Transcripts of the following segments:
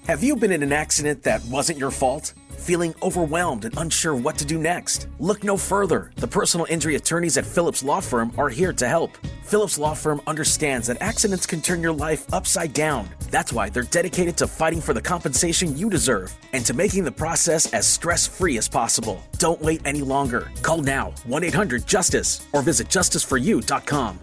Have you been in an accident that wasn't your fault? Feeling overwhelmed and unsure what to do next? Look no further. The personal injury attorneys at Phillips Law Firm are here to help. Phillips Law Firm understands that accidents can turn your life upside down. That's why they're dedicated to fighting for the compensation you deserve and to making the process as stress-free as possible. Don't wait any longer. Call now, 1-800-JUSTICE, or visit justiceforyou.com.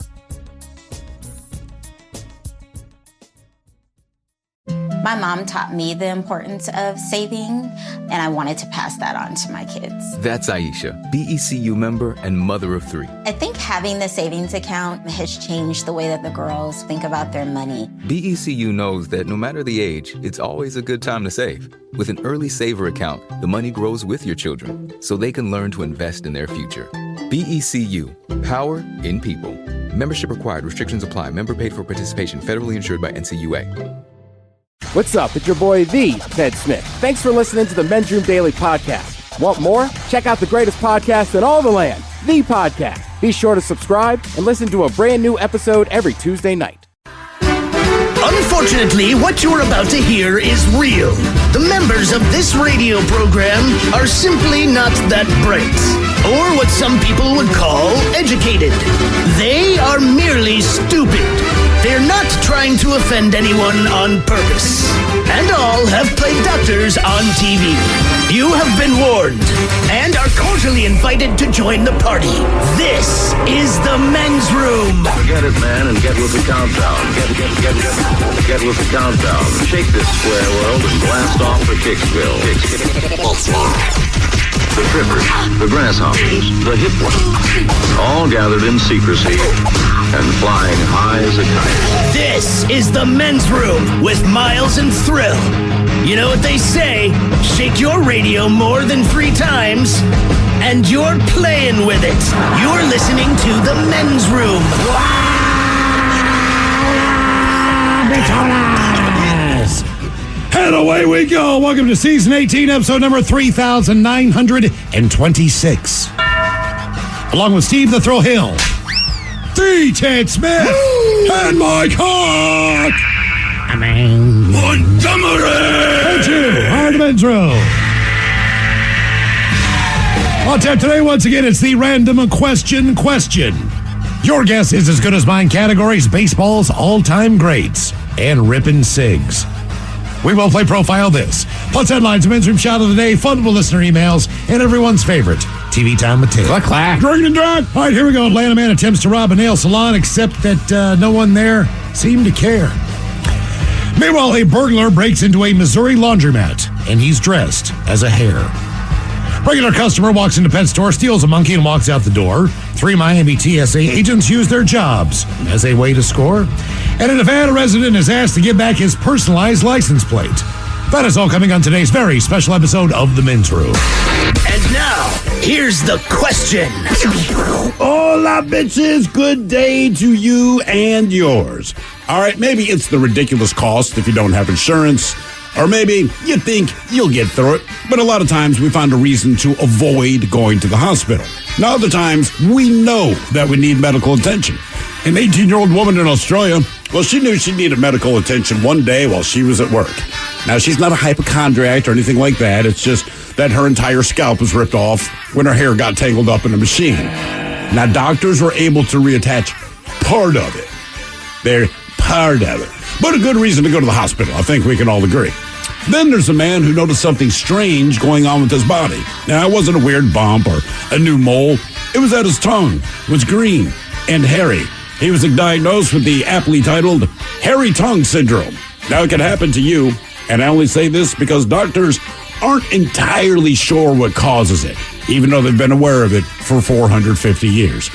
My mom taught me the importance of saving, and I wanted to pass that on to my kids. That's Aisha, BECU member and mother of 3. I think having the savings account has changed the way that the girls think about their money. BECU knows that no matter the age, it's always a good time to save. With an early saver account, the money grows with your children, so they can learn to invest in their future. BECU, power in people. Membership required. Restrictions apply. Member paid for participation. Federally insured by NCUA. What's up? It's your boy, the Ted Smith. Thanks for listening to the Men's Room Daily Podcast. Want more? Check out the greatest podcast in all the land, The Podcast. Be sure to subscribe and listen to a brand new episode every Tuesday night. Unfortunately, what you're about to hear is real. The members of this radio program are simply not that bright, or what some people would call educated. They are merely stupid. They're not trying to offend anyone on purpose. And all have played doctors on TV. You have been warned and are cordially invited to join the party. This is the Men's Room. Forget it, man, and get with the countdown. Get with the countdown. Shake this square world and blast off for Kicksville. The trippers, the grasshoppers, the hip ones, all gathered in secrecy and flying high as a kite. This is the Men's Room with Miles and Thrill. You know what they say, shake your radio more than 3 times, and you're playing with it. You're listening to the Men's Room. And away we go. Welcome to Season 18, episode number 3,926. Along with Steve the Thrill Hill, the Ted Smith, and Mike Hawk. Montgomery. And you are the Men's Room. On tap today, once again, it's the random question. Your guess is as good as mine. Categories: baseball's all-time greats and ripping cigs. We will play Profile This, plus headlines, Men's Room Shot of the Day, fun listener emails, and everyone's favorite, TV Time with Ted. Drinking and drunk. All right, here we go. Atlanta man attempts to rob a nail salon, except that no one there seemed to care. Meanwhile, a burglar breaks into a Missouri laundromat, and he's dressed as a hare. Regular customer walks into pet store, steals a monkey, and walks out the door. 3 Miami TSA agents use their jobs as a way to score. And a Nevada resident is asked to give back his personalized license plate. That is all coming on today's very special episode of The Men's Room. And now, here's the question. Hola, bitches. Good day to you and yours. All right, maybe it's the ridiculous cost if you don't have insurance. Or maybe you think you'll get through it, but a lot of times we find a reason to avoid going to the hospital. Now, other times, we know that we need medical attention. An 18-year-old woman in Australia, well, she knew she needed medical attention one day while she was at work. Now, she's not a hypochondriac or anything like that. It's just that her entire scalp was ripped off when her hair got tangled up in a machine. Now, doctors were able to reattach part of it. They're part of it. But a good reason to go to the hospital, I think we can all agree. Then there's a man who noticed something strange going on with his body. Now, it wasn't a weird bump or a new mole. It was that his tongue was green and hairy. He was diagnosed with the aptly titled hairy tongue syndrome. Now, it can happen to you, and I only say this because doctors aren't entirely sure what causes it, even though they've been aware of it for 450 years.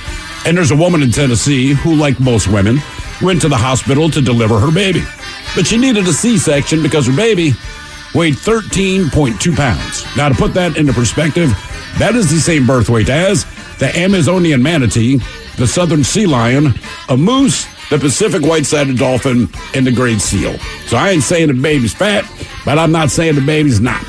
And there's a woman in Tennessee who, like most women, went to the hospital to deliver her baby. But she needed a C-section because her baby weighed 13.2 pounds. Now, to put that into perspective, that is the same birth weight as the Amazonian manatee, the southern sea lion, a moose, the Pacific white-sided dolphin, and the great seal. So I ain't saying the baby's fat, but I'm not saying the baby's not.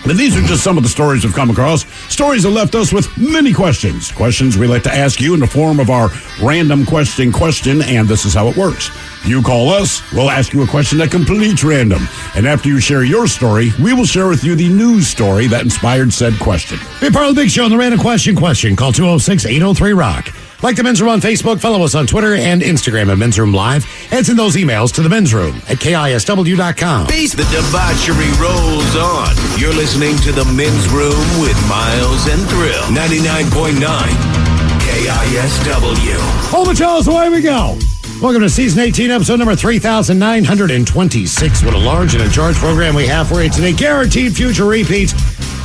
Now, these are just some of the stories we've come across. Stories that left us with many questions. Questions we like to ask you in the form of our random question, and this is how it works. You call us, we'll ask you a question at complete random. And after you share your story, we will share with you the news story that inspired said question. Be part of the big show on the Random Question. Call 206-803-ROCK. Like the Men's Room on Facebook, follow us on Twitter and Instagram at Men's Room Live, and send those emails to the Men's Room at KISW.com. The debauchery rolls on. You're listening to the Men's Room with Miles and Thrill. 99.9 KISW. Hold the jaws, away we go. Welcome to Season 18, Episode number 3,926. What a large and in charge program we have for you today. Guaranteed future repeats.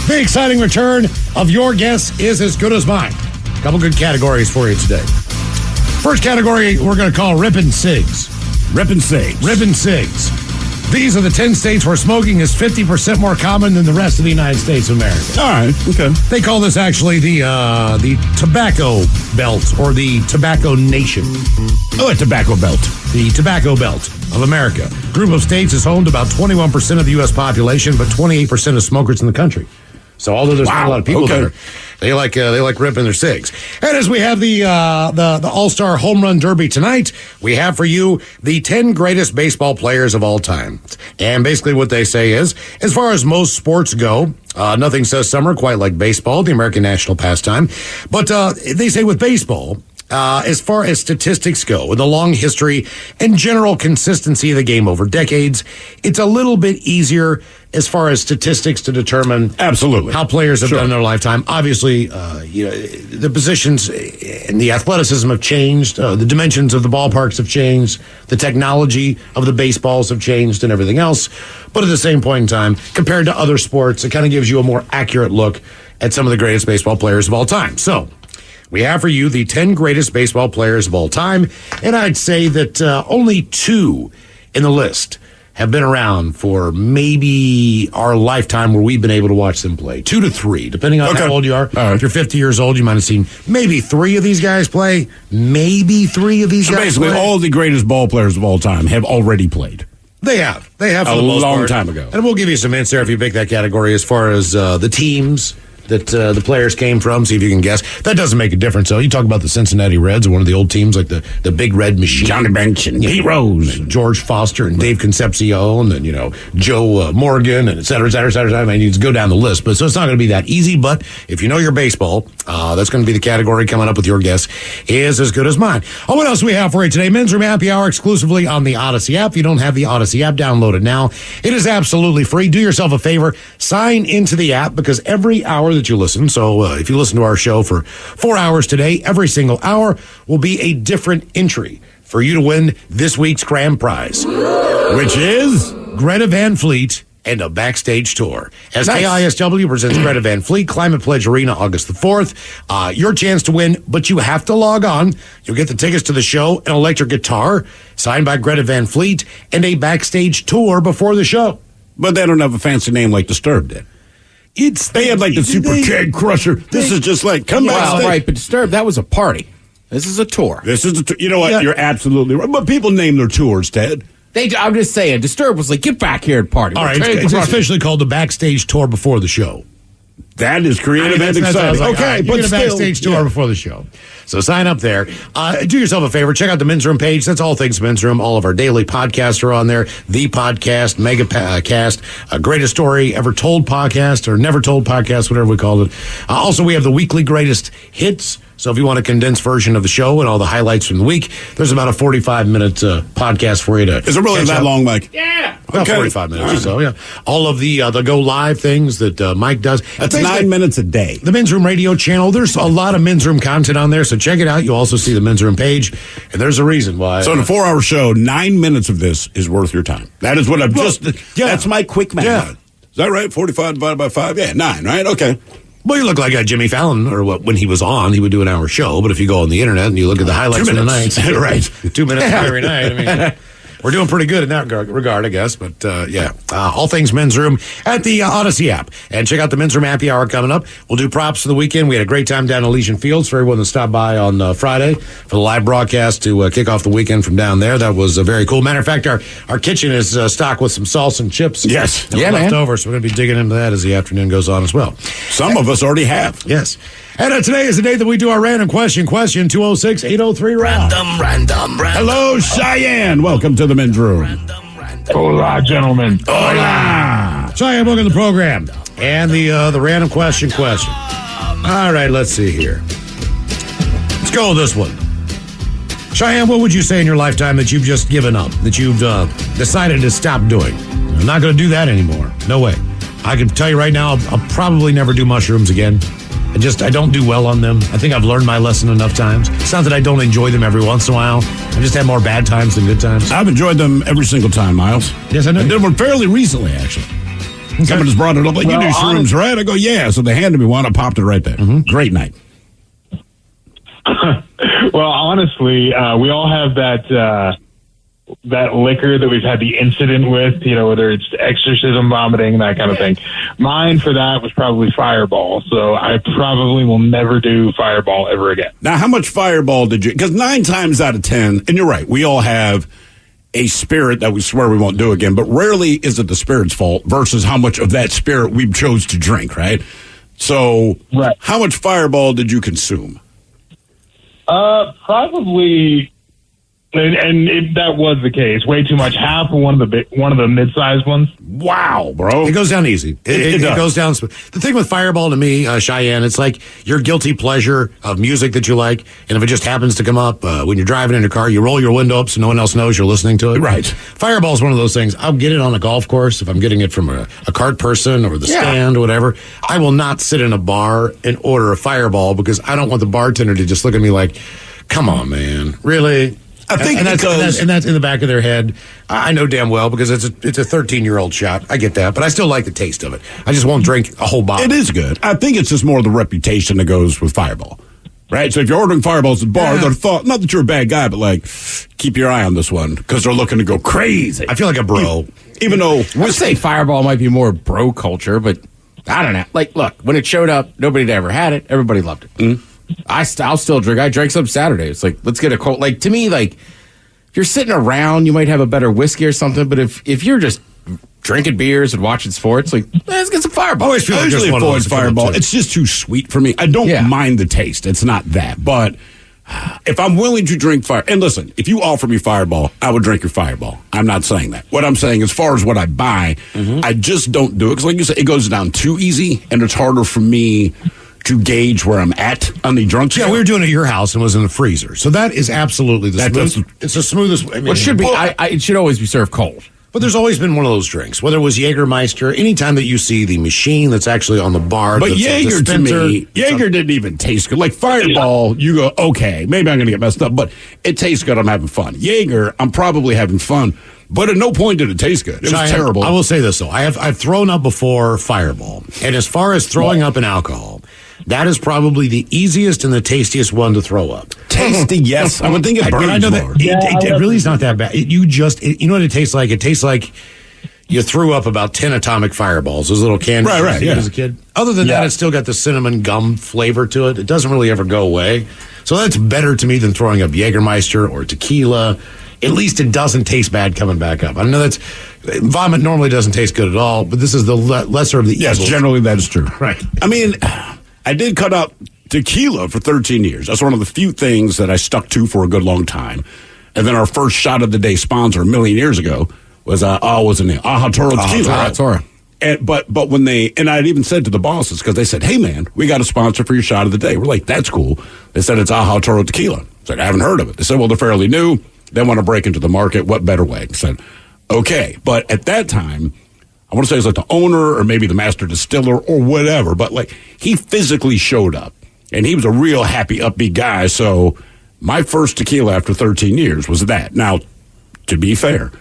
The exciting return of Your Guess Is As Good As Mine. A couple good categories for you today. First category we're going to call Rippin' Cigs. Rippin' Cigs. Rippin' Cigs. These are the 10 states where smoking is 50% more common than the rest of the United States of America. All right, okay. They call this actually the Tobacco Belt, or the Tobacco Nation. Oh, a tobacco belt. The Tobacco Belt of America. Group of states is home to about 21% of the U.S. population, but 28% of smokers in the country. So although there's not a lot of people there, they like ripping their cigs. And as we have the All-Star Home Run Derby tonight, we have for you the 10 greatest baseball players of all time. And basically what they say is, as far as most sports go, nothing says summer quite like baseball, the American national pastime. But they say with baseball, as far as statistics go, with the long history and general consistency of the game over decades, it's a little bit easier as far as statistics to determine absolutely how players have done in their lifetime. Obviously, the positions and the athleticism have changed. The dimensions of the ballparks have changed. The technology of the baseballs have changed and everything else. But at the same point in time, compared to other sports, it kind of gives you a more accurate look at some of the greatest baseball players of all time. So we have for you the 10 greatest baseball players of all time, and I'd say that only 2 in the list have been around for maybe our lifetime where we've been able to watch them play. 2 to 3, depending on how old you are. Right. If you're 50 years old, you might have seen maybe 3 of these guys play. Maybe 3 of these guys basically, play. all the greatest ball players of all time have already played. They have for the most long part. time ago. And we'll give you some hints there if you pick that category as far as the teams that the players came from, see if you can guess. That doesn't make a difference, though. You talk about the Cincinnati Reds, one of the old teams, like the Big Red Machine. Johnny Bench and Pete Rose. And George Foster and Dave Concepcion and, Joe Morgan and et cetera, et cetera, et cetera. I mean, you just go down the list. But so it's not going to be that easy. But if you know your baseball, that's going to be the category coming up with Your Guess Is As Good As Mine. Oh, what else do we have for you today? Men's Room Happy Hour exclusively on the Odyssey app. If you don't have the Odyssey app, download it now. It is absolutely free. Do yourself a favor. Sign into the app, because every hour that you listen, so if you listen to our show for 4 hours today, every single hour will be a different entry for you to win this week's grand prize, which is Greta Van Fleet and a backstage tour. As KISW presents Greta Van Fleet, Climate Pledge Arena, August the 4th. Your chance to win, but you have to log on. You'll get the tickets to the show, an electric guitar signed by Greta Van Fleet, and a backstage tour before the show. But they don't have a fancy name like Disturbed did. They had like the Super Keg Crusher. This is just like, come back. Well, right, but Disturbed, that was a party. This is a tour. You know what? Yeah. You're absolutely right. But people name their tours, Ted. I'm just saying, Disturbed was like, get back here and party. All right, it's officially called the backstage tour before the show. That is creative and exciting. Okay, but still, backstage tour before the show. So sign up there. Do yourself a favor. Check out the Men's Room page. That's all things Men's Room. All of our daily podcasts are on there. The podcast, Mega Cast, Greatest Story Ever Told podcast, or Never Told podcast, whatever we call it. Also, we have the weekly greatest hits. So if you want a condensed version of the show and all the highlights from the week, there's about a 45-minute podcast for you to. Is it really that long, Mike? Yeah. About 45 minutes or so, yeah. All of the Go Live things that Mike does. That's 9 minutes a day. The Men's Room radio channel, there's a lot of Men's Room content on there, so check it out. You'll also see the Men's Room page, and there's a reason why. So in a 4-hour show, 9 minutes of this is worth your time. That is what I've that's my quick math. Yeah. Is that right? 45 divided by 5? Yeah, 9, right? Okay. Well, you look like Jimmy Fallon, or when he was on, he would do an hour show. But if you go on the internet and you look at the highlights from the night, right, 2 minutes every night. I mean, we're doing pretty good in that regard, I guess. But, all things Men's Room at the Odyssey app. And check out the Men's Room Happy Hour coming up. We'll do props for the weekend. We had a great time down at Elysian Fields for everyone that stopped by on Friday for the live broadcast to kick off the weekend from down there. That was very cool. Matter of fact, our kitchen is stocked with some salsa and chips. Yes. Left over, so we're going to be digging into that as the afternoon goes on as well. Some of us already have. Yes. And today is the day that we do our random question. Question 206-803-RANDOM. Random. Hello, Cheyenne. Welcome to the Men's Room. Hola, gentlemen. Hola. Cheyenne, welcome to the program. And the random question. All right, let's see here. Let's go with this one. Cheyenne, what would you say in your lifetime that you've just given up, that you've decided to stop doing? I'm not going to do that anymore. No way. I can tell you right now, I'll probably never do mushrooms again. I don't do well on them. I think I've learned my lesson enough times. It's not that I don't enjoy them every once in a while. I've just had more bad times than good times. I've enjoyed them every single time, Miles. Yes, I know. I did one fairly recently, actually. Okay. Someone just brought it up. Like, you do shrooms, right? I go, yeah. So they handed me one. I popped it right there. Mm-hmm. Great night. Well, honestly, we all have that liquor that we've had the incident with, whether it's exorcism, vomiting, that kind of thing. Mine for that was probably Fireball, so I probably will never do Fireball ever again. Now, how much Fireball did you... Because 9 times out of 10, and you're right, we all have a spirit that we swear we won't do again, but rarely is it the spirit's fault versus how much of that spirit we chose to drink, right? So, right. How much Fireball did you consume? Probably... And that was the case. Way too much. Half of one of the mid-sized ones. Wow, bro! It goes down easy. It goes down. The thing with Fireball to me, Cheyenne, it's like your guilty pleasure of music that you like, and if it just happens to come up when you're driving in your car, you roll your window up so no one else knows you're listening to it. Right. Fireball is one of those things. I'll get it on a golf course if I'm getting it from a cart person or the stand or whatever. I will not sit in a bar and order a Fireball because I don't want the bartender to just look at me like, "Come on, man, really?" I think and that's in the back of their head. I know damn well because it's a 13-year-old shot. I get that, but I still like the taste of it. I just won't drink a whole bottle. It is good. I think it's just more the reputation that goes with Fireball, right? So if you're ordering Fireballs at the bar, they're thought not that you're a bad guy, but like keep your eye on this one because they're looking to go crazy. I feel like a bro, even though I would say Fireball might be more bro culture, but I don't know. Like, look, when it showed up, nobody had ever had it. Everybody loved it. Mm-hmm. I'll still drink. I drank some Saturday. It's like, let's get a cold. Like, to me, like, if you're sitting around, you might have a better whiskey or something. But if you're just drinking beers and watching sports, like, let's get some Fireball. I always feel like usually avoid Fireball. It's just too sweet for me. I don't mind the taste. It's not that. But if I'm willing to drink Fire, and listen, if you offer me Fireball, I would drink your Fireball. I'm not saying that. What I'm saying, as far as what I buy, I just don't do it. Because like you said, it goes down too easy, and it's harder for me to gauge where I'm at on the drunk scale. Yeah, we were doing it at your house and it was in the freezer. So that is absolutely the smoothest. It's the smoothest. I mean, it should be. It should always be served cold. But there's always been one of those drinks, whether it was Jägermeister, anytime that you see the machine that's actually on the bar. But Jaeger, to me, Jaeger didn't even taste good. Like Fireball, you go, okay, maybe I'm going to get messed up, but it tastes good. I'm having fun. Jaeger, I'm probably having fun. But at no point did it taste good. It was terrible. I will say this, though. I've thrown up before Fireball. And as far as throwing up in alcohol, that is probably the easiest and the tastiest one to throw up. Tasty, yes. I would think it burns I know more. That it really is not that bad. You know what it tastes like? It tastes like you threw up about 10 atomic Fireballs, those little candies as a kid. Other than that, it's still got the cinnamon gum flavor to it. It doesn't really ever go away. So that's better to me than throwing up Jägermeister or tequila. At least it doesn't taste bad coming back up. I know vomit normally doesn't taste good at all, but this is the lesser of the evils. Yes, generally that is true. Right. I mean, I did cut out tequila for 13 years. That's one of the few things that I stuck to for a good long time. And then our first shot of the day sponsor a million years ago was was in the Aha Toro tequila. Toro. But when and I'd even said to the bosses, because they said, hey man, we got a sponsor for your shot of the day. We're like, that's cool. They said it's Aha Toro tequila. I said, I haven't heard of it. They said, well, they're fairly new. They want to break into the market. What better way? I said, okay. But at that time, I want to say it was like the owner or maybe the master distiller or whatever, but like he physically showed up and he was a real happy, upbeat guy. So my first tequila after 13 years was that. Now, to be fair,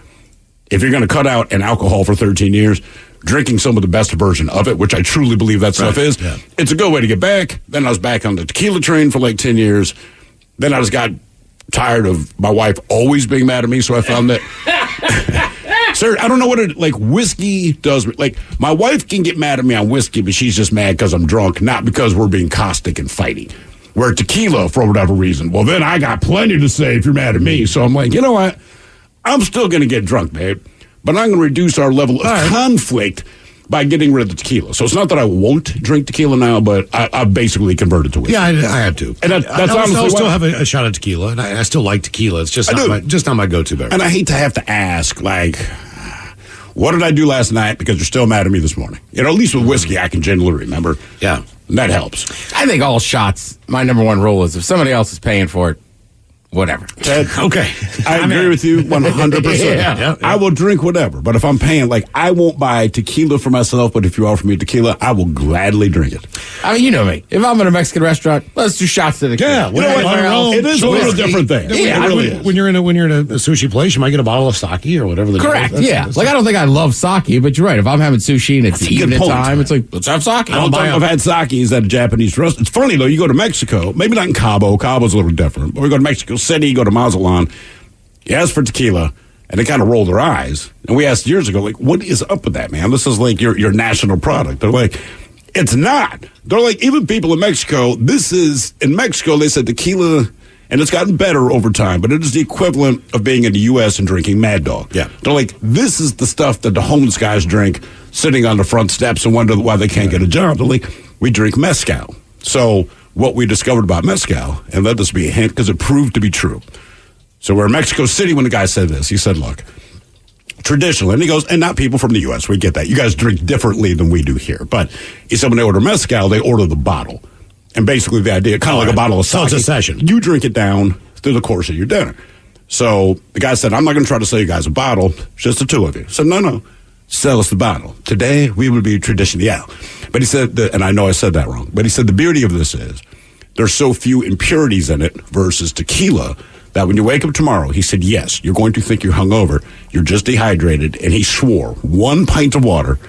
if you're going to cut out an alcohol for 13 years, drinking some of the best version of it, which I truly believe that stuff is, it's a good way to get back. Then I was back on the tequila train for like 10 years. Then I just got tired of my wife always being mad at me, so I found that Sir, I don't know what it, like, whiskey does. Like, my wife can get mad at me on whiskey, but she's just mad because I'm drunk, not because we're being caustic and fighting. Where tequila, for whatever reason, well, then I got plenty to say if you're mad at me. So I'm like, you know what? I'm still going to get drunk, babe, but I'm going to reduce our level of conflict by getting rid of the tequila. So it's not that I won't drink tequila now, but I basically converted to whiskey. Yeah, I have to. And that's honestly I'll still have a shot of tequila, and I still like tequila. It's just not my go-to beverage. And I hate to have to ask, like, what did I do last night? Because you're still mad at me this morning. You know, at least with whiskey, I can generally remember. Yeah. And that helps. I think all shots, my number one rule is if somebody else is paying for it, whatever. Okay. I agree with you 100%. Yeah. I will drink whatever, but if I'm paying, like, I won't buy tequila for myself, but if you offer me tequila, I will gladly drink it. I mean, you know me. If I'm in a Mexican restaurant, let's do shots to the Yeah, You know what? It is a little different thing. Yeah, it really is. When you're in a sushi place, you might get a bottle of sake or whatever. Correct, yeah. Like, I don't think I love sake, but you're right. If I'm having sushi and it's evening time, it's like, let's have sake. I don't think I've had sakis at a Japanese restaurant. It's funny, though. You go to Mexico, maybe not in Cabo. Cabo's a little different. But we go to Mexico City, go to Mazatlan. You ask for tequila, and they kind of roll their eyes. And we asked years ago, like, what is up with that, man? This is like your national product. They're like, it's not. They're like, even people in Mexico, in Mexico, they said tequila, and it's gotten better over time, but it is the equivalent of being in the U.S. and drinking Mad Dog. Yeah. They're like, this is the stuff that the homeless guys drink sitting on the front steps and wonder why they can't get a job. They're like, we drink mezcal. So what we discovered about mezcal, and let this be a hint because it proved to be true. So we're in Mexico City when the guy said this. He said, look, traditionally, and he goes, and not people from the U.S., we get that. You guys drink differently than we do here. But he said when they order mezcal, they order the bottle. And basically the idea, kind of like a bottle of sake. So it's a session. You drink it down through the course of your dinner. So the guy said, I'm not going to try to sell you guys a bottle, just the two of you. I said, no, sell us the bottle. Today, we will be traditionally out. But he said, and I know I said that wrong, but he said the beauty of this is there's so few impurities in it versus tequila that when you wake up tomorrow, he said, yes, you're going to think you're hungover, you're just dehydrated, and he swore 1 pint of water,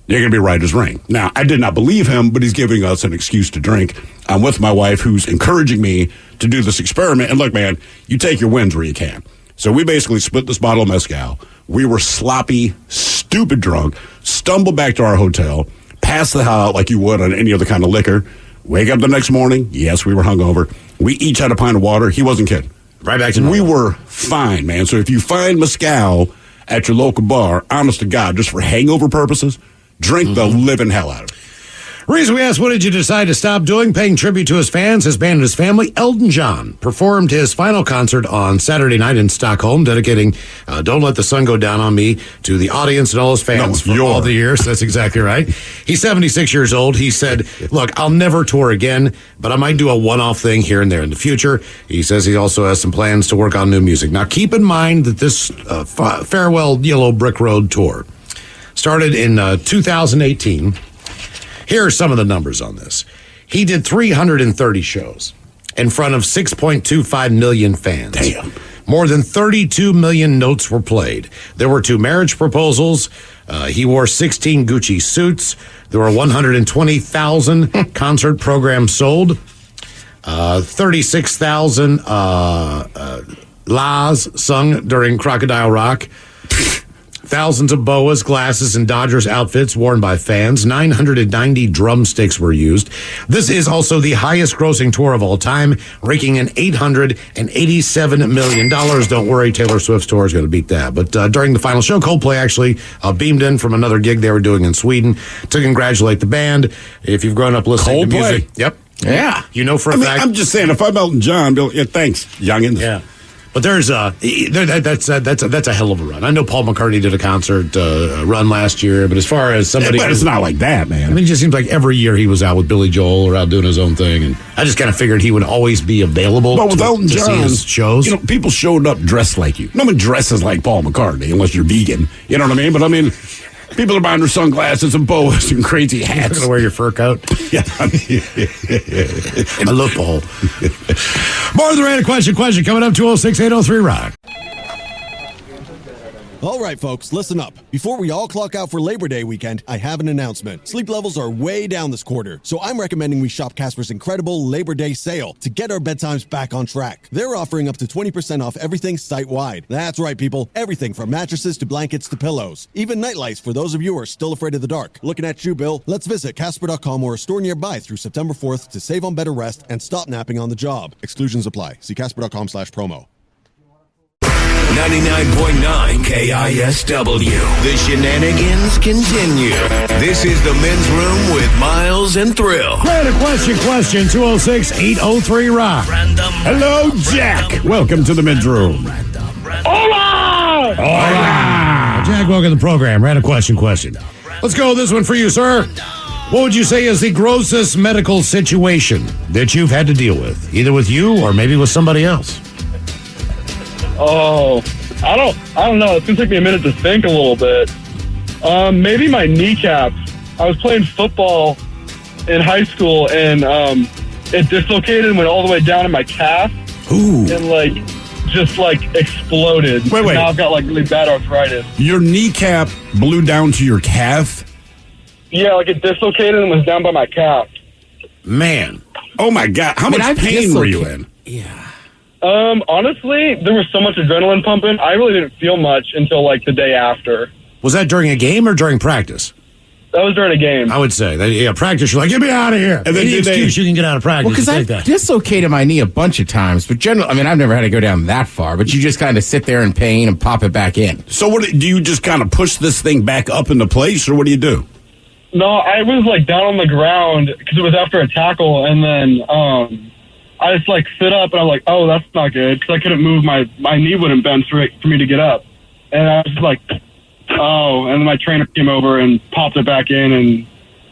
you're going to be right as rain. Now, I did not believe him, but he's giving us an excuse to drink. I'm with my wife, who's encouraging me to do this experiment. And look, man, you take your wins where you can. So we basically split this bottle of mezcal. We were sloppy, stupid drunk, stumbled back to our hotel, passed the hell out like you would on any other kind of liquor. Wake up the next morning, yes, we were hungover. We each had a pint of water. He wasn't kidding. Right back to normal. We were fine, man. So if you find mezcal at your local bar, honest to God, just for hangover purposes, drink the living hell out of it. Reason we asked, what did you decide to stop doing? Paying tribute to his fans, his band, and his family. Elton John performed his final concert on Saturday night in Stockholm, dedicating Don't Let the Sun Go Down on Me to the audience and all his fans for all the years. That's exactly right. He's 76 years old. He said, look, I'll never tour again, but I might do a one-off thing here and there in the future. He says he also has some plans to work on new music. Now, keep in mind that this Farewell Yellow Brick Road tour started in 2018. Here are some of the numbers on this. He did 330 shows in front of 6.25 million fans. Damn. More than 32 million notes were played. There were 2 marriage proposals. He wore 16 Gucci suits. There were 120,000 concert programs sold. 36,000 la's sung during Crocodile Rock. Thousands of boas, glasses, and Dodgers outfits worn by fans. 990 drumsticks were used. This is also the highest grossing tour of all time, raking in $887 million. Don't worry, Taylor Swift's tour is going to beat that. But during the final show, Coldplay actually beamed in from another gig they were doing in Sweden to congratulate the band. If you've grown up listening to music. Yep. Yeah. You know for a fact. I'm just saying, if I'm Elton John, thanks, youngins. Yeah. But there's that's a hell of a run. I know Paul McCartney did a concert run last year, but as far as somebody, but it's not like that, man. I mean, it just seems like every year he was out with Billy Joel or out doing his own thing, and I just kind of figured he would always be available. But with Elton to John, see his shows, you know, people showed up dressed like you. No one dresses like Paul McCartney unless you're vegan. You know what I mean? But I mean, people are buying their sunglasses and boas and crazy hats. You're gonna wear your fur coat. Yeah, I love Paul. More of the random question coming up 206-803 Rock. All right, folks, listen up. Before we all clock out for Labor Day weekend, I have an announcement. Sleep levels are way down this quarter, so I'm recommending we shop Casper's incredible Labor Day sale to get our bedtimes back on track. They're offering up to 20% off everything site-wide. That's right, people. Everything from mattresses to blankets to pillows. Even nightlights for those of you who are still afraid of the dark. Looking at you, Bill. Let's visit Casper.com or a store nearby through September 4th to save on better rest and stop napping on the job. Exclusions apply. See Casper.com/promo. 99.9 KISW. The shenanigans continue. This is the Men's Room with Miles and Thrill. Random question, 206-803-ROCK. Hello, Jack. Welcome to the Men's Room. Hola! Hola! Jack, welcome to the program. Random question. Let's go with this one for you, sir. What would you say is the grossest medical situation that you've had to deal with, either with you or maybe with somebody else? Oh, I don't know. It's going to take me a minute to think a little bit. Maybe my kneecap. I was playing football in high school, and it dislocated and went all the way down in my calf. Ooh. And, just exploded. Wait. Now I've got, really bad arthritis. Your kneecap blew down to your calf? Yeah, it dislocated and was down by my calf. Man. Oh, my God. How much pain were you in? Yeah. Honestly, there was so much adrenaline pumping, I really didn't feel much until, the day after. Was that during a game or during practice? That was during a game. I would say. Practice, you're like, get me out of here. And then any excuse you can get out of practice. Well, because I've dislocated my knee a bunch of times, but generally, I've never had to go down that far, but you just kind of sit there in pain and pop it back in. So what do you just kind of push this thing back up into place, or what do you do? No, I was, down on the ground because it was after a tackle, and then, I just sit up and I'm like, oh, that's not good because I couldn't move. My knee wouldn't bend for me to get up. And I was just like, oh, and then my trainer came over and popped it back in and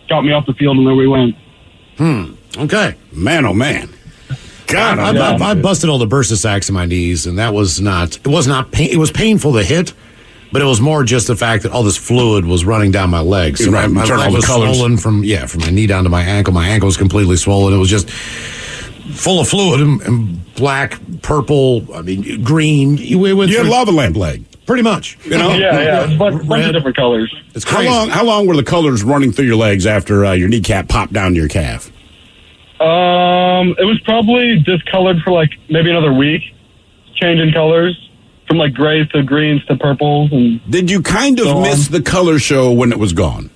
got me off the field and there we went. Okay. Man, oh man. God, I busted all the bursa sacs in my knees, and it was not pain. It was painful to hit, but it was more just the fact that all this fluid was running down my legs. So right, my leg was swollen from my knee down to my ankle. My ankle was completely swollen. It was just full of fluid and black, purple, green. You had lava lamp leg. Pretty much. Yeah. It's a bunch of different colors. It's crazy. How long were the colors running through your legs after your kneecap popped down to your calf? It was probably discolored for maybe another week, changing colors from grays to greens to purples. And did you kind of miss the color show when it was gone?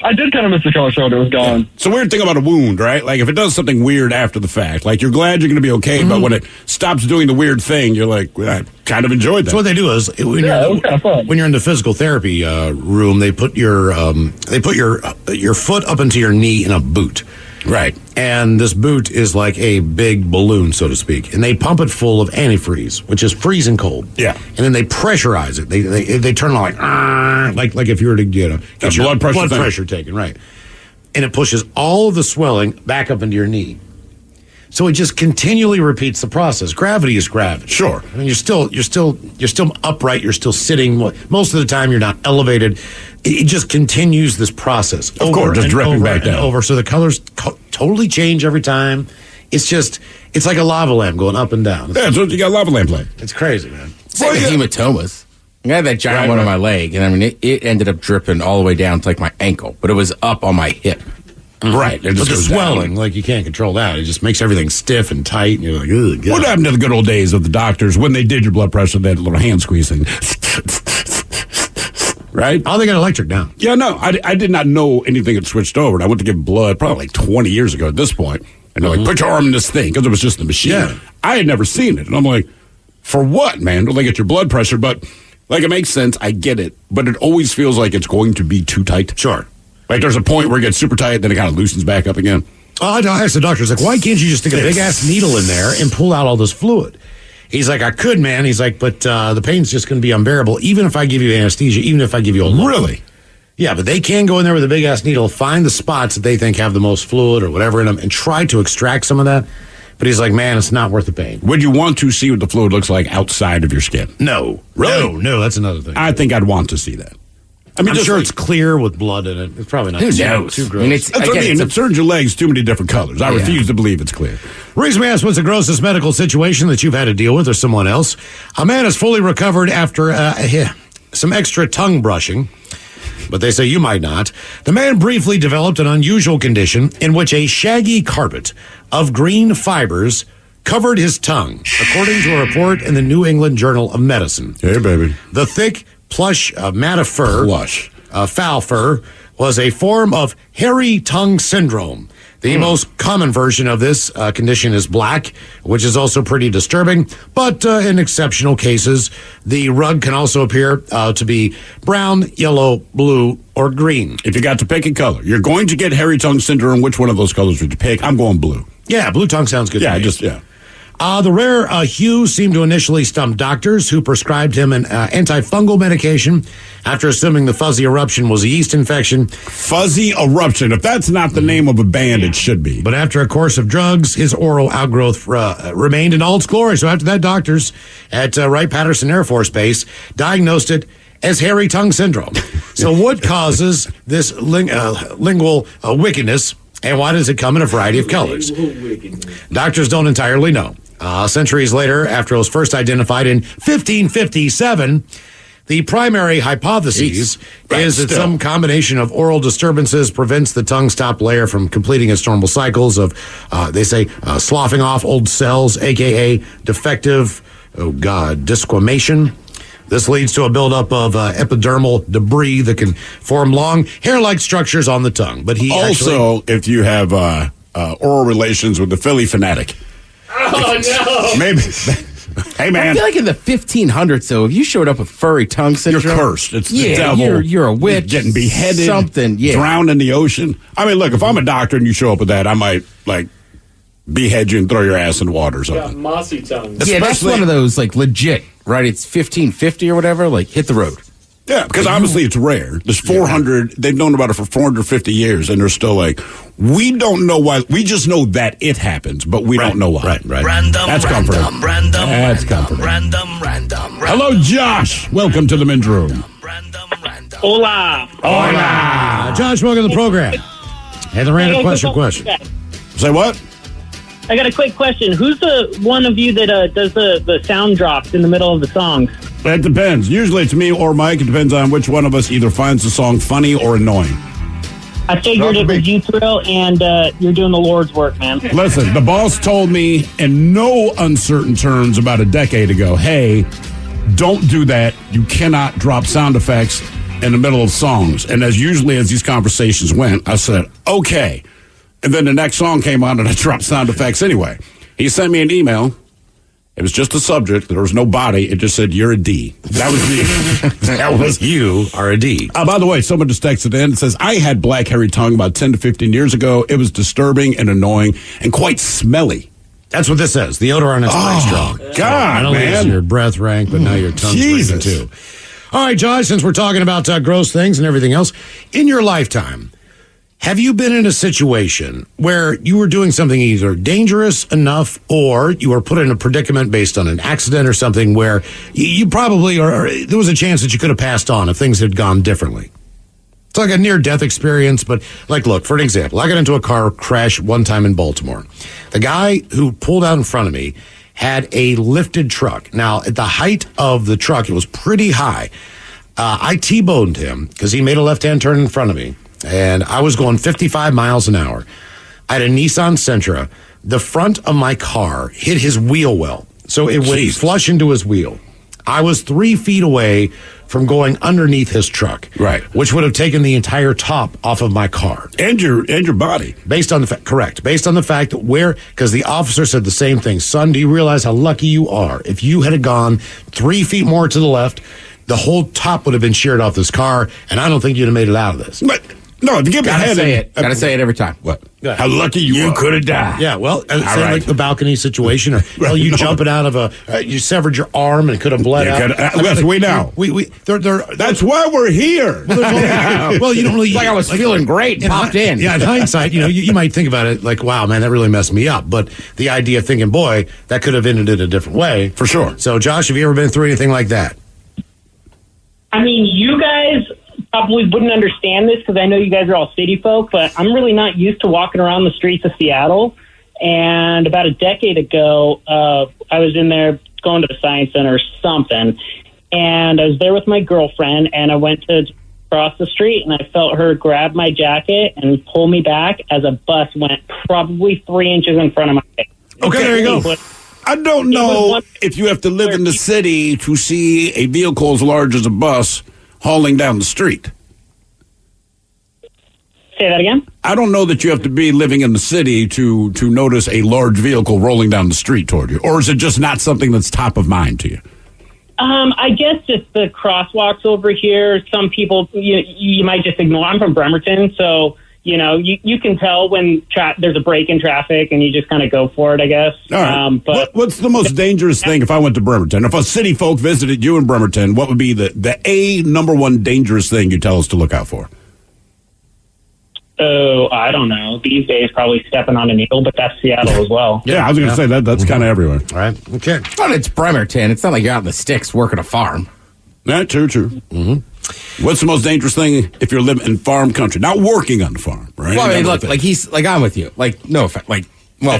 I did kind of miss the color show when it was gone. Yeah. It's a weird thing about a wound, right? If it does something weird after the fact, you're glad you're going to be okay, but when it stops doing the weird thing, you're like, well, I kind of enjoyed that. So what they do is, it was kind of fun. When you're in the physical therapy room, they put your foot up into your knee in a boot. Right. And this boot is like a big balloon, so to speak. And they pump it full of antifreeze, which is freezing cold. Yeah. And then they pressurize it. They turn on like if you were to get your blood pressure taken, right. And it pushes all of the swelling back up into your knee. So it just continually repeats the process. Gravity is gravity. Sure. I mean, you're still upright. You're still sitting. Most of the time, you're not elevated. It just continues this process. Of course, just dripping back down. Over. So the colors totally change every time. It's like a lava lamp going up and down. Yeah, so you got lava lamp leg. It's crazy, man. It's like hematomas. I had that giant one on my leg, and it ended up dripping all the way down to my ankle, but it was up on my hip. Right. But the swelling, you can't control that. It just makes everything stiff and tight. And you're like, ugh, God. What happened to the good old days of the doctors when they did your blood pressure, that little hand squeeze thing? Right? Oh, they got electric now. Yeah, no, I did not know anything had switched over. And I went to give blood probably 20 years ago at this point. And they're like, put your arm in this thing, because it was just the machine. Yeah. I had never seen it. And I'm like, for what, man? Don't they get your blood pressure? But, it makes sense. I get it. But it always feels like it's going to be too tight. Sure. There's a point where it gets super tight, then it kind of loosens back up again. I asked the doctor, why can't you just stick a big-ass needle in there and pull out all this fluid? He's like, I could, man. He's like, but the pain's just going to be unbearable, even if I give you anesthesia, even if I give you a lump. Really? Yeah, but they can go in there with a big-ass needle, find the spots that they think have the most fluid or whatever in them, and try to extract some of that. But he's like, man, it's not worth the pain. Would you want to see what the fluid looks like outside of your skin? No. Really? No, that's another thing. I think I'd want to see that. I'm sure it's clear with blood in it. It's probably not too gross. I mean, that's what I mean. It turns your legs too many different colors. I refuse to believe it's clear. Reason we asked, what's the grossest medical situation that you've had to deal with or someone else? A man is fully recovered after some extra tongue brushing, but they say you might not. The man briefly developed an unusual condition in which a shaggy carpet of green fibers covered his tongue, according to a report in the New England Journal of Medicine. Hey, baby. The thick, plush matte of fur, foul fur, was a form of hairy tongue syndrome. The most common version of this condition is black, which is also pretty disturbing. But in exceptional cases, the rug can also appear to be brown, yellow, blue, or green. If you got to pick a color, you're going to get hairy tongue syndrome. Which one of those colors would you pick? I'm going blue. Yeah, blue tongue sounds good to me. The rare hue seemed to initially stump doctors who prescribed him an antifungal medication after assuming the fuzzy eruption was a yeast infection. Fuzzy eruption. If that's not the name of a band, it should be. But after a course of drugs, his oral outgrowth remained in all its glory. So after that, doctors at Wright-Patterson Air Force Base diagnosed it as hairy tongue syndrome. So what causes this lingual wickedness, and why does it come in a variety of colors? Doctors don't entirely know. Centuries later, after it was first identified in 1557, the primary hypothesis is that some combination of oral disturbances prevents the tongue's top layer from completing its normal cycles of, they say, sloughing off old cells, a.k.a. defective, desquamation. This leads to a buildup of epidermal debris that can form long hair-like structures on the tongue. But he if you have oral relations with the Philly fanatic. Oh, no. Maybe. Hey, man. I feel like in the 1500s, though, if you showed up with furry tongue syndrome, you're cursed. It's the devil. You're a witch. You're getting beheaded. Something, drowned in the ocean. I mean, look, if I'm a doctor and you show up with that, I might, behead you and throw your ass in the water or something. Got mossy tongue. Yeah, that's one of those, legit, right? It's 1550 or whatever. Hit the road. Yeah, because obviously it's rare. There's 400. They've known about it for 450 years, and they're still we don't know why. We just know that it happens, but we don't know why. Right. That's comforting. That's comforting. Hello, Josh. Welcome to the men's room. Hola. Josh, welcome to the program. Hey, the random question. Say what? I got a quick question. Who's the one of you that does the sound drops in the middle of the songs? It depends. Usually it's me or Mike. It depends on which one of us either finds the song funny or annoying. I figured it was you, Thrill, and you're doing the Lord's work, man. Listen, the boss told me in no uncertain terms about a decade ago, hey, don't do that. You cannot drop sound effects in the middle of songs. And as these conversations went, I said, okay. And then the next song came on and I dropped sound effects anyway. He sent me an email. It was just a subject. There was no body. It just said, you're a D. That was me. That was you are a D. By the way, someone just texted in and says, I had black hairy tongue about 10 to 15 years ago. It was disturbing and annoying and quite smelly. That's what this says. The odor on it's quite strong. God, not only man. is your breath rank, but now your tongue's rank too. All right, Josh, since we're talking about gross things and everything else, in your lifetime, have you been in a situation where you were doing something either dangerous enough or you were put in a predicament based on an accident or something where you probably, or there was a chance that you could have passed on if things had gone differently? It's like a near-death experience, but look, for an example, I got into a car crash one time in Baltimore. The guy who pulled out in front of me had a lifted truck. Now, at the height of the truck, it was pretty high. I T-boned him because he made a left-hand turn in front of me. And I was going 55 miles an hour. I had a Nissan Sentra. The front of my car hit his wheel well. So it went flush into his wheel. I was 3 feet away from going underneath his truck. Right. Which would have taken the entire top off of my car. And your body. Based on the fact, correct. Based on the fact that because the officer said the same thing. Son, do you realize how lucky you are? If you had gone 3 feet more to the left, the whole top would have been sheared off this car, and I don't think you'd have made it out of this. But no, to get Gotta say it. Gotta say it every time. What? How lucky you could have died. Yeah, well, like the balcony situation, or you jumping out of you severed your arm and could have bled out. That's way now. That's why we're here. Well, you don't really. I was feeling great, popped in. Yeah, in hindsight, you might think about it like, wow, man, that really messed me up. But the idea of thinking, boy, that could have ended it a different way. For sure. So, Josh, have you ever been through anything like that? I mean, you guys probably wouldn't understand this because I know you guys are all city folk, but I'm really not used to walking around the streets of Seattle. And about a decade ago, I was in there going to the Science Center or something, and I was there with my girlfriend, and I went to cross the street, and I felt her grab my jacket and pull me back as a bus went probably 3 inches in front of my face. Okay, there you go. I don't know if you have to live in the city to see a vehicle as large as a bus hauling down the street. Say that again? I don't know that you have to be living in the city to notice a large vehicle rolling down the street toward you. Or is it just not something that's top of mind to you? I guess just the crosswalks over here. Some people, you might just ignore. I'm from Bremerton, so, you can tell when there's a break in traffic and you just kind of go for it, I guess. All right. But what's the most dangerous thing if I went to Bremerton? If a city folk visited you in Bremerton, what would be the number one dangerous thing you tell us to look out for? Oh, I don't know. These days, probably stepping on a needle, but that's Seattle as well. Yeah, I was going to say that's kind of everywhere. All right. Okay. But it's Bremerton. It's not like you're out in the sticks working a farm. Yeah, true. Mm-hmm. What's the most dangerous thing if you're living in farm country? Not working on the farm, right? Well, I mean, look, I'm with you. No offense.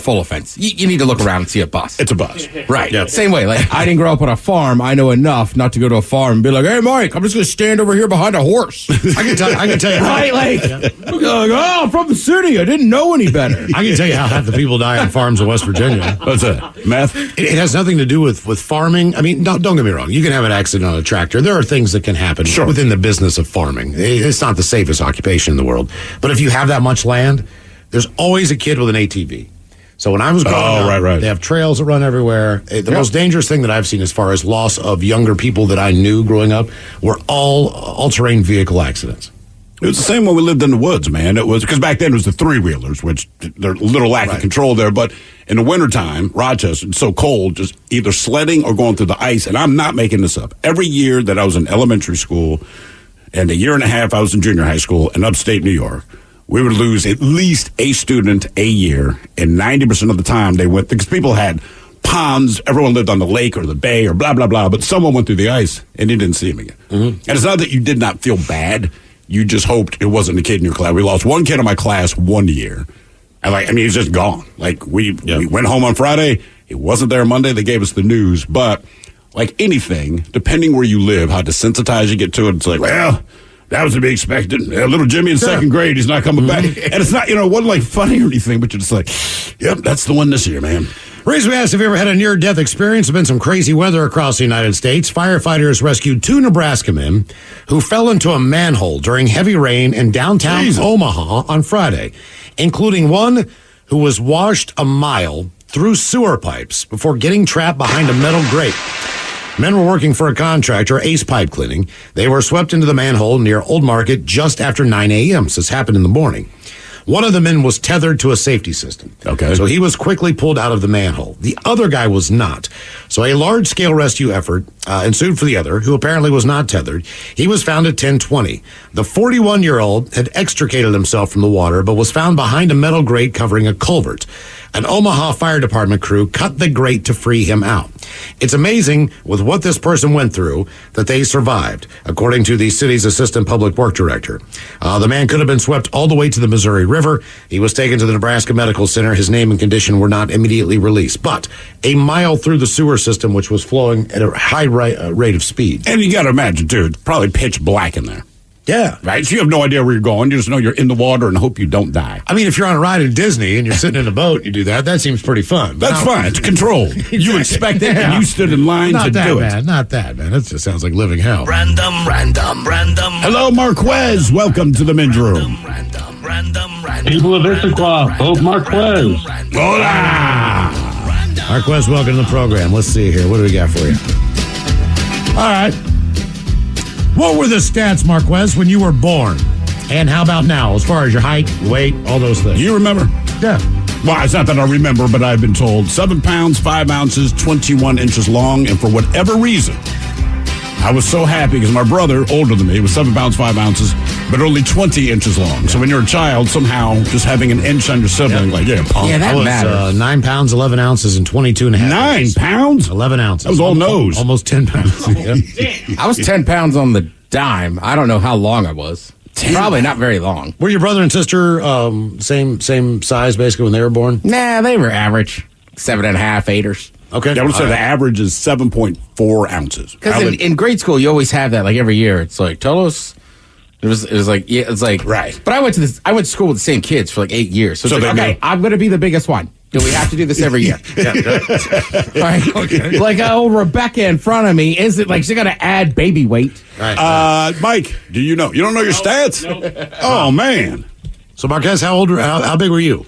Full offense. You need to look around and see a bus. It's a bus. Right. Yep. Same way. I didn't grow up on a farm. I know enough not to go to a farm and be like, hey, Mike, I'm just going to stand over here behind a horse. I can tell you. Right? I'm from the city. I didn't know any better. I can tell you how half the people die on farms in West Virginia. What's that? Meth? It has nothing to do with farming. I mean, don't get me wrong. You can have an accident on a tractor. There are things that can happen within the business of farming. It's not the safest occupation in the world. But if you have that much land, there's always a kid with an ATV. So when I was growing up, right. They have trails that run everywhere. The most dangerous thing that I've seen as far as loss of younger people that I knew growing up were all-terrain vehicle accidents. It was the same when we lived in the woods, man. It was because back then it was the three-wheelers, which there's a little lack of control there. But in the wintertime, Rochester, it's so cold, just either sledding or going through the ice. And I'm not making this up. Every year that I was in elementary school and a year and a half I was in junior high school in upstate New York, we would lose at least a student a year, and 90% of the time they went, because people had ponds, everyone lived on the lake or the bay or blah, blah, blah, but someone went through the ice and you didn't see him again. Mm-hmm. And it's not that you did not feel bad, you just hoped it wasn't a kid in your class. We lost one kid in my class 1 year, and he's just gone. We went home on Friday, he wasn't there Monday, they gave us the news, but like anything, depending where you live, how desensitized you get to it, it's like, well, that was to be expected. Little Jimmy in second grade, he's not coming back. And it's not, it wasn't funny or anything, but you're just like, yep, that's the one this year, man. Reason we asked if you ever had a near-death experience. There's been some crazy weather across the United States. Firefighters rescued 2 Nebraska men who fell into a manhole during heavy rain in downtown Omaha on Friday, including one who was washed a mile through sewer pipes before getting trapped behind a metal grate. Men were working for a contractor, Ace Pipe Cleaning. They were swept into the manhole near Old Market just after 9 a.m. So this happened in the morning. One of the men was tethered to a safety system. Okay. So he was quickly pulled out of the manhole. The other guy was not. So a large-scale rescue effort ensued for the other, who apparently was not tethered. He was found at 10:20. The 41-year-old had extricated himself from the water, but was found behind a metal grate covering a culvert. An Omaha Fire Department crew cut the grate to free him out. It's amazing with what this person went through that they survived, according to the city's assistant public work director. The man could have been swept all the way to the Missouri River. He was taken to the Nebraska Medical Center. His name and condition were not immediately released, but a mile through the sewer system, which was flowing at a high rate of speed. And you got to imagine, too, it's probably pitch black in there. Yeah. Right? So you have no idea where you're going. You just know you're in the water and hope you don't die. I mean, if you're on a ride in Disney and you're sitting in a boat, you do that. That seems pretty fun. That's fine. It's controlled. You expect it, and you stood in line to do it. Not that, man. That just sounds like living hell. Random. Hello, Marquez. Welcome to the men's room. People of Issaquah, vote Marquez. Hola. Marquez, welcome to the program. Let's see here. What do we got for you? All right. What were the stats, Marquez, when you were born? And how about now, as far as your height, weight, all those things? You remember? Yeah. Well, it's not that I remember, but I've been told 7 pounds, 5 ounces, 21 inches long, and for whatever reason, I was so happy because my brother, older than me, was 7 pounds, 5 ounces, but only 20 inches long. So when you're a child, somehow just having an inch on your sibling, punk. Yeah, that matters. 9 pounds, 11 ounces, and 22 and a half 9 inches. pounds? 11 ounces. That was all nose. Almost 10 pounds. I was 10 pounds on the dime. I don't know how long I was. Probably not very long. Were your brother and sister same size, basically, when they were born? Nah, they were average. 7.5, 8ers. Okay. I would say the average is 7.4 ounces. Because in grade school, you always have that. Like every year, it's like, tell us. It was like, yeah, it's like, right. But I went to school with the same kids for like 8 years. So it's like, okay, I'm going to be the biggest one. Do we have to do this every year? Right? Okay. Like, Rebecca in front of me, is it like she's got to add baby weight? Right. Mike, do you know? You don't know your stats? Nope. Oh, man. So, Marquez, how big were you?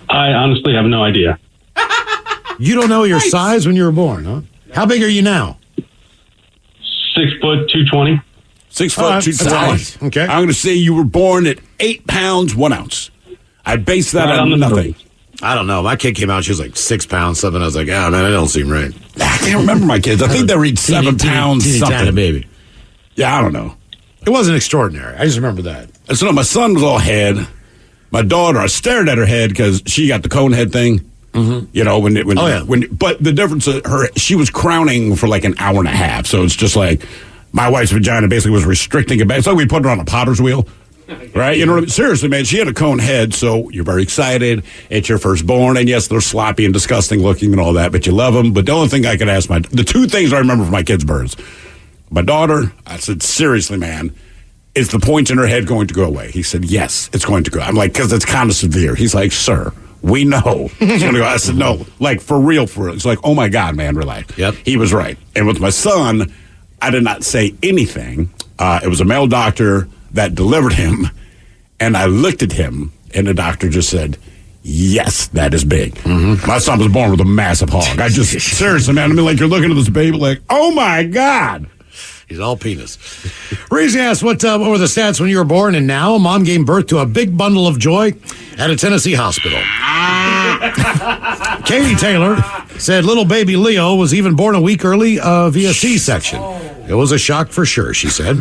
I honestly have no idea. You don't know your size when you were born, huh? How big are you now? 6 foot 220. 6 foot 220. Okay. I'm going to say you were born at 8 pounds 1 ounce. I base that on nothing. I don't know. My kid came out, she was like 6 pounds something. I was like, oh, man, that don't seem right. I can't remember my kids. I think they reached 7 pounds teeny something. tiny baby. Yeah, I don't know. It wasn't extraordinary. I just remember that. And so my son was all head. My daughter, I stared at her head because she got the cone head thing. Mm-hmm. You know, but the difference is she was crowning for like an hour and a half. So it's just like my wife's vagina basically was restricting it back. It's like we put her on a potter's wheel. Right? You know what I mean? Seriously, man, she had a cone head, so you're very excited. It's your firstborn, and yes, they're sloppy and disgusting looking and all that, but you love them. But the only thing I could ask the two things I remember from my kids' births, my daughter, I said, seriously, man, is the points in her head going to go away? He said, yes, it's going to go. I'm like, because it's kind of severe. He's like, sir, we know it's going to go. I said, no, like for real. He's like, oh my God, man, relax. Yep. He was right. And with my son, I did not say anything. It was a male doctor that delivered him, and I looked at him, and the doctor just said, yes, that is big. Mm-hmm. My son was born with a massive hog. I just, seriously, man, I mean, like, you're looking at this baby like, oh, my God. He's all penis. Reese asked, what were the stats when you were born? And now, mom gave birth to a big bundle of joy at a Tennessee hospital. Katie Taylor said little baby Leo was even born a week early via C-section. It was a shock for sure, she said.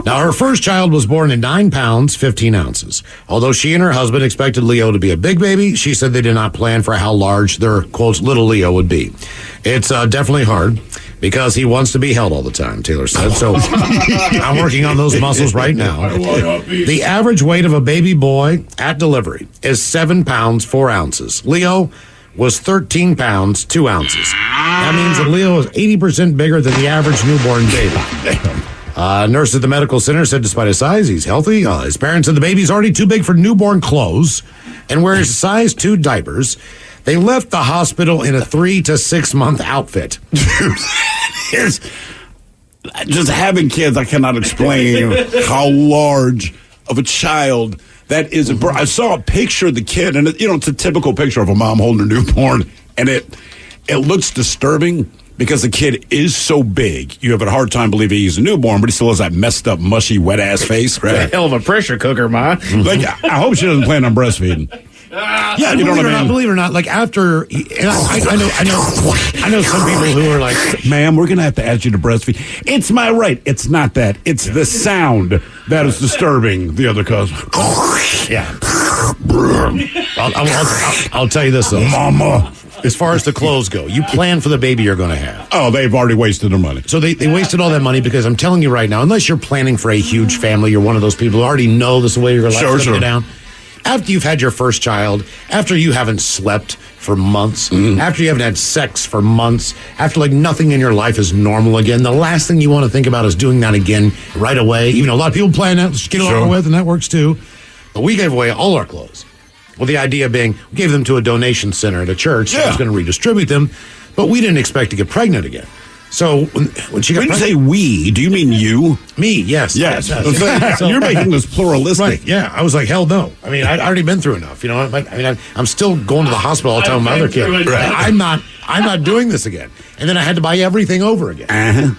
Now, her first child was born in 9 pounds, 15 ounces. Although she and her husband expected Leo to be a big baby, she said they did not plan for how large their, quote, little Leo would be. It's definitely hard because he wants to be held all the time, Taylor said. So I'm working on those muscles right now. The average weight of a baby boy at delivery is 7 pounds, 4 ounces. Leo was 13 pounds, 2 ounces. That means that Leo is 80% bigger than the average newborn baby. Nurse at the medical center said despite his size, he's healthy. His parents said the baby's already too big for newborn clothes and wears size 2 diapers. They left the hospital in a 3 to 6 month outfit. Just having kids, I cannot explain how large of a child that is. I saw a picture of the kid, and it's a typical picture of a mom holding her newborn, and it looks disturbing because the kid is so big. You have a hard time believing he's a newborn, but he still has that messed up, mushy, wet ass face. Right? It's a hell of a pressure cooker, Ma. Like, I hope she doesn't plan on breastfeeding. Yeah, you know what I mean? Believe it or not, like after, I know some people who are like, ma'am, we're going to have to ask you to breastfeed. It's my right. It's not that. It's the sound that is disturbing the other cousin. Yeah. I'll tell you this, though. Mama. As far as the clothes go, you plan for the baby you're going to have. Oh, they've already wasted their money. So they wasted all that money because I'm telling you right now, unless you're planning for a huge family, you're one of those people who already know this is the way your life's going to go down. After you've had your first child, after you haven't slept for months, after you haven't had sex for months, after like nothing in your life is normal again, the last thing you want to think about is doing that again right away. Even though a lot of people plan that, let's get it over with, and that works too. But we gave away all our clothes. Well, the idea being, we gave them to a donation center at a church that was going to redistribute them, but we didn't expect to get pregnant again. So when she got pregnant, say we, do you mean you? Me, yes. Yes. So you're making this pluralistic. Right, yeah. I was like, hell no. I mean, I'd already been through enough. You know, I'm still going to the hospital all the time with my other kid. Right. I'm not doing this again. And then I had to buy everything over again.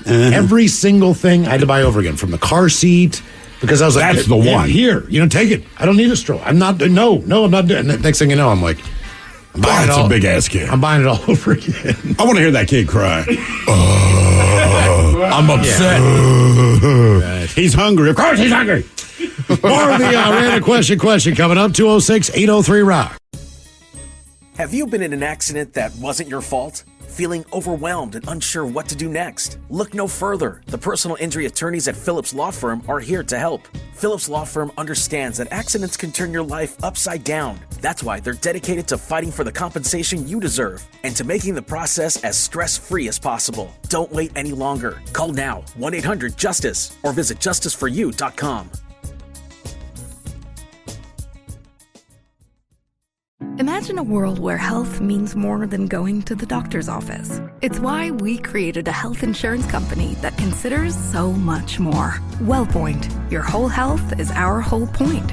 Every single thing I had to buy over again, from the car seat. Because I was like, that's the one. Here, take it. I don't need a stroller. I'm not doing it. Next thing you know, I'm like, that's a big ass kid. I'm buying it all over again. I want to hear that kid cry. I'm upset. Right. He's hungry. Of course he's hungry. More of the random question coming up, 206-803-ROCK. Have you been in an accident that wasn't your fault? Feeling overwhelmed and unsure what to do next? Look no further. The personal injury attorneys at Phillips Law Firm are here to help. Phillips Law Firm understands that accidents can turn your life upside down. That's why they're dedicated to fighting for the compensation you deserve and to making the process as stress-free as possible. Don't wait any longer. Call now, 1-800-JUSTICE, or visit justiceforyou.com. Imagine a world where health means more than going to the doctor's office. It's why we created a health insurance company that considers so much more. WellPoint, your whole health is our whole point.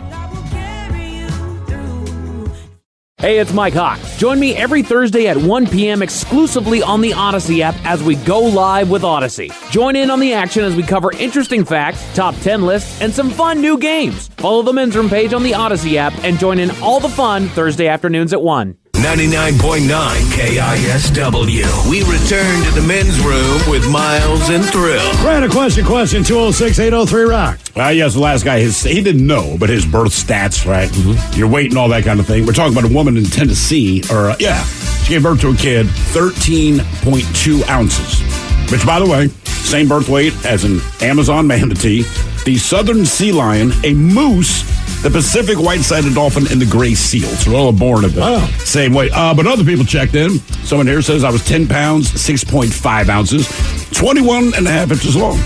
Hey, it's Mike Hawk. Join me every Thursday at 1 p.m. exclusively on the Odyssey app as we go live with Odyssey. Join in on the action as we cover interesting facts, top 10 lists, and some fun new games. Follow the Men's Room page on the Odyssey app and join in all the fun Thursday afternoons at 1. 99.9 KISW. We return to the men's room with Miles and Thrill. Random question, 206-803-ROCK. Yes, the last guy, he didn't know, but his birth stats, right? Mm-hmm. Your weight and all that kind of thing. We're talking about a woman in Tennessee, she gave birth to a kid, 13.2 ounces, which, by the way, same birth weight as an Amazon manatee, the southern sea lion, a moose, the Pacific white-sided dolphin, and the gray seal. So we're all born at the same weight. But other people checked in. Someone here says I was 10 pounds, 6.5 ounces, 21 and a half inches long.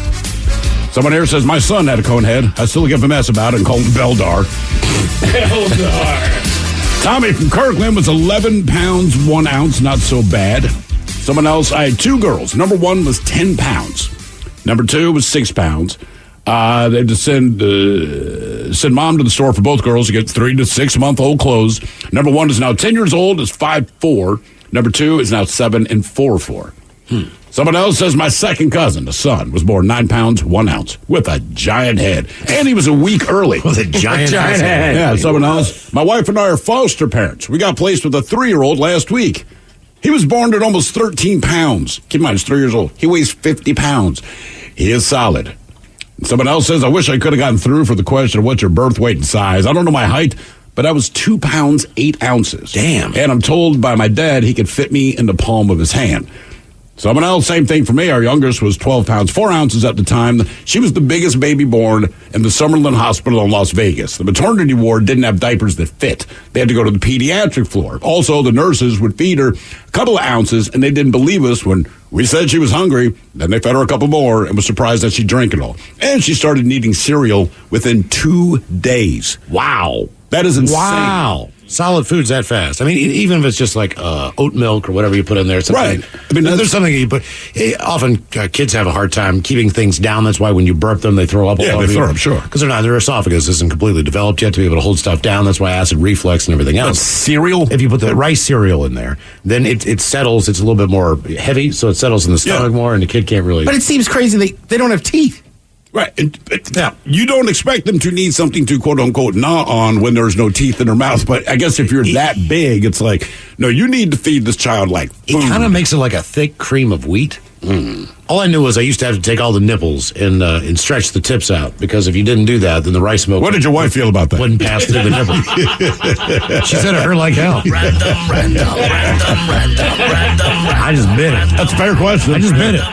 Someone here says my son had a cone head. I still give a mess about it and call him Beldar. Beldar. Tommy from Kirkland was 11 pounds, 1 ounce. Not so bad. Someone else, I had 2 girls. Number 1 was 10 pounds. Number 2 was 6 pounds. They had to send mom to the store for both girls to get 3 to 6 month old clothes. Number 1 is now 10 years old, is 5'4". Number 2 is now 7 and 4'4". Someone else says my second cousin, a son, was born 9 pounds, 1 ounce with a giant head. And he was a week early. With a giant head. Yeah, someone else. My wife and I are foster parents. We got placed with a 3-year-old last week. He was born at almost 13 pounds. Keep in mind, he's 3 years old. He weighs 50 pounds. He is solid. Someone else says, I wish I could have gotten through for the question of what's your birth weight and size. I don't know my height, but I was 2 pounds, 8 ounces. Damn. And I'm told by my dad he could fit me in the palm of his hand. Someone else, same thing for me. Our youngest was 12 pounds, 4 ounces at the time. She was the biggest baby born in the Summerlin Hospital in Las Vegas. The maternity ward didn't have diapers that fit. They had to go to the pediatric floor. Also, the nurses would feed her a couple of ounces, and they didn't believe us when we said she was hungry. Then they fed her a couple more and was surprised that she drank it all. And she started needing cereal within 2 days. Wow. That is insane. Wow. Solid foods that fast. I mean, even if it's just like oat milk or whatever you put in there. Right. I mean, there's something you put. Often kids have a hard time keeping things down. That's why when you burp them, they throw up. Yeah, they throw up, sure. Because their esophagus isn't completely developed yet to be able to hold stuff down. That's why acid reflux and everything else. But cereal? If you put the rice cereal in there, then it settles. It's a little bit more heavy, so it settles in the stomach more, and the kid can't really. But it seems crazy they don't have teeth. Right. You don't expect them to need something to, quote unquote, gnaw on when there's no teeth in their mouth. But I guess if you're that big, it's like, no, you need to feed this child like food. It kind of makes it like a thick cream of wheat. All I knew was I used to have to take all the nipples and stretch the tips out, because if you didn't do that, then the rice milk. What did your wife feel about that? Wouldn't pass through the nipple. She said it hurt like hell. Random. I just bit it. That's a fair question. I just bit it.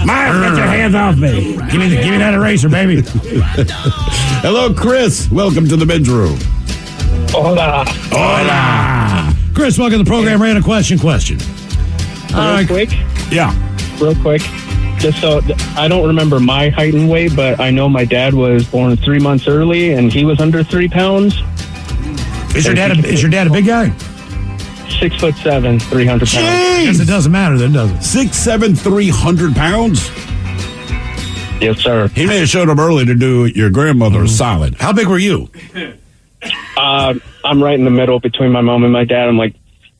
Miles, get your hands off me. Give me that eraser, baby. Hello, Chris. Welcome to the men's room. Hola. Chris, welcome to the program. Random question. Real quick. Yeah. Real quick. Just so I don't remember my height and weight, but I know my dad was born 3 months early, and he was under 3 pounds. Is your dad a big guy? 6'7", 300 pounds. I guess it doesn't matter then, does it? 6'7", 300 pounds? Yes, sir. He may have showed up early to do your grandmother a solid. How big were you? I'm right in the middle between my mom and my dad. I'm like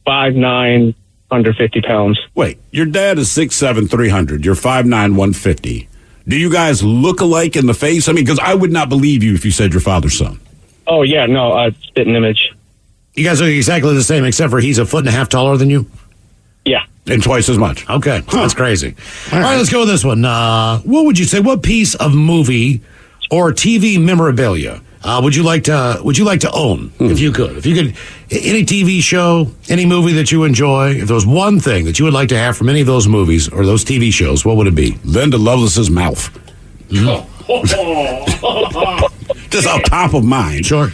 5'9", under 50 pounds. Wait, your dad is 6'7", 300. You're 5'9", 150. Do you guys look alike in the face? I mean, because I would not believe you if you said your father's son. Oh, yeah, no, spitting image. You guys look exactly the same, except for he's 1.5 feet taller than you? Yeah. And twice as much. Okay, that's crazy. All right, let's go with this one. What would you say? What piece of movie or TV memorabilia would you like to own if you could? If you could, any TV show, any movie that you enjoy, if there was one thing that you would like to have from any of those movies or those TV shows, what would it be? Linda Lovelace's mouth. Just off top of mind. Sure.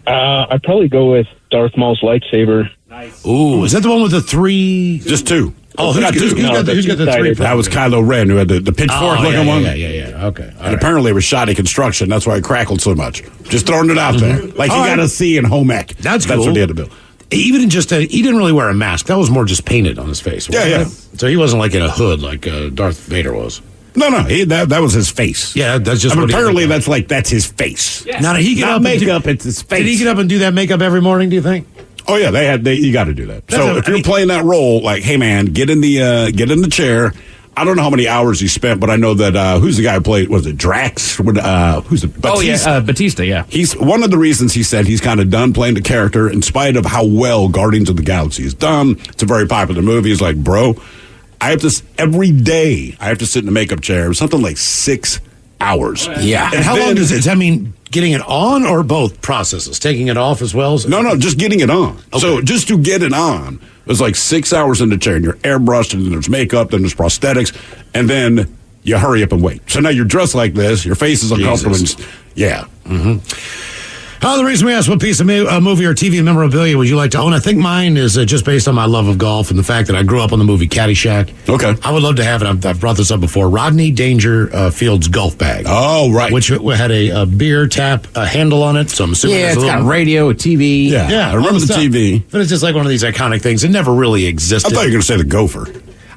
I'd probably go with Darth Maul's lightsaber. Nice. Ooh, is that the one with the 3? Just 2. Oh, who's got the 3? That was Kylo Ren, who had the pitchfork-looking one. Yeah. Okay. And apparently it was shoddy construction. That's why it crackled so much. Just throwing it out there. Like you got to see in home ec. That's cool. That's what he had to build. Even in just he didn't really wear a mask. That was more just painted on his face. Yeah. So he wasn't like in a hood like Darth Vader was. No. That was his face. Yeah, that's just. Apparently, that's his face. Yeah. Now, did he get Not up? Makeup. It's his face. Did he get up and do that makeup every morning? Do you think? Oh yeah, you got to do that. So if you're playing that role, like, hey man, get in the chair. I don't know how many hours he spent, but I know that who's the guy who played? Was it Drax? Who's the? Batista. Batista. Yeah, he's one of the reasons he said he's kind of done playing the character, in spite of how well Guardians of the Galaxy is done. It's a very popular movie. He's like, bro, every day I have to sit in a makeup chair, something like 6 hours. Yeah, and how long does it? Does that mean getting it on or both processes? Taking it off as well? No, just getting it on. Okay. So just to get it on, it's like 6 hours in the chair, and you're airbrushed, and then there's makeup, then there's prosthetics, and then you hurry up and wait. So now you're dressed like this, your face is uncomfortable. Yeah. Mm-hmm. The reason we asked what piece of movie or TV memorabilia would you like to own, I think mine is just based on my love of golf and the fact that I grew up on the movie Caddyshack. Okay. I would love to have it. I've brought this up before. Rodney Dangerfield's golf bag. Oh, right. Which had a beer tap handle on it. So I'm assuming it's got radio, a TV. Yeah, I remember the TV. But it's just like one of these iconic things. It never really existed. I thought you were going to say the gopher.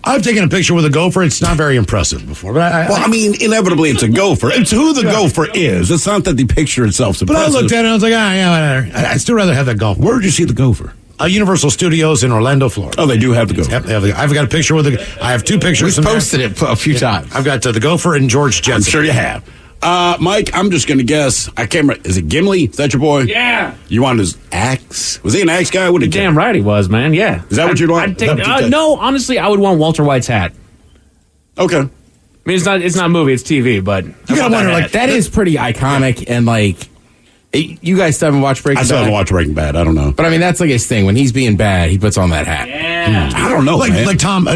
I've taken a picture with a gopher. It's not very impressive before. But I mean, inevitably, it's a gopher. It's who the gopher is. It's not that the picture itself's impressive. But I looked at it and I was like, whatever. I'd still rather have that golf. Where did you see the gopher? Universal Studios in Orlando, Florida. Oh, they do have the gopher. Yep, I've got a picture with I have 2 pictures. We've posted it a few times. I've got the gopher and George Jetson. I'm sure you have. Mike, I'm just going to guess. I can't remember. Is it Gimli? Is that your boy? Yeah. You want his axe? Was he an axe guy? Damn right he was, man. Yeah. Is that what you'd want? No, honestly, I would want Walter White's hat. Okay. I mean, it's not a movie, it's TV, but you gotta wonder, like, that is pretty iconic, and like, you guys still haven't watched Breaking Bad? I still haven't watched Breaking Bad. I don't know, but I mean, that's like his thing. When he's being bad, he puts on that hat. Yeah. I don't know, man. Like Tom.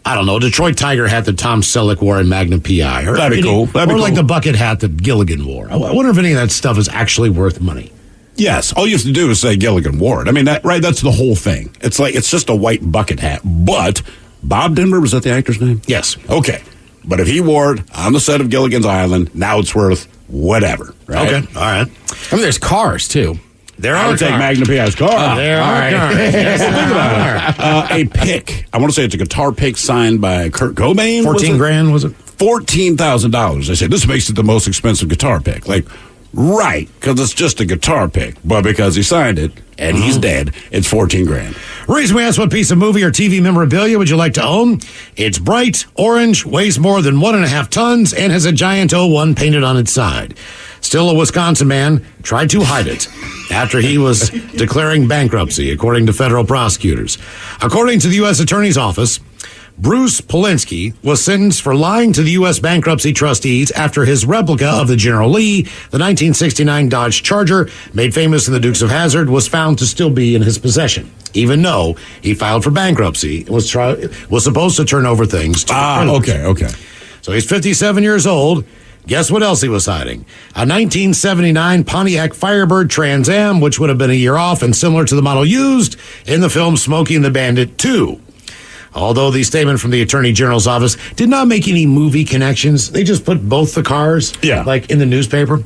I don't know, Detroit Tiger hat that Tom Selleck wore in Magnum P.I. That'd be cool. Like the bucket hat that Gilligan wore. I wonder if any of that stuff is actually worth money. Yes, all you have to do is say Gilligan wore it. I mean, that's the whole thing. It's like it's just a white bucket hat, but Bob Denver, was that the actor's name? Yes. Okay. But if he wore it on the set of Gilligan's Island, now it's worth whatever. Right? Okay. All right. I mean, there's cars, too. I would take Magnum P.I.'s car. There are cars. Yes. A pick. I want to say it's a guitar pick signed by Kurt Cobain. $14,000, was it? $14,000. They say this makes it the most expensive guitar pick. Like, right, because it's just a guitar pick. But because he signed it and he's dead, it's $14,000. Reason we asked what piece of movie or TV memorabilia would you like to own? It's bright, orange, weighs more than 1.5 tons, and has a giant O1 painted on its side. Still, a Wisconsin man tried to hide it after he was declaring bankruptcy, according to federal prosecutors. According to the U.S. Attorney's Office, Bruce Polinsky was sentenced for lying to the U.S. bankruptcy trustees after his replica of the General Lee, the 1969 Dodge Charger, made famous in the Dukes of Hazzard, was found to still be in his possession, even though he filed for bankruptcy and was supposed to turn over things to the creditors. Okay. So he's 57 years old. Guess what else he was hiding? A 1979 Pontiac Firebird Trans Am, which would have been a year off and similar to the model used in the film Smokey and the Bandit 2. Although the statement from the Attorney General's office did not make any movie connections, they just put both the cars, like in the newspaper.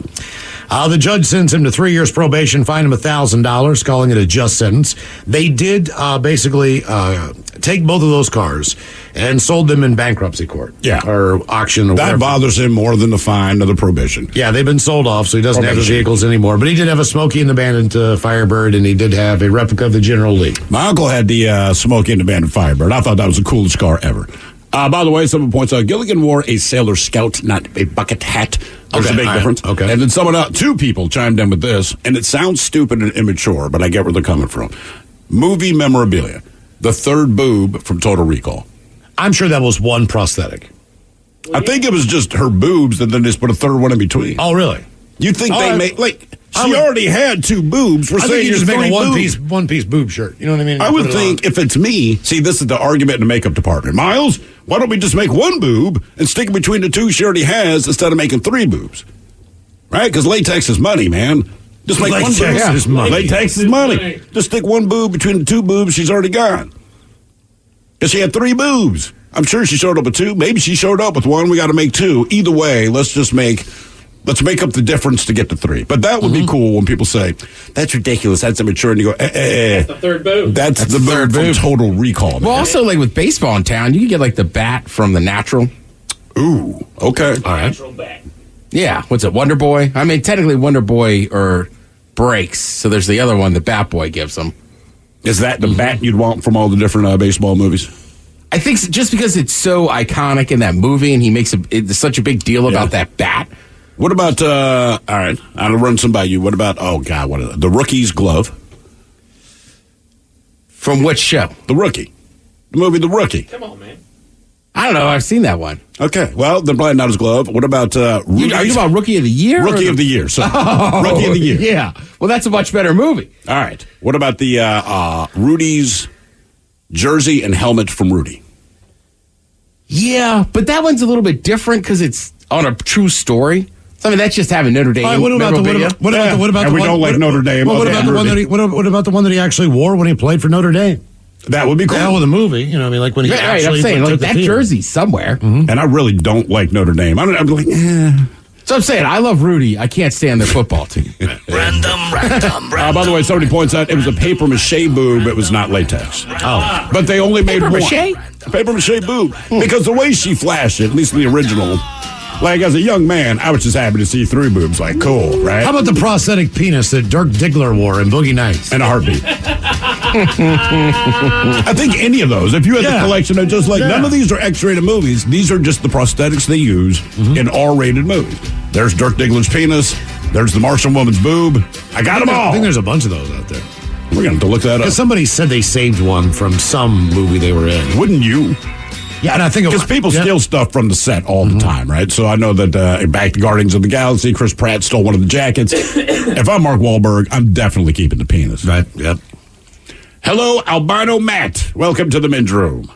The judge sentenced him to 3 years probation, fined him $1,000, calling it a just sentence. They did basically take both of those cars and sold them in bankruptcy court. Yeah. Or auction or whatever. That bothers him more than the fine or the probation. Yeah, they've been sold off, so he doesn't have the vehicles anymore. But he did have a Smokey and the Bandit Firebird, and he did have a replica of the General Lee. My uncle had the Smokey and the Bandit Firebird. I thought that was the coolest car ever. By the way, someone points out Gilligan wore a Sailor Scout, not a bucket hat. There's a big difference. Okay. And then two people chimed in with this, and it sounds stupid and immature, but I get where they're coming from. Movie memorabilia. The third boob from Total Recall. I'm sure that was one prosthetic. I think it was just her boobs, and then just put a third one in between. Oh, really? You think they made she already had 2 boobs? We're I saying think you just make a one piece boob shirt. You know what I mean? I would think if it's me, see, this is the argument in the makeup department. Miles, why don't we just make 1 boob and stick it between the 2 she already has instead of making 3 boobs? right? Because latex is money, man. Just make one boob. Is money. Latex is money. Just stick one boob between the two boobs, she's already gone. Because she had 3 boobs. I'm sure she showed up with 2. Maybe she showed up with 1. We got to make 2. Either way, let's make up the difference to get to 3. But that would be cool when people say, that's ridiculous, that's immature. And you go, That's the third boob. That's the third boob from Total Recall. Man. Well, also, like with baseball in town, you can get like the bat from the Natural. Ooh, okay. All right. Natural bat. Yeah, what's it, Wonder Boy? I mean, technically Wonder Boy or breaks, so there's the other one the Bat Boy gives them. Is that the bat you'd want from all the different baseball movies? I think just because it's so iconic in that movie and he makes it's such a big deal about that bat. What about, all right, I'll run some by you. What about, the Rookie's glove? From which show? The Rookie. The movie The Rookie. Come on, man. I don't know. I've seen that one. Okay. Well, they're playing out his glove. What about Are you talking about Rookie of the Year? Rookie of the Year. So, Rookie of the Year. Yeah. Well, that's a much better movie. All right. What about the Rudy's jersey and helmet from Rudy? Yeah, but that one's a little bit different because it's on a true story. So, I mean, that's just having Notre Dame. All right, what about the one? Notre Dame. What about the one that what about the one that he actually wore when he played for Notre Dame? That would be cool. The hell with the movie, you know. I mean, like when he actually I'm saying like took the that field. jersey somewhere. And I really don't like Notre Dame. I'm like, So I'm saying I love Rudy. I can't stand their football team. Random. by the way, somebody points out it was a paper mache boob. It was not latex. Oh, but they only made paper one. mache? Paper mache boob. Because the way she flashed it, at least in the original, like as a young man, I was just happy to see 3 boobs. Like, cool, right? How about the prosthetic penis that Dirk Diggler wore in Boogie Nights? In a heartbeat. I think any of those. If you had the collection of just none of these are X-rated movies. These are just the prosthetics they use in R-rated movies. There's Dirk Diggler's penis. There's the Martian woman's boob. I got them all. I think there's a bunch of those out there. We're going to have to look that up. Because somebody said they saved one from some movie they were in. Wouldn't you? Yeah, and I think because people steal stuff from the set all the time, right? So I know that back to Guardians of the Galaxy, Chris Pratt stole one of the jackets. If I'm Mark Wahlberg, I'm definitely keeping the penis. Right. Yep. Hello, Albino Matt. Welcome to the men's room.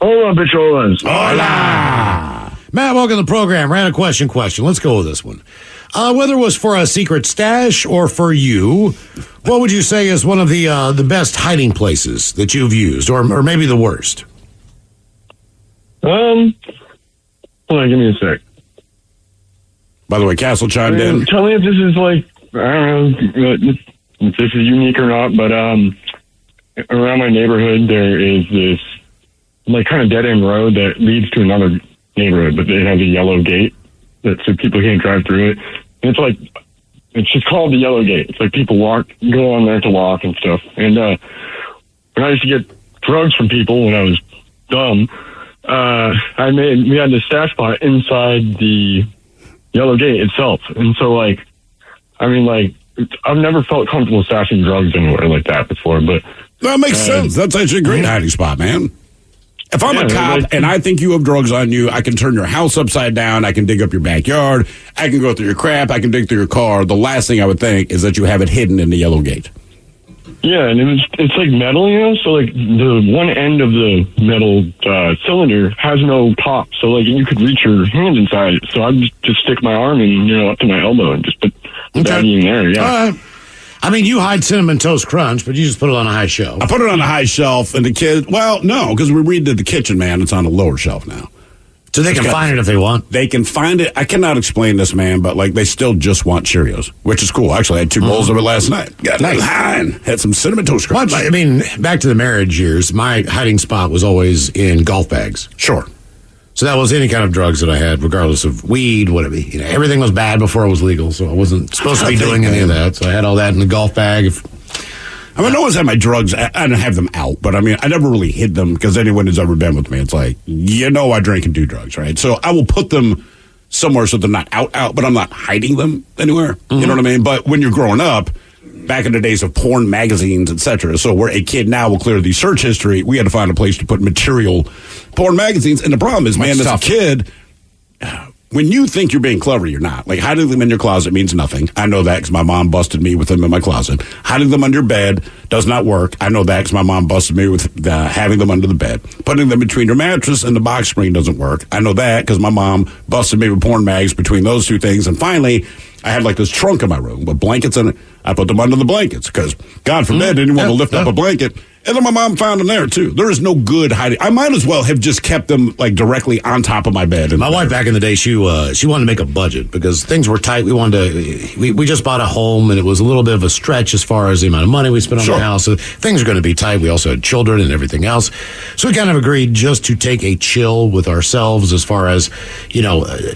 Hola, Bicholas. Hola. Matt, welcome to the program. Ran a question. Let's go with this one. Whether it was for a secret stash or for you, what would you say is one of the best hiding places that you've used, or maybe the worst? Hold on, give me a sec. By the way, Castle chimed in. Tell me if this is like, I don't know if this is unique or not, but around my neighborhood there is this like kind of dead end road that leads to another neighborhood, but it has a yellow gate so people can't drive through it. And it's just called the Yellow Gate. It's like people go on there to walk and stuff. And when I used to get drugs from people when I was dumb, we had this stash spot inside the Yellow Gate itself. And so I've never felt comfortable stashing drugs anywhere like that before, but that makes sense. That's actually a great hiding spot, man. If I'm a cop and I think you have drugs on you, I can turn your house upside down. I can dig up your backyard. I can go through your crap. I can dig through your car. The last thing I would think is that you have it hidden in the Yellow Gate. Yeah, and it's like metal, you know? So, like, the one end of the metal cylinder has no top. So, like, you could reach your hand inside it. So I'd just stick my arm in, up to my elbow and just put the baggie in there, yeah. I mean, you hide Cinnamon Toast Crunch, but you just put it on a high shelf. I put it on a high shelf, and the kids, well, no, because we redid the kitchen, man. It's on a lower shelf now. So they can find it if they want? They can find it. I cannot explain this, man, but, they still just want Cheerios, which is cool. Actually, I had 2 bowls of it last night. Got nice. Had some Cinnamon Toast Crunch. I mean, back to the marriage years, my hiding spot was always in golf bags. Sure. So that was any kind of drugs that I had, regardless of weed, whatever. Everything was bad before it was legal, so I wasn't supposed to be doing any of that. So I had all that in the golf bag. I always had my drugs. I didn't have them out, but I never really hid them because anyone who's ever been with me, it's like, I drink and do drugs, right? So I will put them somewhere so they're not out, but I'm not hiding them anywhere. Mm-hmm. You know what I mean? But when you're growing up, back in the days of porn magazines, etc., so where a kid now will clear the search history, we had to find a place to put material porn magazines. And the problem is, man, as a kid, when you think you're being clever, you're not. Like, hiding them in your closet means nothing. I know that because my mom busted me with them in my closet. Hiding them under your bed does not work. I know that because my mom busted me with having them under the bed. Putting them between your mattress and the box spring doesn't work. I know that because my mom busted me with porn mags between those two things. And finally, I had like this trunk in my room with blankets in it. I put them under the blankets because, God forbid, I didn't want to lift up a blanket. And then my mom found them there, too. There is no good hiding. I might as well have just kept them, like, directly on top of my bed. My wife back in the day, she wanted to make a budget because things were tight. We just bought a home, and it was a little bit of a stretch as far as the amount of money we spent on the house. So things are going to be tight. We also had children and everything else. So we kind of agreed just to take a chill with ourselves as far as,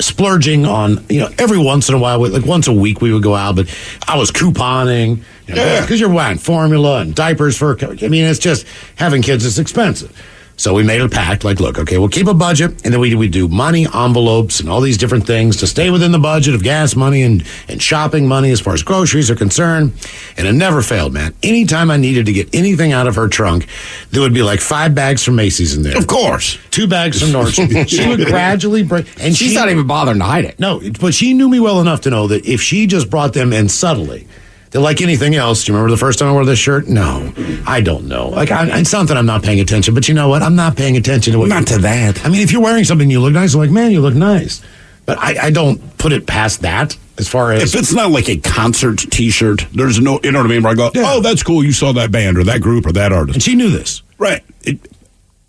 splurging on, every once in a while. Like once a week we would go out, but I was couponing. Because you're buying formula and diapers for, it's just having kids is expensive. So we made a pact, like, look, okay, we'll keep a budget, and then we do money envelopes and all these different things to stay within the budget of gas money and shopping money as far as groceries are concerned. And it never failed, man. Anytime I needed to get anything out of her trunk, there would be like 5 bags from Macy's in there. Of course. 2 bags from Nordstrom. She would gradually break. And she's not even bothering to hide it. No, but she knew me well enough to know that if she just brought them in subtly, like anything else, do you remember the first time I wore this shirt? No, I don't know. Like, it's not that I'm not paying attention, but you know what? I'm not paying attention to what. Not to that. I mean, if you're wearing something you look nice, I'm like, man, you look nice. But I don't put it past that as far as. If it's not like a concert T-shirt, there's no, you know what I mean? Where I go, oh, that's cool. You saw that band or that group or that artist. And she knew this. Right.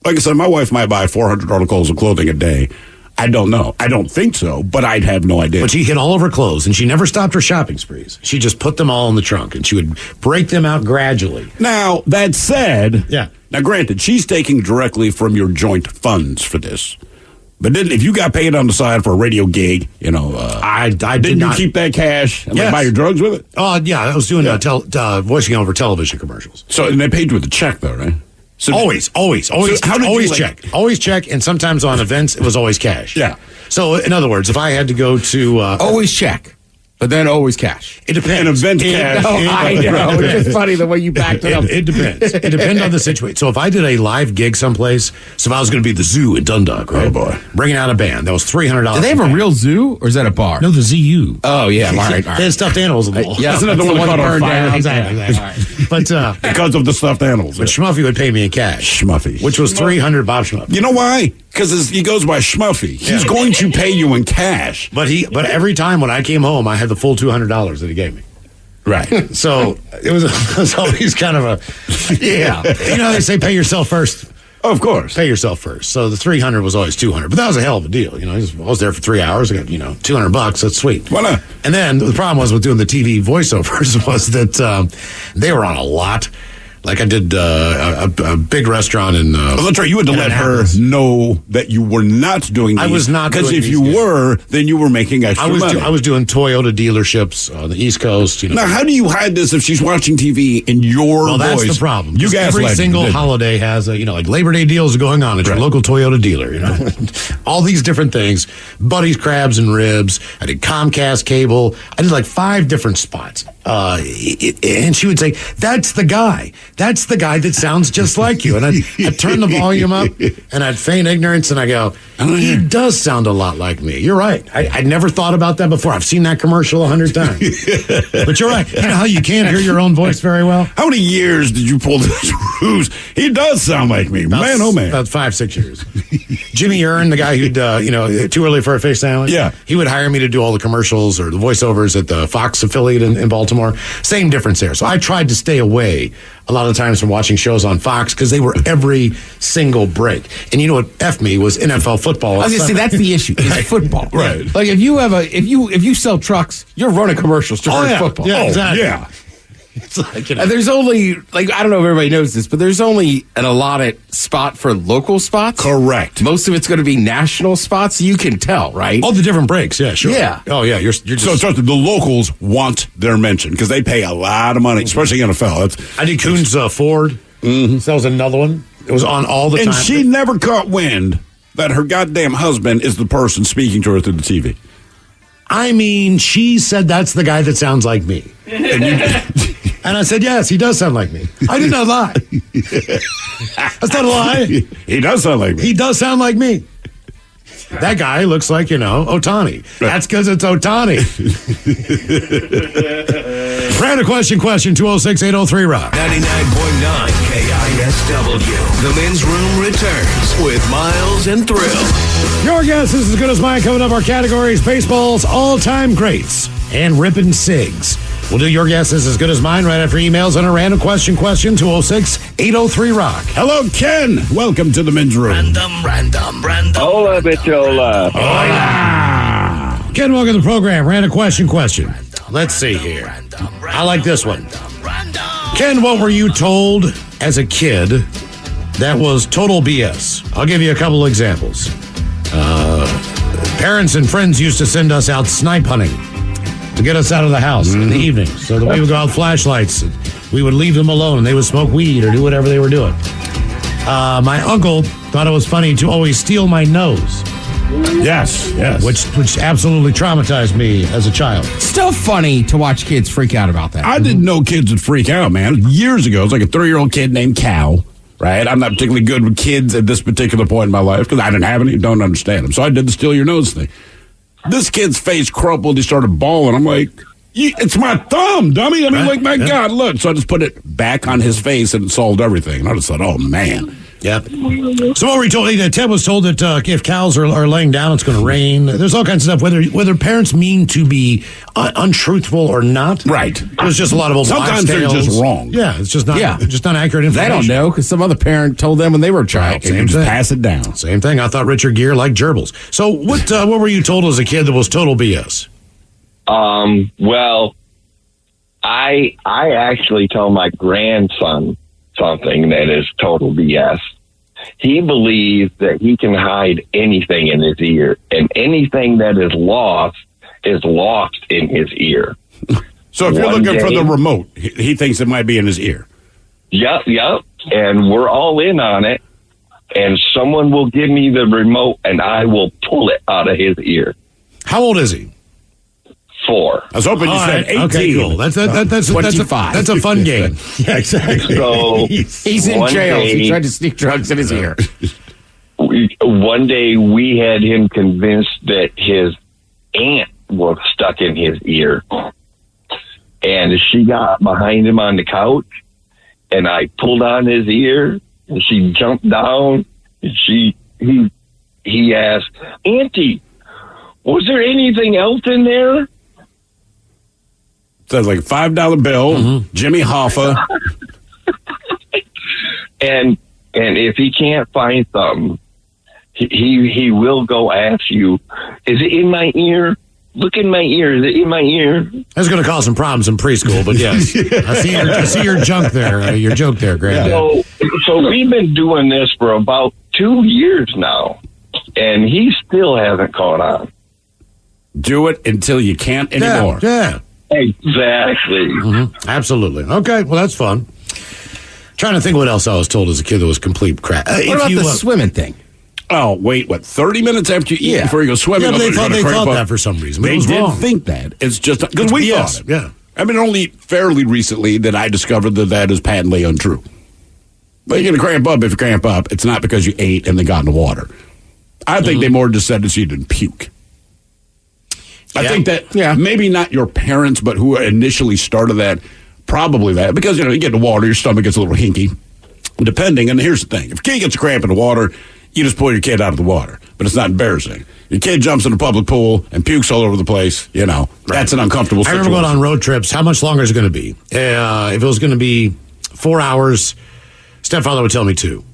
Like I said, my wife might buy 400 articles of clothing a day. I don't know. I don't think so, but I'd have no idea. But she hid all of her clothes, and she never stopped her shopping sprees. She just put them all in the trunk, and she would break them out gradually. Now, that said, now granted, she's taking directly from your joint funds for this. But if you got paid on the side for a radio gig, I didn't you keep that cash and buy your drugs with it? Yeah, I was doing voicing over television commercials. So, and they paid you with a check, though, right? So always check. Always check, and sometimes on events, it was always cash. Yeah. So, in other words, if I had to go to... always check, but then always cash. It depends. An event cash. I know. It's just funny the way you backed it up. It depends. It depends on the situation. So if I did a live gig someplace, so if I was going to be the zoo in Dundalk, right? Oh, boy. Bringing out a band, that was $300. Do they have a real zoo, or is that a bar? No, the ZU. Oh, yeah. All right. They had stuffed animals in the wall. Yeah, that's another one that burned down. Exactly. Right. But because of the stuffed animals. But Schmuffy would pay me in cash. Schmuffy. Which was $300 Bob Schmuffy. You know why? Because he goes by Schmuffy. He's going to pay you in cash. But every time when I came home, I had the full $200 that he gave me. Right. So it was always kind of a, they say pay yourself first. Oh, of course. Pay yourself first. So the $300 was always $200. But that was a hell of a deal. I was there for 3 hours. I got, $200. That's sweet. Why not? And then the problem was with doing the TV voiceovers was that they were on a lot. Like I did a big restaurant in. That's right. You had to let her know that you were not doing these. I was not because if you were, then you were making extra money. I was doing Toyota dealerships on the East Coast. Now, how do you hide this if she's watching TV in your voice? Well, that's the problem. You guys, every single holiday has like Labor Day deals going on at your local Toyota dealer. All these different things. Buddy's Crabs and Ribs. I did Comcast cable. I did like 5 different spots. And she would say, "That's the guy. That's the guy that sounds just like you." And I'd turn the volume up, and I'd feign ignorance, and I go, "He does sound a lot like me." You're right. I'd never thought about that before. I've seen that commercial 100 times. But you're right. You know how you can't hear your own voice very well? How many years did you pull this ruse? He does sound like me. Man, oh man. About 5-6 years. Jimmy Earn, the guy who'd, Too Early for a Fish Sandwich? Yeah. He would hire me to do all the commercials or the voiceovers at the Fox affiliate in Baltimore. Same difference there. So I tried to stay away a lot of times from watching shows on Fox because they were every single break. And you know what F me was NFL football. I was going to say, that's the issue. It's football. Right. Like if you sell trucks, you're running commercials to run football. Yeah, exactly. Yeah. It's like, there's only, I don't know if everybody knows this, but there's only an allotted spot for local spots. Correct. Most of it's going to be national spots. You can tell, right? All the different breaks. Yeah, sure. Yeah. Oh, yeah. You're just... So trust me, the locals want their mention because they pay a lot of money, especially NFL. I did Coons Ford. Mm-hmm. So that was another one. It was on all the time. And she never caught wind that her goddamn husband is the person speaking to her through the TV. I mean, she said that's the guy that sounds like me. And I said, yes, he does sound like me. I did not lie. That's not a lie. He does sound like me. He does sound like me. That guy looks like, Ohtani. That's because it's Ohtani. Random question, 206-803-ROCK. 99.9 KISW. The men's room returns with Miles and Thrill. Your guess is as good as mine. Coming up, our categories: baseball's all-time greats and ripping cigs. We'll do your guess is as good as mine right after emails on a random question, 206-803-ROCK. Hello, Ken. Welcome to the men's room. Random. Hola, bichola. Hola. Ken, welcome to the program. Random question. Let's see here. I like this one. Ken, what were you told as a kid that was total BS? I'll give you a couple of examples. Parents and friends used to send us out snipe hunting to get us out of the house in the evening, so that we would go out with flashlights. We would leave them alone, and they would smoke weed or do whatever they were doing. My uncle thought it was funny to always steal my nose. Yes. Which absolutely traumatized me as a child. Still funny to watch kids freak out about that. I didn't know kids would freak out, man. Years ago, it was like a 3-year-old kid named Cal, right? I'm not particularly good with kids at this particular point in my life because I didn't have any, don't understand them. So I did the steal your nose thing. This kid's face crumpled. He started bawling. I'm like, it's my thumb, dummy. I mean, my God, look. So I just put it back on his face and it solved everything. And I just thought, oh, man. Yep. So what were you told? Ted was told that if cows are laying down, it's going to rain. There's all kinds of stuff, whether parents mean to be untruthful or not. Right. There's just a lot of old sometimes they're just wrong. Yeah, it's just not accurate information. They don't know because some other parent told them when they were a child. Same thing. Just pass it down. Same thing. I thought Richard Gere liked gerbils. So what were you told as a kid that was total BS? Well, I actually tell my grandson something that is total BS. He believes that he can hide anything in his ear, and anything that is lost in his ear. So if you're looking for the remote, he thinks it might be in his ear. Yep. And we're all in on it. And someone will give me the remote, and I will pull it out of his ear. How old is he? 4. I was hoping you said 18. Okay, cool. That's 25. That's a fun game. Yeah, exactly. So he's in jail. He tried to sneak drugs in his ear. One day we had him convinced that his aunt was stuck in his ear. And she got behind him on the couch, and I pulled on his ear, and she jumped down, and he asked, "Auntie, was there anything else in there?" Sounds like a $5 bill, Jimmy Hoffa. and if he can't find something, he will go ask you, "Is it in my ear? Look in my ear. Is it in my ear?" That's going to cause some problems in preschool, but yes. I see your junk there, your joke there, Granddad. So we've been doing this for about 2 years now, and he still hasn't caught on. Do it until you can't anymore. Yeah. Exactly. Absolutely. Okay, well, that's fun. Trying to think what else I was told as a kid that was complete crap. What about the swimming thing? Oh, wait, 30 minutes after you eat before you go swimming? Yeah, but they thought that for some reason. They did wrong. think that. It's just because we thought it. Yeah. I mean, only fairly recently that I discovered that is patently untrue. But you're going to cramp up if you cramp up. It's not because you ate and they got in the water. I think they more just said it so you didn't puke. I think that maybe not your parents, but who initially started that, probably that. Because, you get in the water, your stomach gets a little hinky. Depending, and here's the thing. If a kid gets a cramp in the water, you just pull your kid out of the water. But it's not embarrassing. Your kid jumps in a public pool and pukes all over the place, that's an uncomfortable situation. I remember going on road trips. How much longer is it going to be? If it was going to be 4 hours, stepfather would tell me 2.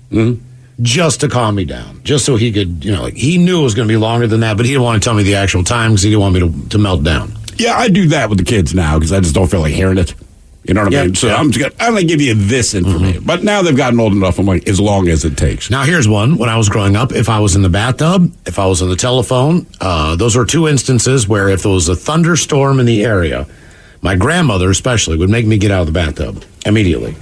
Just to calm me down. Just so he could, he knew it was going to be longer than that, but he didn't want to tell me the actual time because he didn't want me to melt down. Yeah, I do that with the kids now because I just don't feel like hearing it. You know what I mean? So I'm going to give you this information. But now they've gotten old enough, I'm like, as long as it takes. Now, here's one. When I was growing up, if I was in the bathtub, if I was on the telephone, those are 2 instances where if there was a thunderstorm in the area, my grandmother especially would make me get out of the bathtub immediately.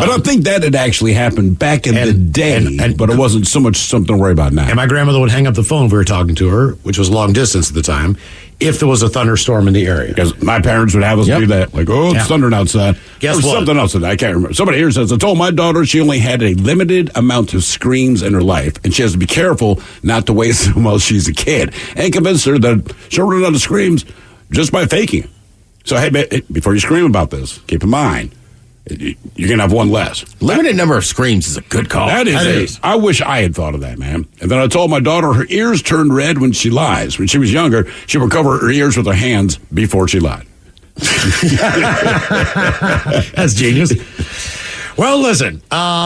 But I think that had actually happened back in the day, but it wasn't so much something to worry about now. And my grandmother would hang up the phone if we were talking to her, which was long distance at the time, if there was a thunderstorm in the area. Because my parents would have us do that. Like, it's thundering outside. Guess or what? Something else that I can't remember. Somebody here says, I told my daughter she only had a limited amount of screams in her life, and she has to be careful not to waste them while she's a kid. And convinced her that she'll run out of screams just by faking it. So, hey, before you scream about this, keep in mind, you're going to have one less. Limited number of screams is a good call. That is. I wish I had thought of that, man. And then I told my daughter her ears turned red when she lies. When she was younger, she would cover her ears with her hands before she lied. That's genius. Well, listen,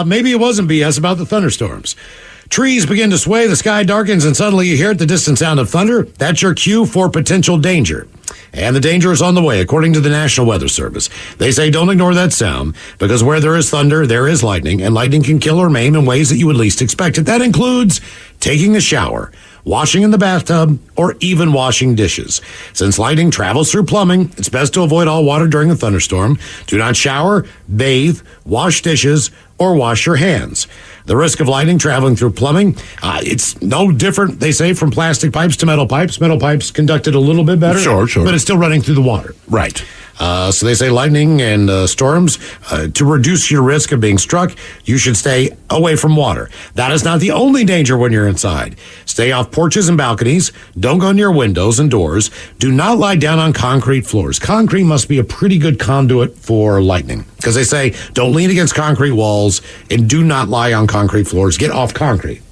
maybe it wasn't BS about the thunderstorms. Trees begin to sway, the sky darkens, and suddenly you hear the distant sound of thunder. That's your cue for potential danger. And the danger is on the way, according to the National Weather Service. They say don't ignore that sound, because where there is thunder, there is lightning, and lightning can kill or maim in ways that you would least expect it. That includes taking a shower, washing in the bathtub, or even washing dishes. Since lightning travels through plumbing, it's best to avoid all water during a thunderstorm. Do not shower, bathe, wash dishes, or wash your hands. The risk of lightning traveling through plumbing, it's no different, they say, from plastic pipes to metal pipes. Metal pipes conducted a little bit better. Sure. But it's still running through the water. Right. So they say lightning and storms, to reduce your risk of being struck, you should stay away from water. That is not the only danger when you're inside. Stay off porches and balconies. Don't go near windows and doors. Do not lie down on concrete floors. Concrete must be a pretty good conduit for lightning, because they say don't lean against concrete walls and do not lie on concrete floors. Get off concrete.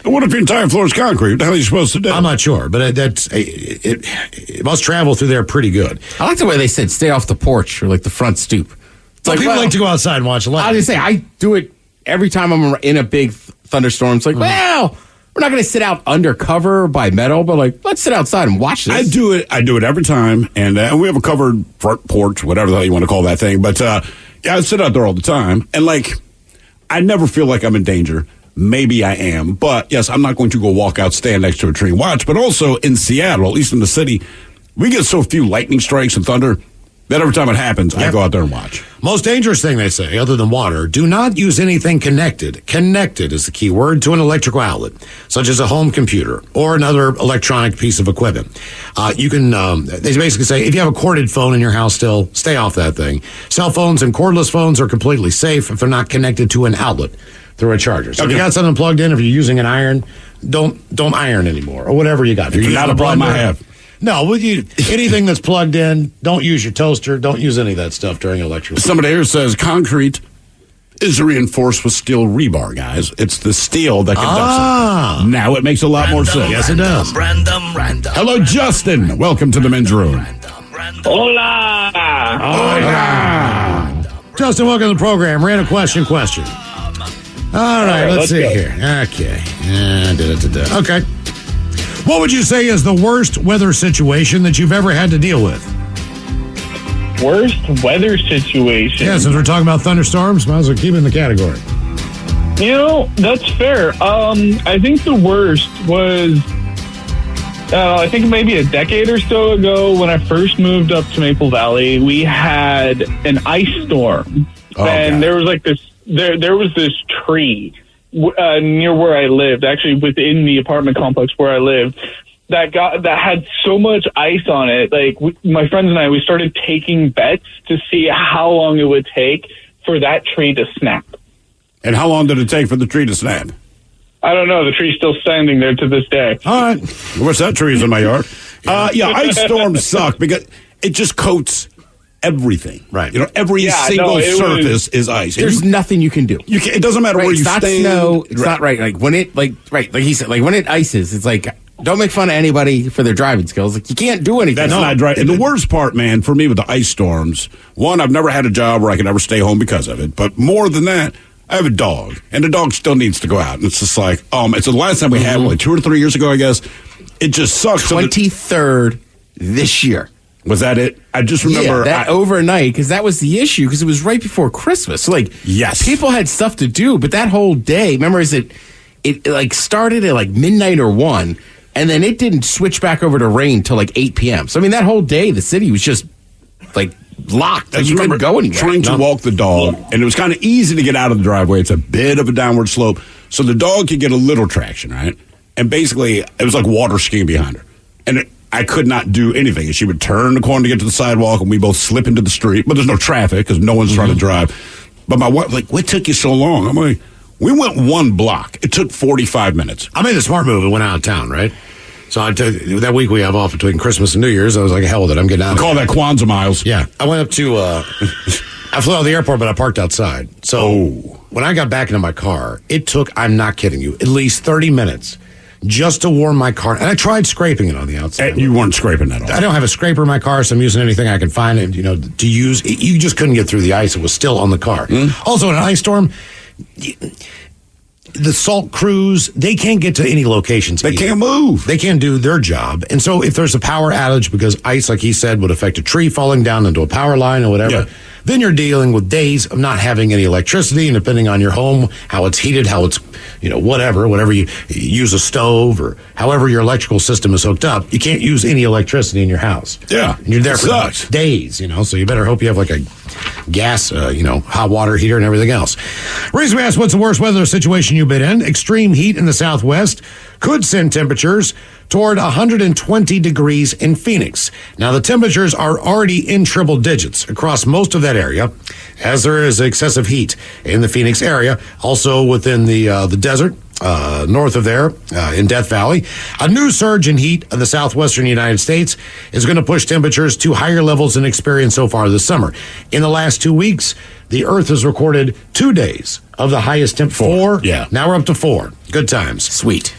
What if your entire floor is concrete? What the hell are you supposed to do? I'm not sure, but it must travel through there pretty good. I like the way they said stay off the porch or like the front stoop. It's like, people like to go outside and watch lightning. I was going to say, I do it every time I'm in a big thunderstorm. It's like, well, we're not going to sit out under cover by metal, but like, let's sit outside and watch this. I do it every time, and we have a covered front porch, whatever the hell you want to call that thing. But yeah, I sit out there all the time, and like, I never feel like I'm in danger. Maybe I am, but yes, I'm not going to go walk out, stand next to a tree and watch. But also in Seattle, at least in the city, we get so few lightning strikes and thunder that every time it happens, I go out there and watch. Most dangerous thing, they say, other than water, do not use anything connected. Connected is the key word to an electrical outlet, such as a home computer or another electronic piece of equipment. You can, they basically say, if you have a corded phone in your house still, stay off that thing. Cell phones and cordless phones are completely safe if they're not connected to an outlet through a charger. So if you got something plugged in, if you're using an iron, don't iron anymore, or whatever you got. If you're not a problem I have. No, anything that's plugged in, don't use your toaster, don't use any of that stuff during electricity. Somebody here says concrete is reinforced with steel rebar, guys. It's the steel that conducts it. Now it makes a lot more sense. Yes, it does. Random. Hello, Justin. Welcome to the men's room. Hola. Justin, welcome to the program. Random question. All right, let's see here. Okay. Okay. What would you say is the worst weather situation that you've ever had to deal with? Worst weather situation? Yeah, since we're talking about thunderstorms, might as well keep it in the category. You know, that's fair. I think the worst was, I think maybe a decade or so ago when I first moved up to Maple Valley, we had an ice storm. And there was like this, there was this tree near where I lived, actually within the apartment complex where I lived, that had so much ice on it. Like my friends and I, we started taking bets to see how long it would take for that tree to snap. And how long did it take for the tree to snap? I don't know. The tree's still standing there to this day. All right. I wish that tree's in my yard. Ice storms suck because it just coats everything. Right. You know, every single surface is ice. There's nothing you can do. It doesn't matter where you stand. It's not snow. It's not right. Like when it, like he said, like when it ices, it's like, don't make fun of anybody for their driving skills. Like you can't do anything. That's not right. And the worst part, man, for me with the ice storms, one, I've never had a job where I could ever stay home because of it. But more than that, I have a dog, and the dog still needs to go out. And it's just like, it's the last time we had one, 2 or 3 years ago, I guess. It just sucks. 23rd this year. Was that it? I just remember that overnight, because that was the issue, because it was right before Christmas. So, like, yes, people had stuff to do, but that whole day, remember, it like started at like midnight or 1, and then it didn't switch back over to rain till like 8 p.m. So, I mean, that whole day, the city was just like locked. I You couldn't go anywhere. Trying to walk the dog, and it was kind of easy to get out of the driveway. It's a bit of a downward slope, so the dog could get a little traction, right? And basically, it was like water skiing behind her. And I could not do anything. And she would turn the corner to get to the sidewalk, and we both slip into the street. But there's no traffic because no one's trying to drive. But my wife, like, what took you so long? I'm like, we went 1 block. It took 45 minutes. I made the smart move and went out of town, right? So that week we have off between Christmas and New Year's, I was like, hell with it, I'm getting out of Call that Kwanzaa miles. Yeah. I went up to, I flew out of the airport, but I parked outside. So when I got back into my car, it took, I'm not kidding you, at least 30 minutes just to warm my car. And I tried scraping it on the outside. And you weren't scraping at all. I don't have a scraper in my car, so I'm using anything I can find to use. You just couldn't get through the ice. It was still on the car. Also, in an ice storm, the salt crews, they can't get to any locations. They can't move. They can't do their job. And so if there's a power outage because ice, like he said, would affect a tree falling down into a power line or whatever, then you're dealing with days of not having any electricity, and depending on your home, how it's heated, how it's, whatever you use a stove or however your electrical system is hooked up, you can't use any electricity in your house. Yeah. And you're there for days, so you better hope you have like a gas, hot water heater and everything else. Reason we asked, what's the worst weather situation you've been in? Extreme heat in the Southwest could send temperatures toward 120 degrees in Phoenix. Now, the temperatures are already in triple digits across most of that area, as there is excessive heat in the Phoenix area, also within the desert. North of there, in Death Valley. A new surge in heat in the southwestern United States is going to push temperatures to higher levels than experienced so far this summer. In the last 2 weeks, the Earth has recorded 2 days of the highest temperature. 4? Yeah. Now we're up to 4. Good times. Sweet.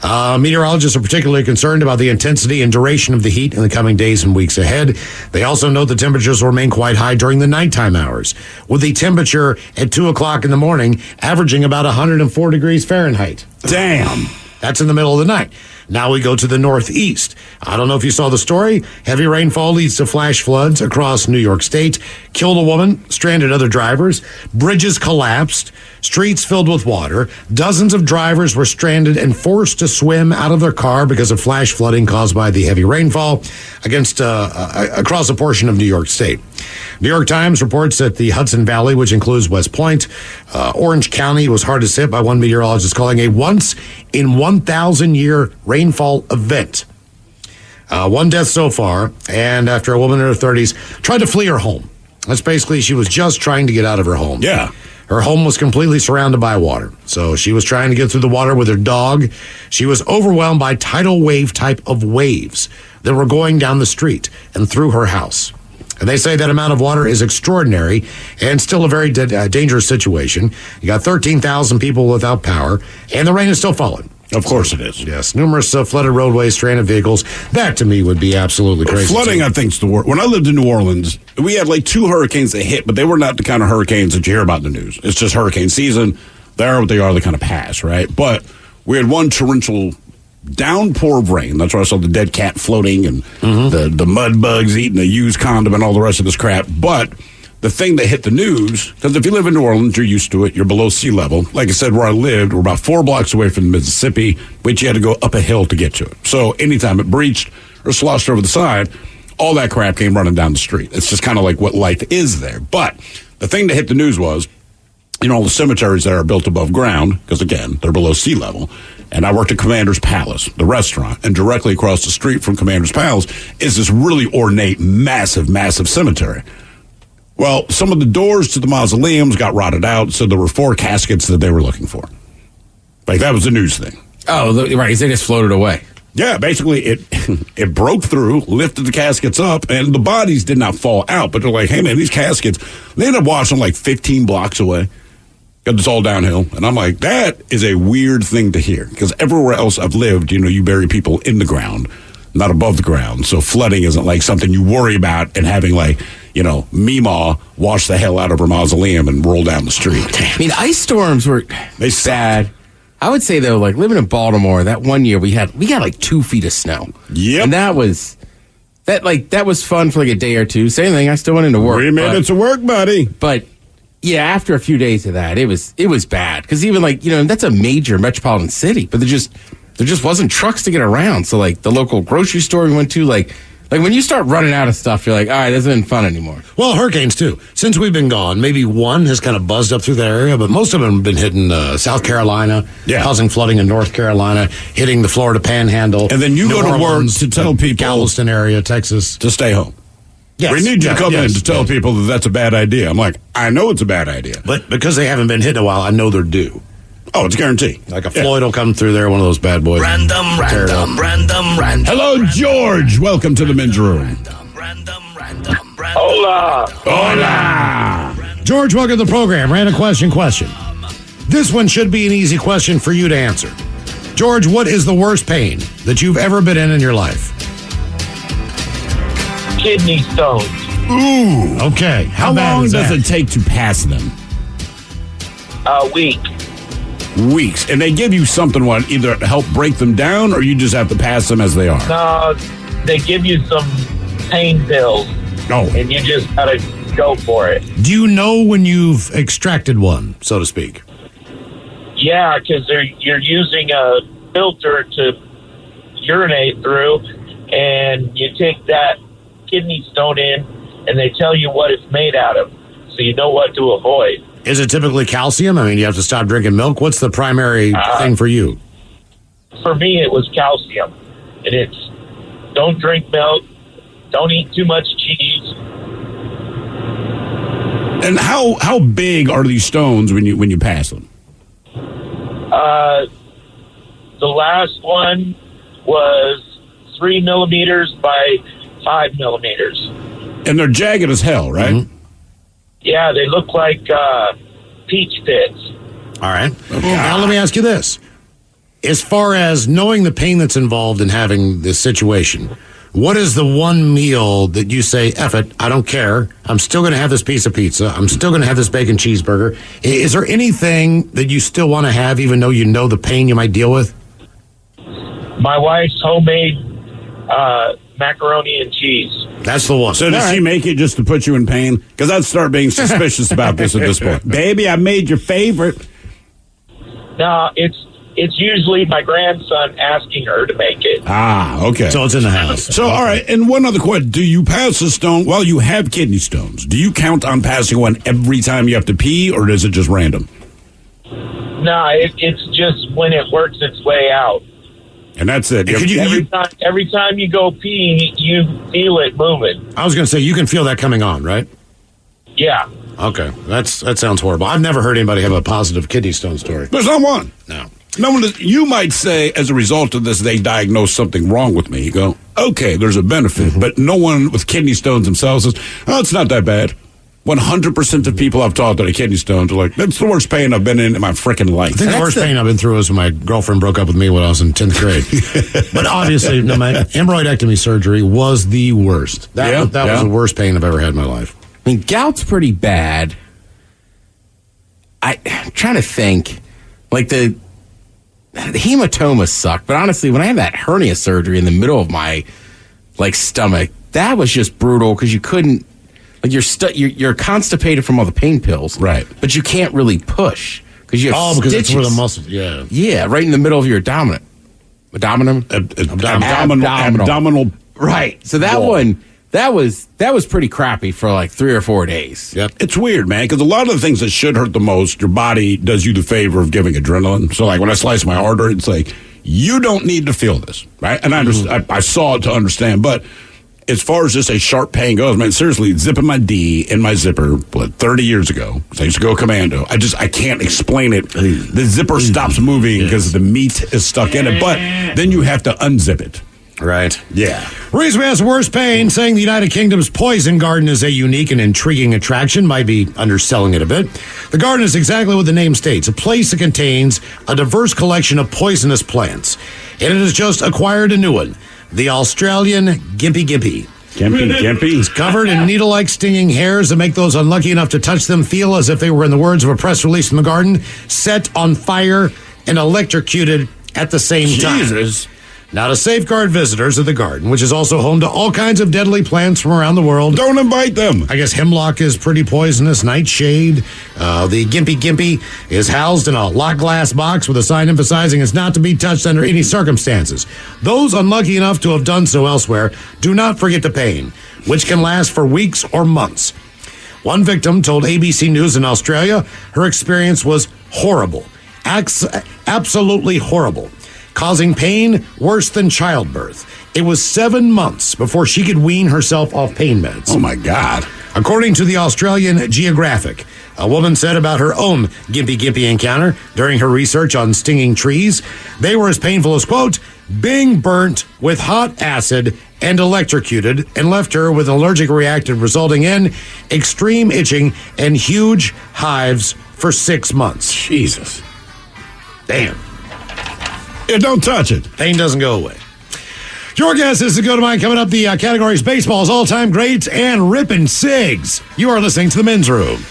Meteorologists are particularly concerned about the intensity and duration of the heat in the coming days and weeks ahead. They also note the temperatures will remain quite high during the nighttime hours, with the temperature at 2 o'clock in the morning averaging about 104 degrees Fahrenheit. Damn. That's in the middle of the night. Now we go to the northeast. I don't know if you saw the story. Heavy rainfall leads to flash floods across New York State, killed a woman, stranded other drivers, bridges collapsed, streets filled with water. Dozens of drivers were stranded and forced to swim out of their car because of flash flooding caused by the heavy rainfall across a portion of New York State. New York Times reports that the Hudson Valley, which includes West Point, Orange County, was hardest hit by one meteorologist calling a once-in-1,000-year rainfall event. 1 death so far, and after a woman in her 30s tried to flee her home. That's basically, she was just trying to get out of her home. Yeah. Her home was completely surrounded by water. So she was trying to get through the water with her dog. She was overwhelmed by tidal wave type of waves that were going down the street and through her house. And they say that amount of water is extraordinary and still a very dangerous situation. You got 13,000 people without power, and the rain is still falling. Of course it is. Yes, numerous flooded roadways, stranded vehicles. That, to me, would be absolutely crazy. Flooding, I think, is the worst. When I lived in New Orleans, we had like 2 hurricanes that hit, but they were not the kind of hurricanes that you hear about in the news. It's just hurricane season. They are what they are. They kind of pass, right? But we had one torrential downpour of rain. That's where I saw the dead cat floating and the mud bugs eating a used condom and all the rest of this crap. But the thing that hit the news, because if you live in New Orleans, you're used to it. You're below sea level. Like I said, where I lived, we're about 4 blocks away from the Mississippi, but you had to go up a hill to get to it. So anytime it breached or sloshed over the side, all that crap came running down the street. It's just kind of like what life is there. But the thing that hit the news was, all the cemeteries that are built above ground, because again, they're below sea level. And I worked at Commander's Palace, the restaurant, and directly across the street from Commander's Palace is this really ornate, massive, massive cemetery. Well, some of the doors to the mausoleums got rotted out, so there were 4 caskets that they were looking for. Like, that was the news thing. Oh, right. They just floated away. Yeah, basically, it broke through, lifted the caskets up, and the bodies did not fall out. But they're like, hey, man, these caskets, they ended up washing like 15 blocks away. Got this all downhill. And I'm like, that is a weird thing to hear. Because everywhere else I've lived, you bury people in the ground, not above the ground. So flooding isn't like something you worry about and having like, Meemaw wash the hell out of her mausoleum and roll down the street. I mean, ice storms were bad. I would say, though, like living in Baltimore, that one year we got like 2 feet of snow. Yep. And that was fun for like a day or two. Same thing. I still went into work. 3 minutes of work, buddy. But yeah, after a few days of that, it was bad. Because even like, that's a major metropolitan city, but there just wasn't trucks to get around. So like the local grocery store we went to, like Like when you start running out of stuff, you're like, all right, this isn't fun anymore. Well, hurricanes too. Since we've been gone, maybe one has kind of buzzed up through that area, but most of them have been hitting South Carolina, causing flooding in North Carolina, hitting the Florida Panhandle. And then you New go to work Orleans, to tell people Galveston area, Texas, to stay home. Yes. We need you to come in to tell people that that's a bad idea. I'm like, I know it's a bad idea. But because they haven't been hit in a while, I know they're due. Oh, it's guaranteed. Like a Floyd will come through there, one of those bad boys. Random. Hello, George. Welcome to the men's room. Hola. George, welcome to the program. Random question. This one should be an easy question for you to answer. George, what is the worst pain that you've ever been in your life? Kidney stones. Ooh. Okay. How bad long is does that? it take to pass them? A week. Weeks. And they give you something, either to help break them down or you just have to pass them as they are? No, they give you some pain pills. Oh. And you just gotta go for it. Do you know when you've extracted one, so to speak? Yeah, because you're using a filter to urinate through, and you take that kidney stone in, and they tell you what it's made out of, so you know what to avoid. Is it typically calcium? I mean, you have to stop drinking milk. What's the primary thing for you? For me, it was calcium, and it's don't drink milk, don't eat too much cheese. And how big are these stones when you pass them? The last one was 3 millimeters by 5 millimeters. And they're jagged as hell, right? Mm-hmm. Yeah, they look like peach pits. All right. Now let me ask you this. As far as knowing the pain that's involved in having this situation, what is the one meal that you say, F it, I don't care, I'm still going to have this piece of pizza, I'm still going to have this bacon cheeseburger? Is there anything that you still want to have even though you know the pain you might deal with? My wife's homemade macaroni and cheese. That's the one. So does she make it just to put you in pain? Because I'd start being suspicious about this at this point. Baby, I made your favorite. No, it's usually my grandson asking her to make it. Ah, okay. So it's in the house. So, all right, and one other question. Do you pass a stone while you have kidney stones? Do you count on passing one every time you have to pee, or is it just random? No, it's just when it works its way out. And that's it. Every time you go pee, you feel it moving. I was going to say, you can feel that coming on, right? Yeah. Okay, that sounds horrible. I've never heard anybody have a positive kidney stone story. There's not one. No. No one. You might say, as a result of this, they diagnosed something wrong with me. You go, okay, there's a benefit, but no one with kidney stones themselves says, oh, it's not that bad. 100% of people I've talked that have kidney stones are like, that's the worst pain I've been in my freaking life. I think the worst pain I've been through was when my girlfriend broke up with me when I was in 10th grade. But obviously, no, my hemorrhoidectomy surgery was the worst. That was the worst pain I've ever had in my life. I mean, gout's pretty bad. I'm trying to think. Like, the hematomas suck, but honestly, when I had that hernia surgery in the middle of my, stomach, that was just brutal because you couldn't. Like you're constipated from all the pain pills, right? But you can't really push because you have because stitches. it's where the muscles, yeah, right in the middle of your abdominal, right. So that one, that was pretty crappy for 3 or 4 days. Yep, it's weird, man, because a lot of the things that should hurt the most, your body does you the favor of giving adrenaline. So, when I slice my artery, it's like you don't need to feel this, right? And I saw it to understand, but. As far as just a sharp pain goes, man, seriously, zipping my D in my zipper, 30 years ago, I used to go commando. I can't explain it. The zipper stops moving because the meat is stuck in it, but then you have to unzip it. Right. Yeah. Reason we ask worst pain, saying the United Kingdom's Poison Garden is a unique and intriguing attraction, might be underselling it a bit. The garden is exactly what the name states, a place that contains a diverse collection of poisonous plants. And it has just acquired a new one. The Australian Gimpy. Gimpy. It's covered in needle-like stinging hairs that make those unlucky enough to touch them feel as if they were, in the words of a press release from the garden, set on fire and electrocuted at the same time. Jesus. Now, to safeguard visitors of the garden, which is also home to all kinds of deadly plants from around the world. Don't invite them. I guess hemlock is pretty poisonous, nightshade. The gimpy is housed in a locked glass box with a sign emphasizing it's not to be touched under any circumstances. Those unlucky enough to have done so elsewhere, do not forget the pain, which can last for weeks or months. One victim told ABC News in Australia her experience was horrible. Absolutely horrible. Causing pain worse than childbirth. It was 7 months before she could wean herself off pain meds. Oh, my God. According to the Australian Geographic, a woman said about her own gimpy encounter during her research on stinging trees, they were as painful as, quote, being burnt with hot acid and electrocuted, and left her with an allergic reaction resulting in extreme itching and huge hives for 6 months. Jesus. Damn. Yeah, don't touch it. Pain doesn't go away. Your guess is to go to mine coming up. The categories baseball's all-time greats and ripping cigs. You are listening to The Men's Room.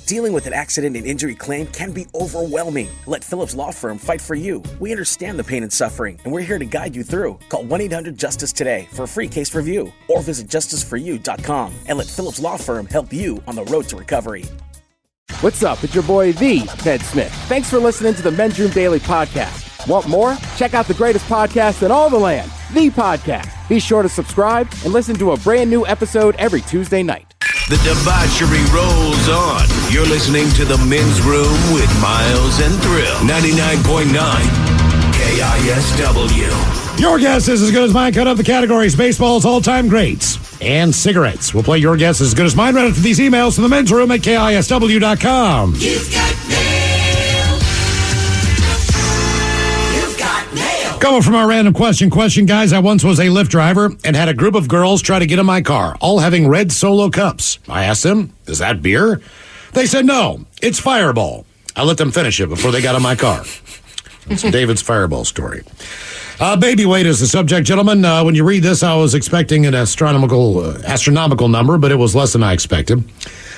Dealing with an accident and injury claim can be overwhelming. Let Phillips Law Firm fight for you. We understand the pain and suffering, and we're here to guide you through. Call 1-800-JUSTICE today for a free case review, or visit justiceforyou.com and let Phillips Law Firm help you on the road to recovery. What's up? It's your boy, the Ted Smith. Thanks for listening to the Men's Room Daily Podcast. Want more? Check out the greatest podcast in all the land, The Podcast. Be sure to subscribe and listen to a brand new episode every Tuesday night. The debauchery rolls on. You're listening to The Men's Room with Miles and Thrill. 99.9 KISW. Your guess is as good as mine. Cut up the categories baseball's all-time greats and cigarettes. We'll play your guess as good as mine right after these emails from The Men's Room at KISW.com. You've got mail. You've got mail. Going from our random question, guys, I once was a Lyft driver and had a group of girls try to get in my car, all having red Solo cups. I asked them, is that beer? They said, no, it's Fireball. I let them finish it before they got in my car. It's David's Fireball story. Baby weight is the subject, gentlemen. When you read this, I was expecting an astronomical number, but it was less than I expected.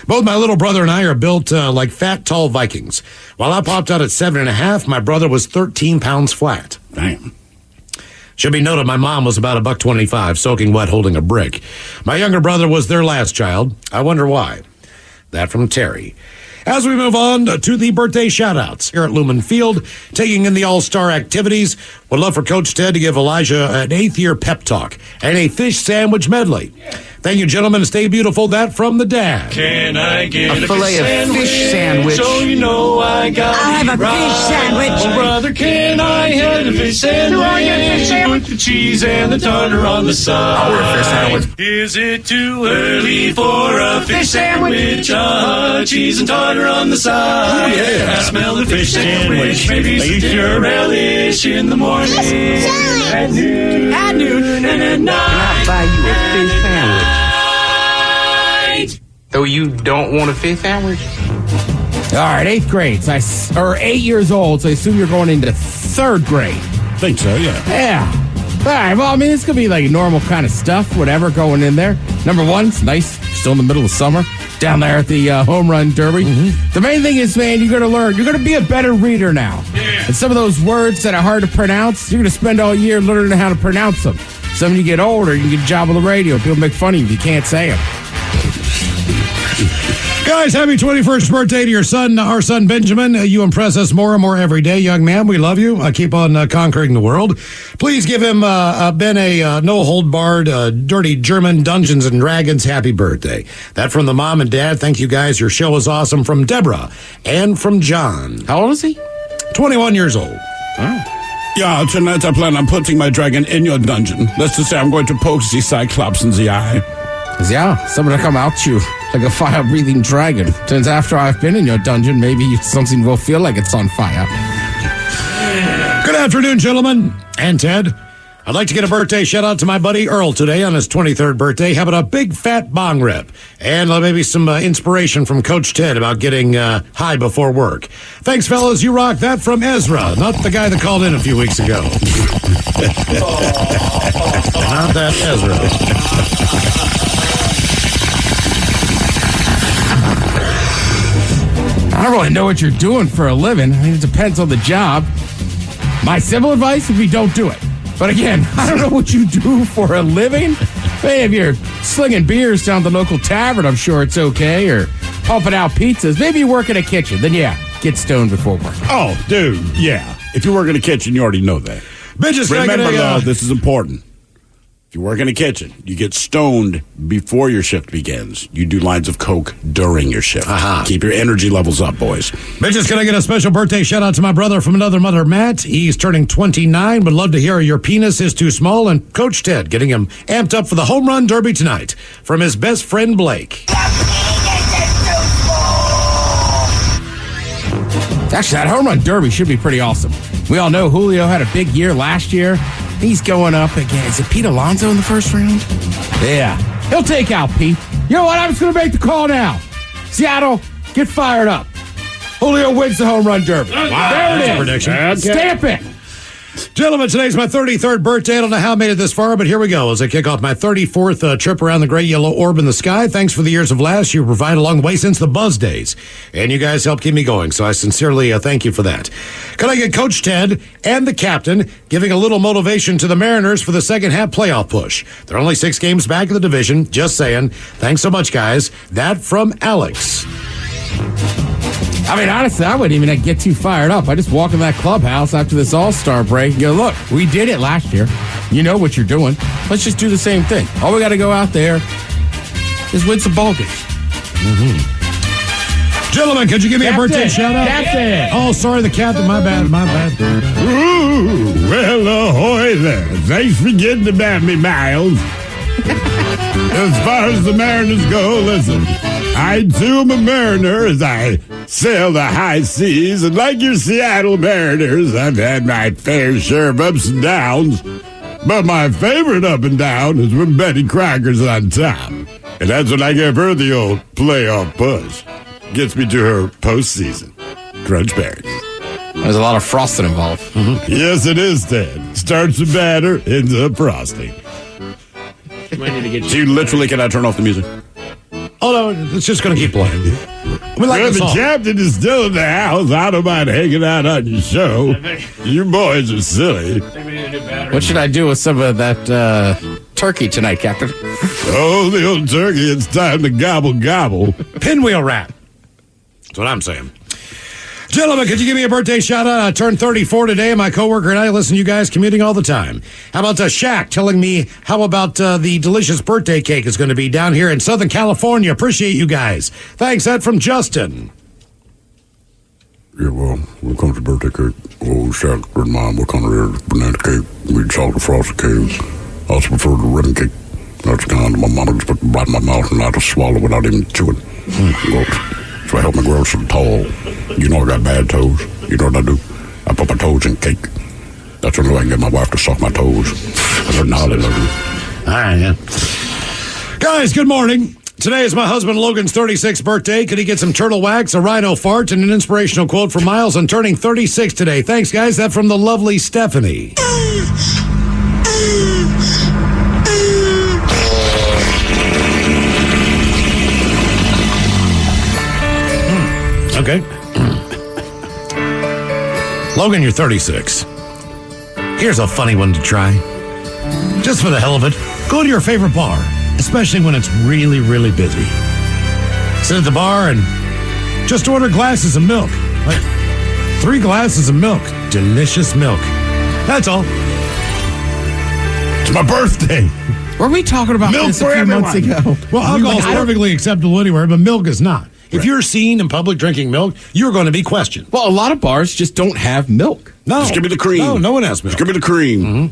Both my little brother and I are built like fat, tall Vikings. While I popped out at 7.5, my brother was 13 pounds flat. Damn. Should be noted, my mom was about $1.25, soaking wet, holding a brick. My younger brother was their last child. I wonder why. That from Terry. As we move on to the birthday shout-outs here at Lumen Field, taking in the all-star activities, would love for Coach Ted to give Elijah an 8th-year pep talk and a fish sandwich medley. Thank you, gentlemen. Stay beautiful. That from the dad. Can I get A filet of fish sandwich. So you know I got I'll have a fish sandwich. Oh, brother, can I have a fish sandwich? Do I get a fish sandwich? With the cheese and the tartar on the side. I'll order a fish sandwich. Is it too early for a fish sandwich? Cheese and tartar on the side. Oh, yeah. I smell the fish sandwich. Maybe some dinner relish in the morning. At noon and at night. Can I buy you a fish sandwich? Though you don't want a fish sandwich? All right, 8th grade. Or 8 years old, so I assume you're going into 3rd grade. Think so, yeah. Yeah. All right, well, I mean, it's going to be like normal kind of stuff, whatever, going in there. Number one, it's nice, still in the middle of summer, down there at the Home Run Derby. The main thing is, man, you're going to learn. You're going to be a better reader now. Yeah. And some of those words that are hard to pronounce, you're going to spend all year learning how to pronounce them. So when you get older, you get a job on the radio. People make fun of you if you can't say them. Guys, happy 21st birthday to your son, our son Benjamin. You impress us more and more every day, young man. We love you. Keep on conquering the world. Please give him Ben a no-hold-barred, dirty German Dungeons and Dragons happy birthday. That from the mom and dad. Thank you, guys. Your show is awesome. From Deborah and from John. How old is he? 21 years old. Oh. Yeah, tonight I plan on putting my dragon in your dungeon. Let's just say I'm going to poke the Cyclops in the eye. Yeah, somebody come out to you like a fire-breathing dragon. Since after I've been in your dungeon, maybe something will feel like it's on fire. Good afternoon, gentlemen. And Ted. I'd like to get a birthday shout-out to my buddy Earl today on his 23rd birthday. How about a big fat bong rip? And maybe some inspiration from Coach Ted about getting high before work. Thanks, fellas. You rock. That from Ezra, not the guy that called in a few weeks ago. Not that Ezra. I don't really know what you're doing for a living. I mean, it depends on the job. My simple advice would be don't do it. But again, I don't know what you do for a living. Hey, if you're slinging beers down the local tavern, I'm sure it's okay. Or pumping out pizzas. Maybe you work in a kitchen. Then, yeah, get stoned before work. Oh, dude, yeah. If you work in a kitchen, you already know that. Bitches, remember, though, this is important. If you work in a kitchen, you get stoned before your shift begins. You do lines of coke during your shift. Keep your energy levels up, boys. Bitches, can I get a special birthday shout out to my brother from another mother, Matt? He's turning 29. Would love to hear your penis is too small. And Coach Ted getting him amped up for the home run derby tonight from his best friend, Blake. Actually, that home run derby should be pretty awesome. We all know Julio had a big year last year. He's going up again. Is it Pete Alonso in the first round? Yeah. He'll take out Pete. You know what? I'm just going to make the call now. Seattle, get fired up. Julio wins the home run derby. Wow, there it is. Prediction. Okay. Stamp it. Gentlemen, today's my 33rd birthday. I don't know how I made it this far, but here we go as I kick off my 34th trip around the gray yellow orb in the sky. Thanks for the years of laughs you provide along the way since the Buzz days. And you guys help keep me going, so I sincerely thank you for that. Could I get Coach Ted and the captain giving a little motivation to the Mariners for the second half playoff push? They're only 6 games back in the division. Just saying. Thanks so much, guys. That from Alex. I mean, honestly, I wouldn't even get too fired up. I just walk in that clubhouse after this All-Star break and go, look, we did it last year. You know what you're doing. Let's just do the same thing. All we got to go out there is win some ball games. Gentlemen, could you give me a birthday shout-out? Captain. Oh, sorry, the captain. My bad. Ooh, well, ahoy there. Thanks for getting about me, Miles. As far as the Mariners go, listen, I too am a Mariner as I sail the high seas, and like your Seattle Mariners, I've had my fair share of ups and downs, but my favorite up and down is when Betty Crocker's on top, and that's when I give her the old playoff push. Gets me to her postseason. Crunch berries. There's a lot of frosting involved. Yes, it is, Ted. Starts with batter, ends up frosting. You might need to get So you literally cannot turn off the music? Oh, no, it's just going to keep playing. We like Well, the the song. captain is still in the house. I don't mind hanging out on your show. You boys are silly. What should I do with some of that turkey tonight, Captain? Oh, the old turkey, it's time to gobble gobble. Pinwheel rap. That's what I'm saying. Gentlemen, could you give me a birthday shout out? I turned 34 today, and my coworker and I listen to you guys commuting all the time. How about Shaq telling me how about the delicious birthday cake is going to be down here in Southern California? Appreciate you guys. Thanks. That from Justin. Yeah, well, when it comes to birthday cake, Shaq, good mom, what kind of banana cake? We chocolate frosted cakes. I also prefer the ribbon cake. That's the kind my mama just put right in my mouth and I just swallow without even chewing. So I help me grow so tall. You know I got bad toes. You know what I do? I put my toes in cake. That's the only way I can get my wife to suck my toes. I said, no, they love me. All right, yeah. Guys, good morning. Today is my husband Logan's 36th birthday. Could he get some turtle wax, a rhino fart, and an inspirational quote from Miles on turning 36 today? Thanks, guys. That from the lovely Stephanie. Okay. Logan, you're 36. Here's a funny one to try. Just for the hell of it, go to your favorite bar, especially when it's really, really busy. Sit at the bar and just order glasses of milk. Like 3 glasses of milk. Delicious milk. That's all. It's my birthday. Were we talking about Milk this for a few everyone. months ago? Well, alcohol is perfectly acceptable anywhere, but milk is not. If you're seen in public drinking milk, you're going to be questioned. Well, a lot of bars just don't have milk. No. Just give me the cream. No one has milk. Just give me the cream.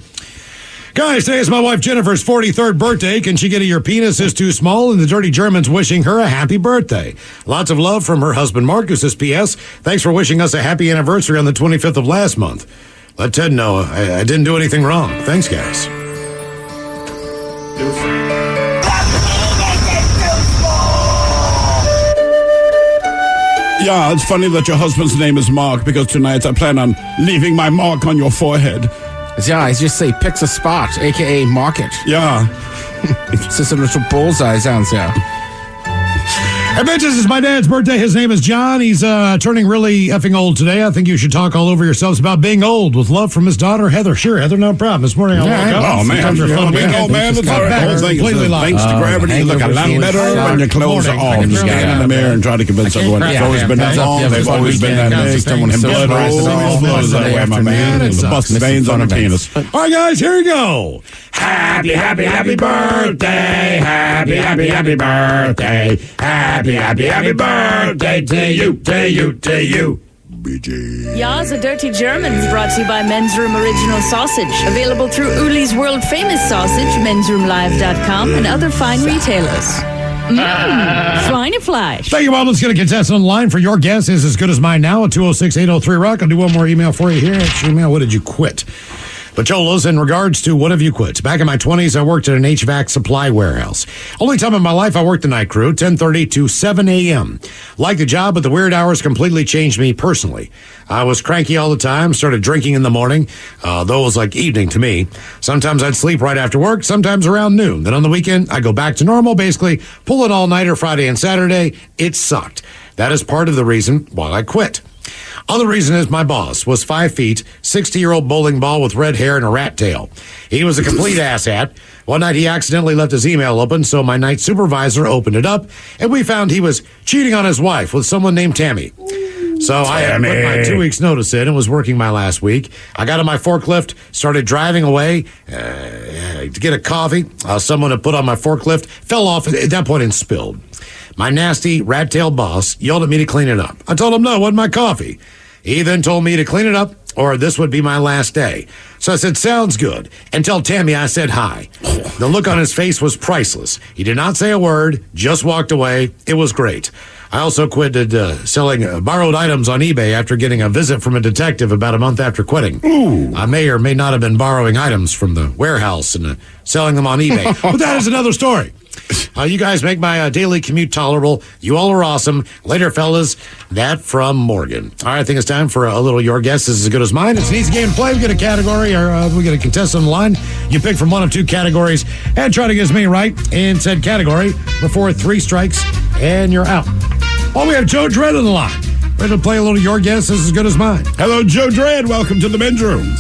Guys, today is my wife Jennifer's 43rd birthday. Can she get a your penis is too small? And the Dirty German's wishing her a happy birthday. Lots of love from her husband Marcus. This P.S. Thanks for wishing us a happy anniversary on the 25th of last month. Let Ted know I didn't do anything wrong. Thanks, guys. Yeah, it's funny that your husband's name is Mark because tonight I plan on leaving my mark on your forehead. Yeah, I just say picks a spot, a.k.a. market. Yeah. It's just a little bullseye sounds, yeah. Hey, bitches, it's my dad's birthday. His name is John. He's turning really effing old today. I think you should talk all over yourselves about being old with love from his daughter, Heather. Sure, Heather, no problem. This morning I woke up. Oh, man. Sometimes they're fun. Being old, man, that's all right. The whole thing is thanks to gravity, you look a lot better when your clothes are off. You stand in the mirror and try to convince everyone it's always been that long. They've always been that big. And blood rolls that way, my man. And the bust stains on the penis. All right, guys, here we go. Happy, happy, happy birthday. Happy, happy, happy birthday. Happy, happy, happy birthday to you, to you, to you. Ya's a Dirty Germans brought to you by Men's Room Original Sausage. Available through Uli's World Famous Sausage, mensroomlive.com, and other fine retailers. Schweinefleisch. Thank you, Bob. Let's get a contestant on the line for your guess is as good as mine now at 206-803-ROCK. I'll do one more email for you here. It's your email, what did you quit? But Cholos, in regards to what have you quit? Back in my 20s, I worked at an HVAC supply warehouse. Only time in my life I worked the night crew, 10:30 to 7 a.m. Liked the job, but the weird hours completely changed me personally. I was cranky all the time, started drinking in the morning, though it was like evening to me. Sometimes I'd sleep right after work, sometimes around noon. Then on the weekend, I'd go back to normal, basically pull an all-nighter Friday and Saturday. It sucked. That is part of the reason why I quit. Other reason is my boss was 5 feet, 60-year-old bowling ball with red hair and a rat tail. He was a complete asshat. One night he accidentally left his email open, so my night supervisor opened it up, and we found he was cheating on his wife with someone named Tammy. So I had put my 2 weeks notice in and was working my last week. I got on my forklift, started driving away to get a coffee. Someone had put on my forklift, fell off at that point and spilled. My nasty rat-tailed boss yelled at me to clean it up. I told him no, it wasn't my coffee. He then told me to clean it up or this would be my last day. So I said, sounds good. And tell Tammy I said hi. The look on his face was priceless. He did not say a word, just walked away. It was great. I also quit selling borrowed items on eBay after getting a visit from a detective about a month after quitting. Ooh. I may or may not have been borrowing items from the warehouse and selling them on eBay. But that is another story. You guys make my daily commute tolerable. You all are awesome. Later, fellas. That from Morgan. All right, I think it's time for a little Your Guess is as good as mine. It's an easy game to play. We get a category, or we get a contestant on the line. You pick from one of two categories and try to get as many right in said category before 3 strikes, and you're out. Oh, we have Joe Dredd on the line. Ready to play a little Your Guess is as good as mine. Hello, Joe Dredd. Welcome to the men's room.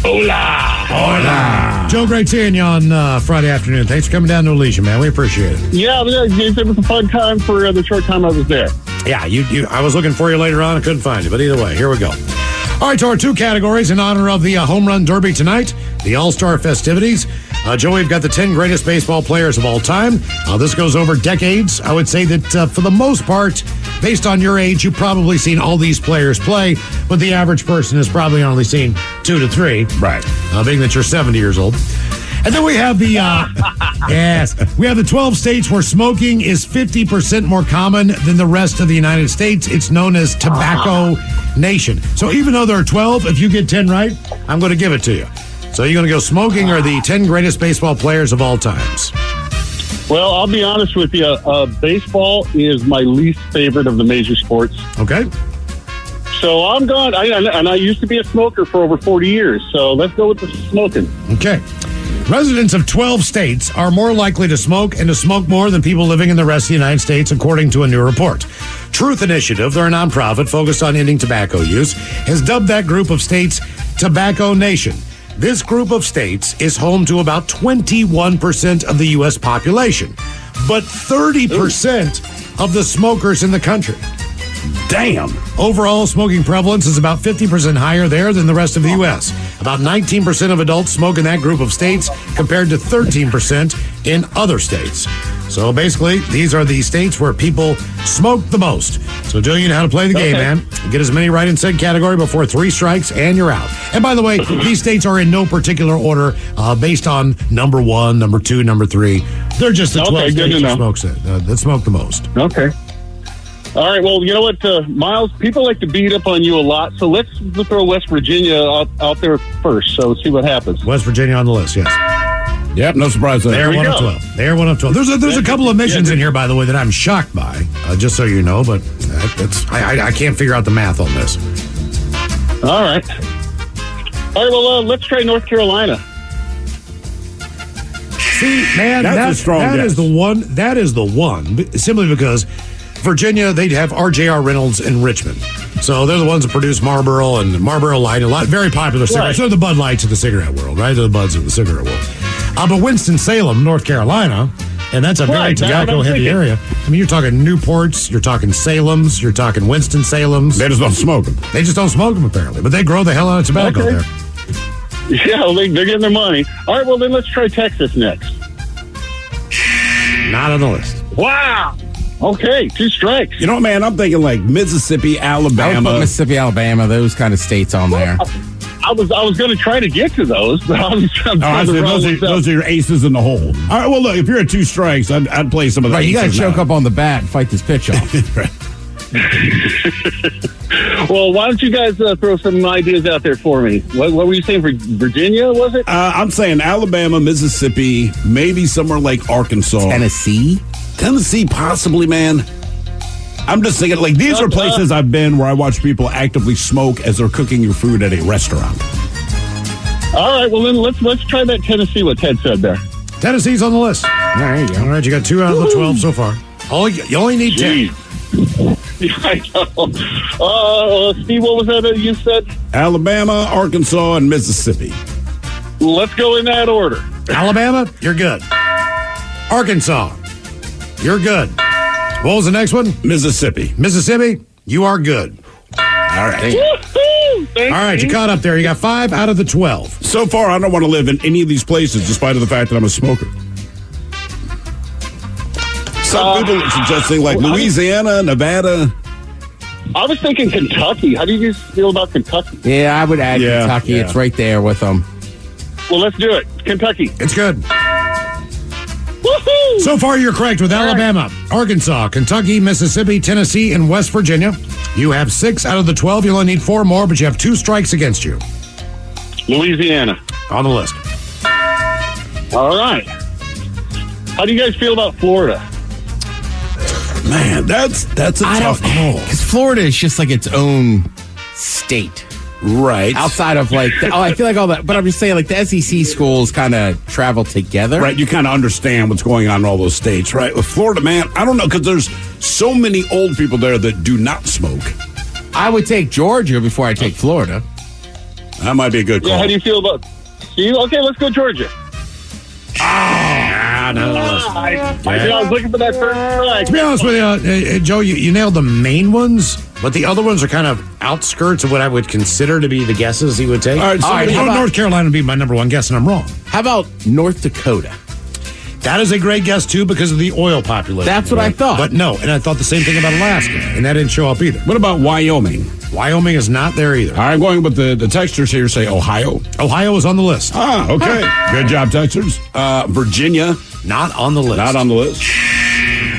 Hola. Hola. Joe, great seeing you on Friday afternoon. Thanks for coming down to Alicia, man. We appreciate it. Yeah, it was a fun time for the short time I was there. Yeah, I was looking for you later on. I couldn't find you, but either way, here we go. All right, to our 2 categories in honor of the Home Run Derby tonight, the All-Star festivities. Joe, we've got the 10 greatest baseball players of all time. This goes over decades. I would say that for the most part, based on your age, you've probably seen all these players play, but the average person has probably only seen 2 to 3. Right. Being that you're 70 years old. And then we have the we have the 12 states where smoking is 50% more common than the rest of the United States. It's known as Tobacco Nation. So even though there are 12, if you get 10 right, I'm going to give it to you. So you're going to go smoking or the 10 greatest baseball players of all times? Well, I'll be honest with you. Baseball is my least favorite of the major sports. Okay. So I'm going, and I used to be a smoker for over 40 years. So let's go with the smoking. Okay. Residents of 12 states are more likely to smoke and to smoke more than people living in the rest of the United States, according to a new report. Truth Initiative, they're a nonprofit focused on ending tobacco use, has dubbed that group of states Tobacco Nation. This group of states is home to about 21% of the U.S. population, but 30% of the smokers in the country. Damn. Overall, smoking prevalence is about 50% higher there than the rest of the U.S. About 19% of adults smoke in that group of states compared to 13% in other states. So basically, these are the states where people smoke the most. So Joe, you know how to play the game, man. Get as many right in said category before 3 strikes, and you're out. And by the way, these states are in no particular order based on number 1, number 2, number 3. They're just the 12 states that smoke the most. Okay. All right, well, you know what, Miles, people like to beat up on you a lot, so let's throw West Virginia out there first, so see what happens. West Virginia on the list, yes. Yep, no surprise there. They're one of 12. They're one of 12. There's a couple of missions in here, by the way, that I'm shocked by, just so you know, but I can't figure out the math on this. All right. All right, well, let's try North Carolina. See, man, That's a strong that guess. is the one. That is the one. Simply because Virginia, they'd have R.J.R. Reynolds in Richmond. So they're the ones that produce Marlboro and Marlboro Light, a lot very popular cigarettes. They're the Bud Lights of the cigarette world, right? They're the Buds of the cigarette world. But Winston-Salem, North Carolina, and that's a very tobacco-heavy area. I mean, you're talking Newports, you're talking Salems, you're talking Winston-Salems. They just don't smoke them. They just don't smoke them, apparently. But they grow the hell out of tobacco there. Yeah, well, they're getting their money. All right, well, then let's try Texas next. Not on the list. Wow. Okay, 2 strikes. You know what, man? I'm thinking like Mississippi, I would Alabama. put Mississippi, Alabama, those kind of states on there. I was going to try to get to those, but I'm trying to Those are your aces in the hole. All right, well, look, if you're at 2 strikes, I'd play some of the Right, you got to aces choke now. up on the bat and fight this pitch off. Well, why don't you guys throw some ideas out there for me? What were you saying for Virginia, was it? I'm saying Alabama, Mississippi, maybe somewhere like Arkansas. Tennessee, possibly, man. I'm just thinking, like, these are places I've been where I watch people actively smoke as they're cooking your food at a restaurant. All right, well, then let's try that Tennessee, what Ted said there. Tennessee's on the list. There you go. All right, you got 2 out of the 12 so far. You only need 10. Yeah, I know. Steve, what was that you said? Alabama, Arkansas, and Mississippi. Let's go in that order. Alabama, you're good. Arkansas, you're good. What was the next one? Mississippi. Mississippi, you are good. All right. All right, you caught up there. You got 5 out of the 12. So far, I don't want to live in any of these places, despite of the fact that I'm a smoker. Some people are suggesting like Louisiana, Nevada. I was thinking Kentucky. How do you guys feel about Kentucky? Yeah, I would add Kentucky. yeah. It's right there with them. Well, let's do it. Kentucky. It's good. Woohoo! So far, you're correct with Alabama, Arkansas, Kentucky, Mississippi, Tennessee, and West Virginia. You have 6 out of the 12. You only need 4 more, but you have 2 strikes against you. Louisiana. On the list. All right. How do you guys feel about Florida? Man, that's a tough call. Because Florida is just like its own state. Right. Outside of like, I feel like all that, but I'm just saying like the SEC schools kind of travel together. Right, you kind of understand what's going on in all those states, right? With Florida, man, I don't know, because there's so many old people there that do not smoke. I would take Georgia before I take Florida. That might be a good call. Yeah, how do you feel about Steve? Okay, let's go Georgia. No. I was looking for that first strike. To be honest with you, Joe, you nailed the main ones, but the other ones are kind of outskirts of what I would consider to be the guesses he would take. All right, so how about North Carolina would be my number 1 guess, and I'm wrong. How about North Dakota? That is a great guess, too, because of the oil population. That's what I thought. But no, and I thought the same thing about Alaska, and that didn't show up either. What about Wyoming? Wyoming is not there either. All right, going with the texters here, say Ohio. Ohio is on the list. Ah, okay. Good job, texters. Virginia. Not on the list. Not on the list.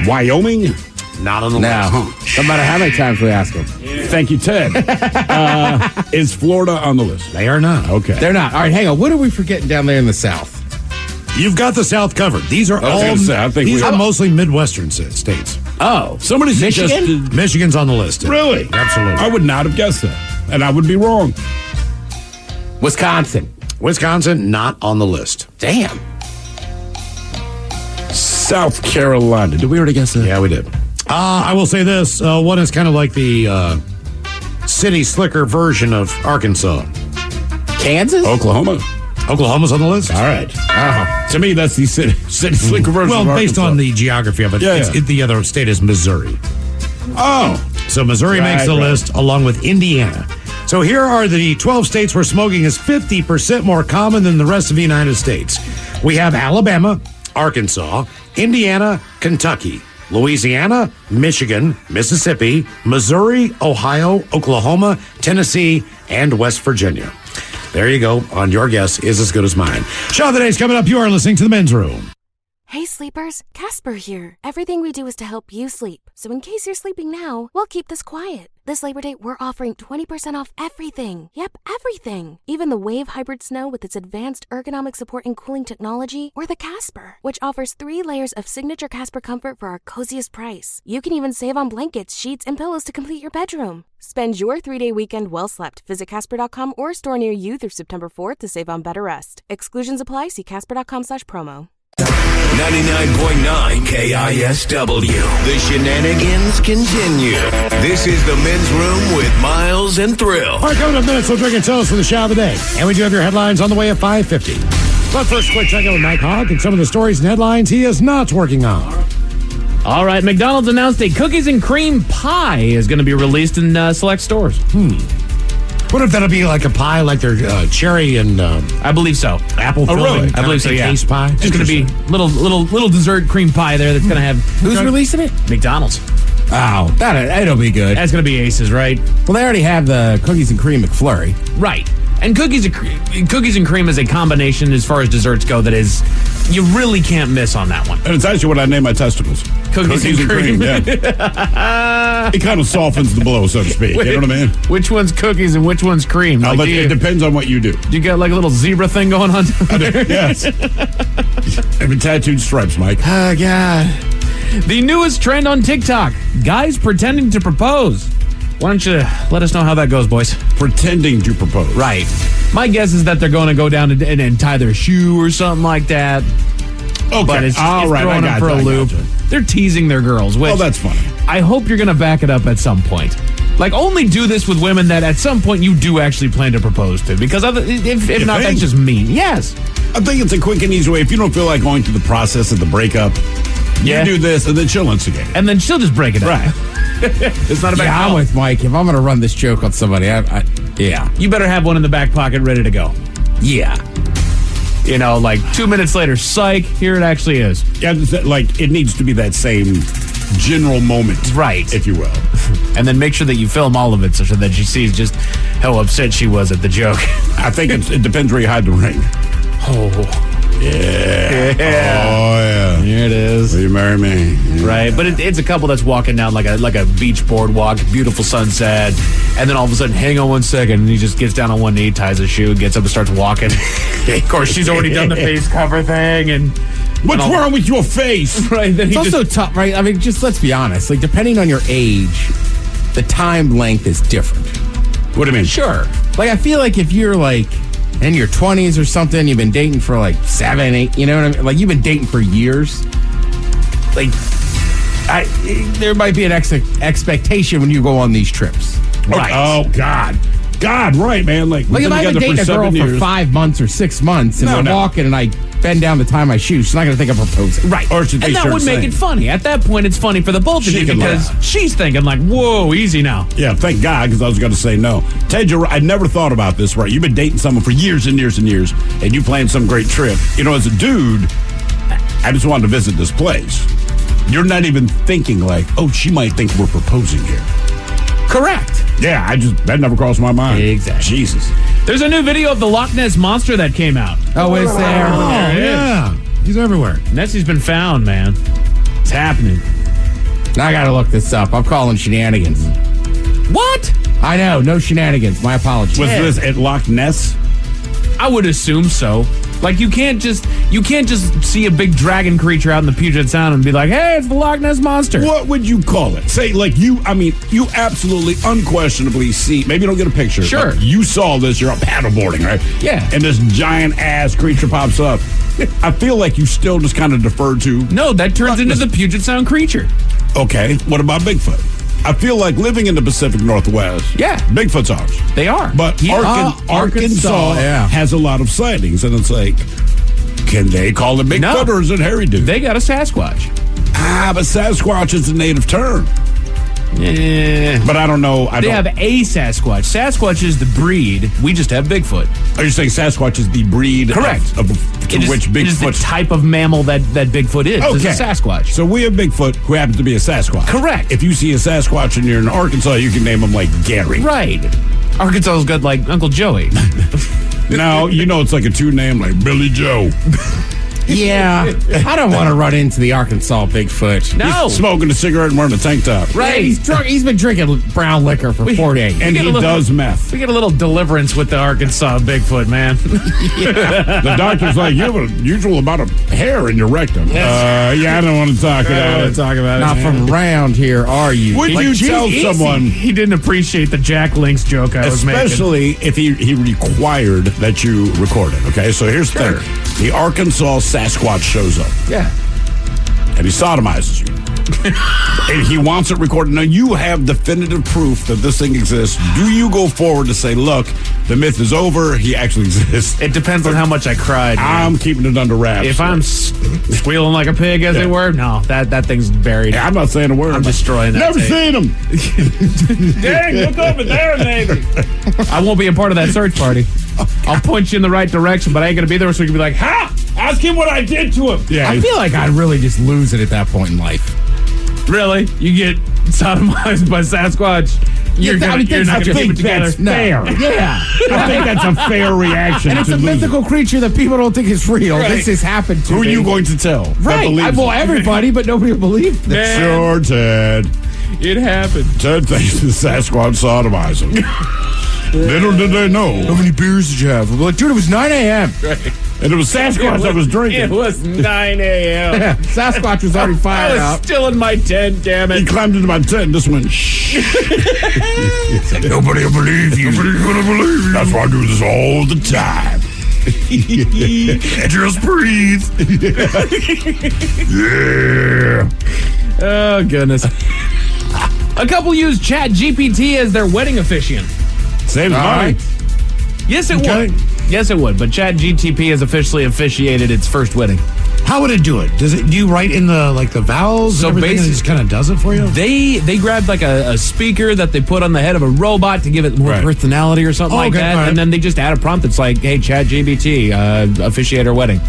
Wyoming. Not on the No. list. No matter how many times we ask them. Thank you, Ted. Is Florida on the list? They are not. Okay. They're not. All right, hang on. What are we forgetting down there in the South? You've got the South covered. These are these are mostly Midwestern states. Oh. Somebody Michigan? suggested... Michigan's on the list. Really? Absolutely. I would not have guessed that. And I would be wrong. Wisconsin. Wisconsin, not on the list. Damn. South Carolina. Did we already guess that? Yeah, we did. I will say this. One is kind of like the city slicker version of Arkansas. Kansas? Oklahoma. Oklahoma's on the list? All right. To me, that's the city slicker version of Well, Arkansas. based on the geography of it, the other state is Missouri. Oh. So Missouri makes the list along with Indiana. So here are the 12 states where smoking is 50% more common than the rest of the United States. We have Alabama, Arkansas, Indiana, Kentucky, Louisiana, Michigan, Mississippi, Missouri, Ohio, Oklahoma, Tennessee, and West Virginia. There you go. On your guess is as good as mine. Show of the day's coming up. You are listening to The Men's Room. Hey sleepers, Casper here. Everything we do is to help you sleep. So in case you're sleeping now, we'll keep this quiet. This Labor Day, we're offering 20% off everything. Yep, everything. Even the Wave Hybrid Snow with its advanced ergonomic support and cooling technology, or the Casper, which offers 3 layers of signature Casper comfort for our coziest price. You can even save on blankets, sheets, and pillows to complete your bedroom. Spend your 3-day weekend well slept. Visit Casper.com or a store near you through September 4th to save on better rest. Exclusions apply. See Casper.com/promo. 99.9 KISW. The shenanigans continue. This is the Men's Room with Miles and Thrill. All right, coming up minutes, we'll drink and tell us for the shot of the day. And we do have your headlines on the way at 5:50. But first, quick check in with Mike Hogg and some of the stories and headlines he is not working on. All right, McDonald's announced a cookies and cream pie is going to be released in select stores. What if that'll be like a pie, like their cherry and I believe so. Apple filling? Really? I believe so. Yeah, Case pie. It's going to be little dessert cream pie there that's going to have. Who's releasing it? McDonald's. Oh, that'll be good. That's going to be aces, right? Well, they already have the cookies and cream McFlurry. Right. And cookies and cream is a combination as far as desserts go that is, you really can't miss on that one. And it's actually what I name my testicles. Cookies and cream. Yeah. It kind of softens the blow, so to speak. You know what I mean? Which one's cookies and which one's cream? It depends on what you do. You got like a little zebra thing going on? Yes. Every tattooed stripes, Mike. Oh, God. The newest trend on TikTok, guys pretending to propose. Why don't you let us know how that goes, boys? Pretending to propose. Right. My guess is that they're going to go down and tie their shoe or something like that. Okay. But it's throwing them for a loop. They're teasing their girls. Which that's funny. I hope you're going to back it up at some point. Like, only do this with women that at some point you do actually plan to propose to. Because if not, that's just mean. Yes. I think it's a quick and easy way. If you don't feel like going through the process of the breakup, you do this, and then she'll instigate it. And then she'll just break it up. Right. It's not a bad I'm with Mike. If I'm going to run this joke on somebody, yeah. You better have one in the back pocket ready to go. Yeah. You know, like 2 minutes later, psych, here it actually is. Yeah, like it needs to be that same general moment. Right. If you will. And then make sure that you film all of it so that she sees just how upset she was at the joke. I think it depends where you hide the ring. Oh. Yeah. Oh, yeah. Here it is. Will you marry me? Yeah. Right. But it's a couple that's walking down like a beach boardwalk, beautiful sunset, and then all of a sudden, hang on 1 second, and he just gets down on one knee, ties his shoe, gets up and starts walking. Of course, she's already done the face cover thing, and what's wrong with your face? Right. Then it's also tough, right? I mean, just let's be honest. Like, depending on your age, the time length is different. What do you mean? Sure. Like, I feel like if you're like in your 20s or something, you've been dating for like 7, 8, you know what I mean? Like, you've been dating for years. Like, there might be an expectation when you go on these trips. Right. Oh, God, right, man. Like if I've been dating a girl for 5 months or 6 months and we're walking and I bend down to tie my shoes, she's not going to think I'm proposing. Right. Or should and that would make it funny. At that point, it's funny for the both of you because she's thinking like, whoa, easy now. Yeah, thank God, because I was going to say no. Ted, I never thought about this, right? You've been dating someone for years and years and years, and you plan some great trip. You know, as a dude, I just wanted to visit this place. You're not even thinking like, oh, she might think we're proposing here. Correct. Yeah, that never crossed my mind. Exactly. Jesus. There's a new video of the Loch Ness Monster that came out. Oh, is there? Oh, there it is. He's everywhere. Nessie's been found, man. It's happening. Now I got to look this up. I'm calling shenanigans. What? I know. No shenanigans. My apologies. Was this at Loch Ness? I would assume so. Like, you can't just see a big dragon creature out in the Puget Sound and be like, hey, it's the Loch Ness Monster. What would you call it? Say, like, you absolutely, unquestionably see, maybe you don't get a picture. Sure. You saw this, you're up paddleboarding, right? Yeah. And this giant ass creature pops up. I feel like you still just kind of defer to. No, that turns into the Puget Sound creature. Okay, what about Bigfoot? I feel like living in the Pacific Northwest. Yeah. Bigfoot's ours. They are. But Arkansas has a lot of sightings, and it's like, can they call it Bigfoot or is it Harry Dude? They got a Sasquatch. But Sasquatch is a native term. Yeah. But I don't know. They have a Sasquatch. Sasquatch is the breed. We just have Bigfoot. Are you saying Sasquatch is the breed? Correct. To which Bigfoot? It is the type of mammal that Bigfoot is. Okay. It's a Sasquatch. So we have Bigfoot, who happens to be a Sasquatch. Correct. If you see a Sasquatch and you're in Arkansas, you can name him like Gary. Right. Arkansas's got like Uncle Joey. Now, it's like a two name like Billy Joe. Yeah, I don't want to run into the Arkansas Bigfoot. No. He's smoking a cigarette and wearing a tank top. Right. He's drunk. He's been drinking brown liquor for 4 days. And he does meth. We get a little deliverance with the Arkansas Bigfoot, man. The doctor's like, you have a usual amount of hair in your rectum. I don't want to talk about it. Not from around here, are you? Would you tell someone... He didn't appreciate the Jack Links joke I was making. Especially if he required that you record it, okay? So here's the thing. The Arkansas Sasquatch shows up. Yeah. And he sodomizes you. And he wants it recorded. Now, you have definitive proof that this thing exists. Do you go forward to say, look, the myth is over, he actually exists? It depends on how much I cried. I'm keeping it under wraps. If I'm squealing like a pig, as it were, no, that thing's buried. Yeah, I'm not saying a word. I'm destroying that Never tape. seen him. Dang, look over there, maybe. I won't be a part of that search party. I'll point you in the right direction, but I ain't going to be there so you can be like, ha! Ask him what I did to him. Yeah, I feel like I'd really just lose it at that point in life. Really? You get sodomized by Sasquatch? You're not going to keep it together? Fair. Yeah. I think that's a fair reaction. And it's to a losing. mythical creature that people don't think is real. Right. This has happened to Who are me. you going to tell? that Right. believes Well, it? everybody, but nobody will believe this. Man. Sure, Ted. It happened. Ted thinks the Sasquatch sodomized him. Little did they know. How many beers did you have? I'm like, dude, it was 9 a.m. Right. And it was Sasquatch that was drinking. It was 9 a.m. Sasquatch was already fired I was out. still in my tent, damn He it. climbed into my tent and just went, shh. Nobody will believe you. Nobody's going to believe you. That's why I do this all the time. Just breathe. Yeah. Oh, goodness. A couple used Chat GPT as their wedding officiant. Saves money. Yes, it Okay. would. Yes, it would. But Chat GTP has officially officiated its first wedding. How would it do it? Do you write in the vowels? So and everything, and it basically- just kind of does it for you. They grabbed like a speaker that they put on the head of a robot to give it more Right. personality or something Oh, like okay, that, all right. and then they just add a prompt that's like, "Hey, Chat GPT, officiate our wedding.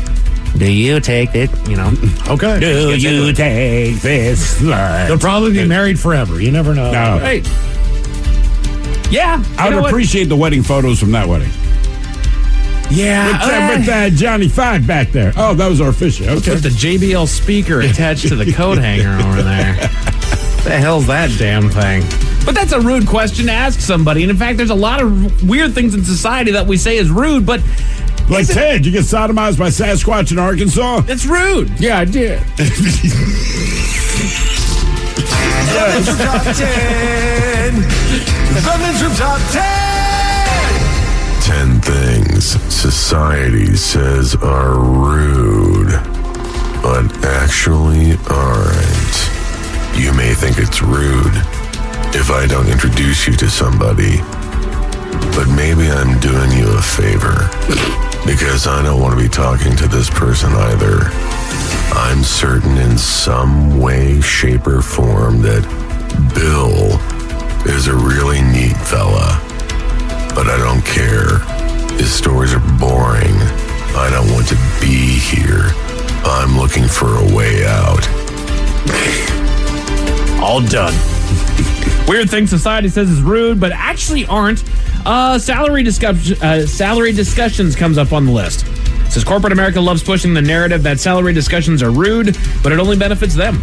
Do you take it? You know, Okay. do you take this? They'll probably be married forever. You never know. No. Right? Yeah, I would appreciate the wedding photos from that wedding. Yeah, With Johnny Five back there. Oh, that was our official. Okay. with the JBL speaker attached to the coat hanger over there. The hell's that damn thing? But that's a rude question to ask somebody. And in fact, there's a lot of weird things in society that we say is rude, but Like Ted, you get sodomized by Sasquatch in Arkansas? it's rude. Yeah, I did. Top 10. The Men's Room Top 10. 10 things society says are rude, but actually aren't. You may think it's rude if I don't introduce you to somebody, but maybe I'm doing you a favor because I don't want to be talking to this person either. I'm certain in some way, shape, or form that Bill is a really neat fella, but I don't care. His stories are boring. I don't want to be here. I'm looking for a way out. All done. Weird thing society says is rude, but actually aren't. Salary discussions comes up on the list. It says corporate America loves pushing the narrative that salary discussions are rude, but it only benefits them.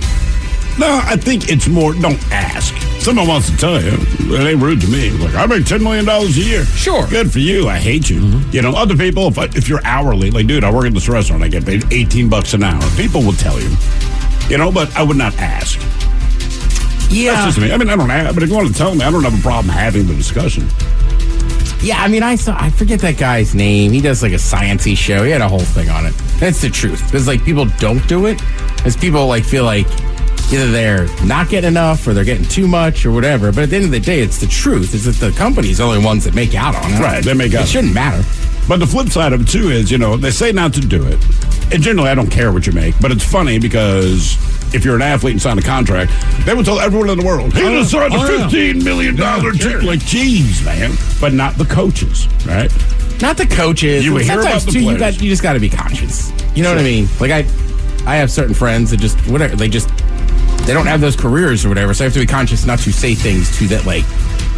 No, I think it's more, don't ask. Someone wants to tell you. It ain't rude to me. Like, I make $10 million a year. Sure. Good for you. I hate you. You know, other people, if you're hourly, like, dude, I work in this restaurant. I get paid $18 an hour. People will tell you. You know, but I would not ask. Yeah. That's just me. I mean, I don't ask, but if you want to tell me, I don't have a problem having the discussion. Yeah, I mean, I forget that guy's name. He does like a sciencey show. He had a whole thing on it. That's the truth. Because like people don't do it. Because people like feel like either they're not getting enough or they're getting too much or whatever. But at the end of the day, it's the truth. Is that the company's the only ones that make out on it. Right, they make out. It shouldn't matter. But the flip side of it, too, is, you know, they say not to do it. And generally, I don't care what you make. But it's funny because if you're an athlete and sign a contract, they will tell everyone in the world, he just signed a $15 million check. Like, geez, man. But not the coaches, right? Not the coaches. You would hear about Sometimes, the too, players. you just got to be conscious. You know what I mean? Like, I have certain friends that just, whatever, they don't have those careers or whatever. So I have to be conscious not to say things to that, like,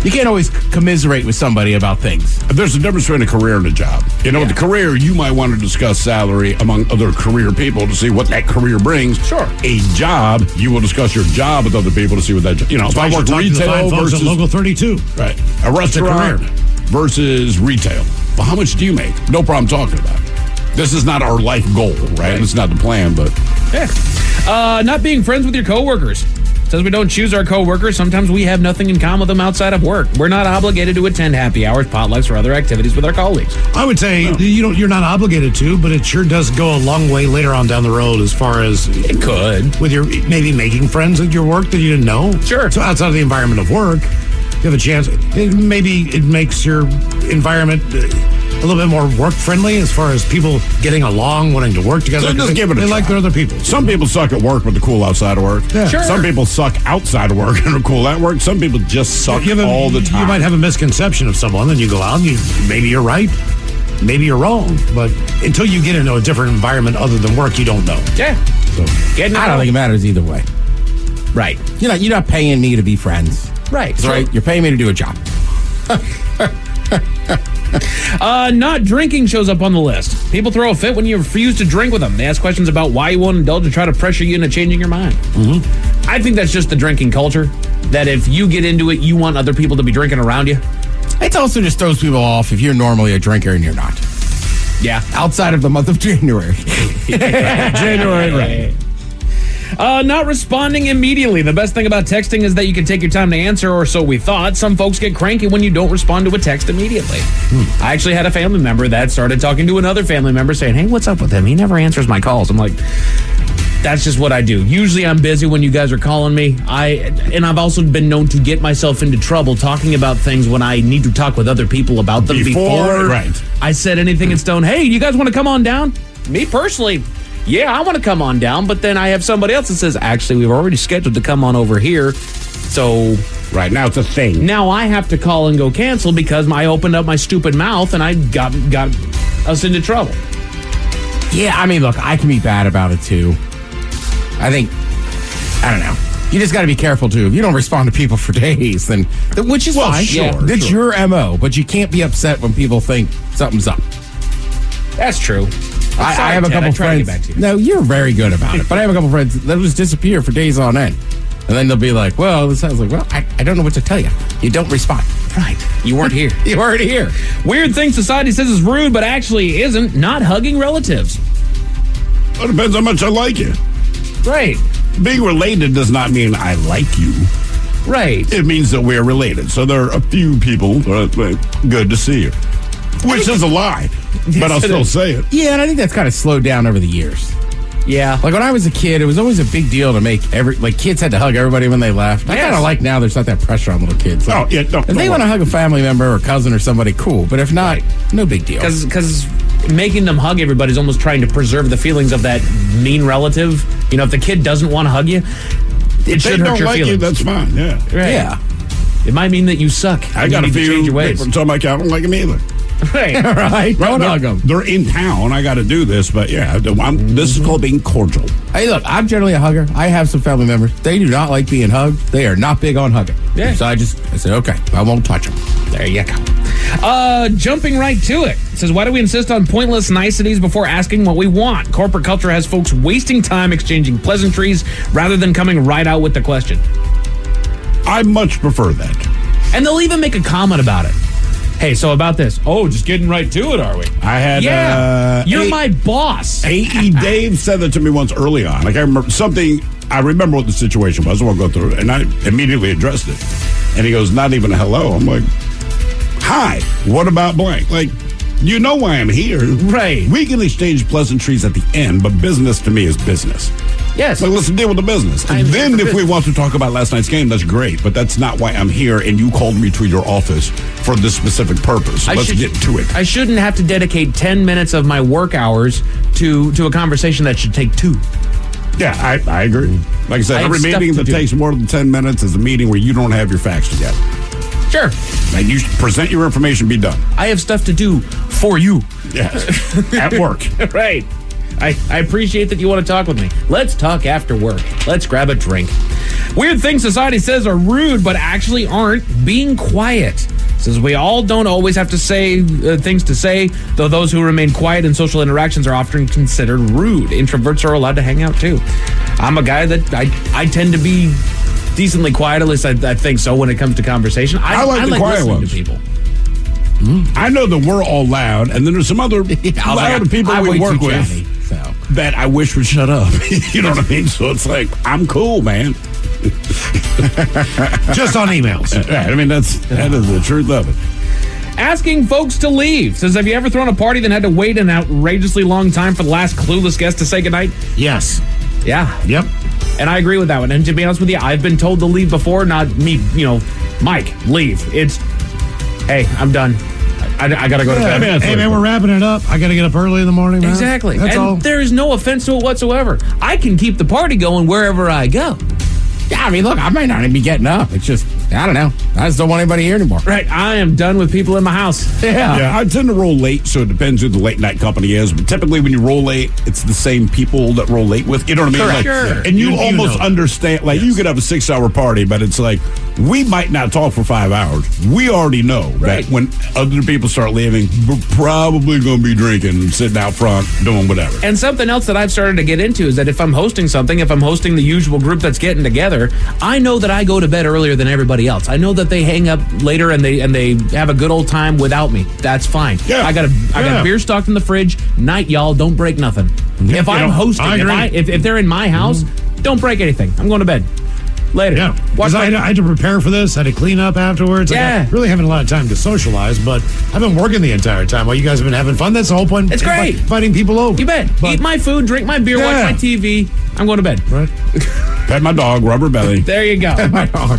you can't always commiserate with somebody about things. There's a difference between a career and a job. You know, with the career, you might want to discuss salary among other career people to see what that career brings. Sure. A job, you will discuss your job with other people to see what that job, you know, if I work retail versus Local 32. right, a restaurant versus retail. Well, how much do you make? No problem talking about it. This is not our life goal, right? It's not the plan, but Yeah. Not being friends with your coworkers. says we don't choose our coworkers. Sometimes we have nothing in common with them outside of work. We're not obligated to attend happy hours, potlucks, or other activities with our colleagues. I would say you're not obligated to, but it sure does go a long way later on down the road as far as it could with your maybe making friends at your work that you didn't know. Sure. So outside of the environment of work, you have a chance. Maybe it makes your environment a little bit more work friendly as far as people getting along, wanting to work together. So just give it a They try. like their other people. Some people suck at work, but they're cool outside of work. Yeah. Sure. Some people suck outside of work and are cool at work. Some people just suck all the time. You might have a misconception of someone, and you go out, and maybe you're right, maybe you're wrong. But until you get into a different environment other than work, you don't know. Yeah. So I don't think it matters either way. Right. You're not paying me to be friends. Right. Right. You're paying me to do a job. Not drinking shows up on the list. People throw a fit when you refuse to drink with them. They ask questions about why you won't indulge and try to pressure you into changing your mind. Mm-hmm. I think that's just the drinking culture, that if you get into it, you want other people to be drinking around you. It also just throws people off if you're normally a drinker and you're not. Yeah. Outside of the month of January. January, right. Not responding immediately. The best thing about texting is that you can take your time to answer, or so we thought. Some folks get cranky when you don't respond to a text immediately. I actually had a family member that started talking to another family member saying, hey, what's up with him? He never answers my calls. I'm like, that's just what I do. Usually I'm busy when you guys are calling me. I've also been known to get myself into trouble talking about things when I need to talk with other people about them before right. I said anything in stone. Hey, you guys want to come on down? Me personally, yeah, I want to come on down, but then I have somebody else that says, actually, we've already scheduled to come on over here. So right now it's a thing. Now I have to call and go cancel because I opened up my stupid mouth and I got us into trouble. Yeah, I mean, look, I can be bad about it too. I don't know. You just got to be careful too. If you don't respond to people for days, then which is fine. Sure, That's your MO, but you can't be upset when people think something's up. That's true. I have a couple friends. No, you're very good about it. But I have a couple friends that just disappear for days on end. And then they'll be like, well, this sounds like, well, I don't know what to tell you. You don't respond. Right. You weren't here. You weren't here. Weird thing society says is rude, but actually isn't. Not hugging relatives. Well, it depends how much I like you. Right. Being related does not mean I like you. Right. It means that we're related. So there are a few people good to see you. Which is a lie, but I'll still say it. Yeah, and I think that's kind of slowed down over the years. Yeah. Like when I was a kid, it was always a big deal to make kids had to hug everybody when they left. I kind of like now there's not that pressure on little kids. Like, if they want to hug a family member or cousin or somebody, cool. But if not, no big deal. Because making them hug everybody is almost trying to preserve the feelings of that mean relative. You know, if the kid doesn't want to hug you, it should hurt your feelings. You, that's fine. Yeah. Right. Yeah. It might mean that you suck. I got a few change your ways. people tell my kid I don't like them either. Right. Right. Don't hug them. They're in town. I got to do this, but yeah, this is called being cordial. Hey, look, I'm generally a hugger. I have some family members. They do not like being hugged. They are not big on hugging. Yeah. So I said, okay, I won't touch them. There you go. Jumping right to it. It says, why do we insist on pointless niceties before asking what we want? Corporate culture has folks wasting time exchanging pleasantries rather than coming right out with the question. I much prefer that. And they'll even make a comment about it. Hey, so about this. Oh, just getting right to it, are we? I had... you're my boss. A.E. Dave said that to me once early on. Like, I remember what the situation was. I won't go through it. And I immediately addressed it. And he goes, not even a hello. I'm like, hi, what about blank? Like, you know why I'm here. Right. We can exchange pleasantries at the end, but business to me is business. Yes. Like, let's deal with the business. And then if we want to talk about last night's game, that's great. But that's not why I'm here, and you called me to your office for this specific purpose. So let's get to it. I shouldn't have to dedicate 10 minutes of my work hours to a conversation that should take 2. Yeah, I agree. Like I said, every meeting that takes more than 10 minutes is a meeting where you don't have your facts together. Sure. And you present your information, be done. I have stuff to do for you. Yes. At work. Right. I appreciate that you want to talk with me. Let's talk after work. Let's grab a drink. Weird things society says are rude, but actually aren't. Being quiet. Says we all don't always have to say things to say, though those who remain quiet in social interactions are often considered rude. Introverts are allowed to hang out too. I'm a guy that I tend to be decently quiet, at least I think so when it comes to conversation. I like the quiet ones. To people. I know that we're all loud, and then there's some other loud people we work with that I wish would shut up. You know what I mean? So it's like, I'm cool, man. Just on emails. Right. I mean, that is the truth of it. Asking folks to leave says, have you ever thrown a party then had to wait an outrageously long time for the last clueless guest to say goodnight? Yes. Yeah. Yep. And I agree with that one. And to be honest with you, I've been told to leave before, not me, Mike, leave. It's, hey, I'm done. I got to go to bed. Hey, man, we're wrapping it up. I got to get up early in the morning, man. Exactly. That's and all. There is no offense to it whatsoever. I can keep the party going wherever I go. Yeah, I mean, look, I might not even be getting up. It's just, I don't know. I just don't want anybody here anymore. Right. I am done with people in my house. Yeah, I tend to roll late, so it depends who the late night company is. But typically, when you roll late, it's the same people that roll late with. You know what I mean? Correct. Sure. And you almost understand. Like, you could have a 6-hour party, but it's like, we might not talk for 5 hours. We already know that when other people start leaving, we're probably going to be drinking and sitting out front doing whatever. And something else that I've started to get into is that if I'm hosting something, if I'm hosting the usual group that's getting together, I know that I go to bed earlier than everybody else. I know that they hang up later and they have a good old time without me. That's fine. Yeah. I got beer stocked in the fridge. Night, y'all. Don't break nothing. If I'm hosting, if they're in my house, don't break anything. I'm going to bed. Later. Yeah, because I had to prepare for this. I had to clean up afterwards. Yeah. Like, I really haven't a lot of time to socialize, but I've been working the entire time while you guys have been having fun. That's the whole point. It's great. Inviting people over. You bet. Eat my food, drink my beer, watch my TV. I'm going to bed. Right. Pet my dog, rubber belly. There you go. Pet my dog.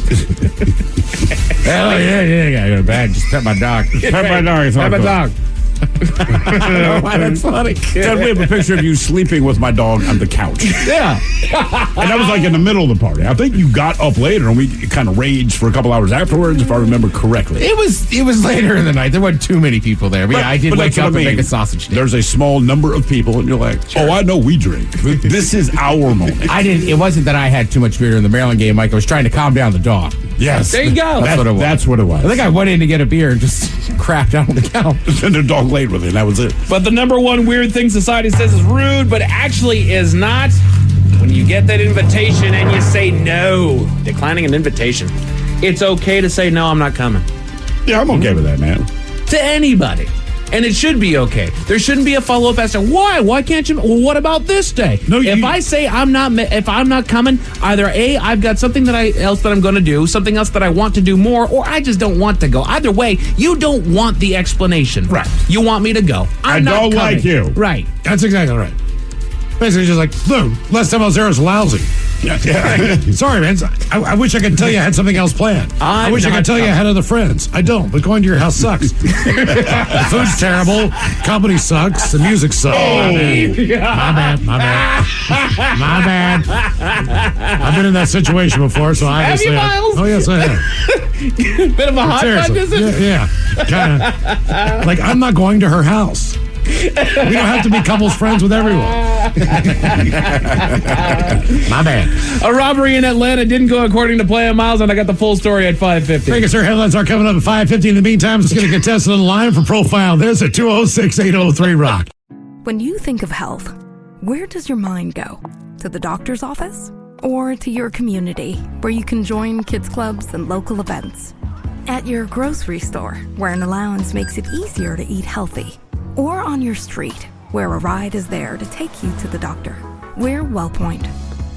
Hell yeah, gotta go to bed. Just pet my dog. Pet my dog. Pet my dog. I don't know why that's funny. Then we have a picture of you sleeping with my dog on the couch. Yeah. And that was like in the middle of the party. I think you got up later and we kind of raged for a couple hours afterwards, if I remember correctly. It was later in the night. There weren't too many people there. But yeah, I did wake up and make a sausage dinner. There's a small number of people and you're like, oh, I know we drink. This is our moment. It wasn't that I had too much beer in the Maryland game, Mike. I was trying to calm down the dog. Yes. There you go. That's what it was. That's what it was. I think I went in to get a beer and just crapped out on the couch. And the dog laid with it. That was it. But the number one weird thing society says is rude, but actually is not when you get that invitation and you say no. Declining an invitation. It's okay to say, no, I'm not coming. Yeah, I'm okay with that, man. To anybody. And it should be okay. There shouldn't be a follow-up as to why. Why can't you? Well, what about this day? No, if I say if I'm not coming, either A, I've got something else that I'm going to do, something else that I want to do more, or I just don't want to go. Either way, you don't want the explanation. Right. You want me to go. I don't like you. Right. That's exactly right. Basically, just like, look, last time I was there, it was lousy. Yeah. Sorry, man. I wish I could tell you I had something else planned. I wish I could tell you I had other friends. I don't, but going to your house sucks. The food's terrible. Comedy sucks. The music sucks. Oh. My bad. I've been in that situation before, so I Have you, Miles? Oh, yes, I have. Bit of a hot fudge, is it? Yeah. Kind of. Like, I'm not going to her house. We don't have to be couples friends with everyone. My bad. A robbery in Atlanta didn't go according to plan, Miles, and I got the full story at 5:50. Thank you, sir. Headlines are coming up at 5:50. In the meantime, let's get a contestant on the line for Profile. There's a 206-803-ROCK. When you think of health, where does your mind go? To the doctor's office? Or to your community, where you can join kids clubs and local events? At your grocery store, where an allowance makes it easier to eat healthy? Or on your street, where a ride is there to take you to the doctor? We're WellPoint,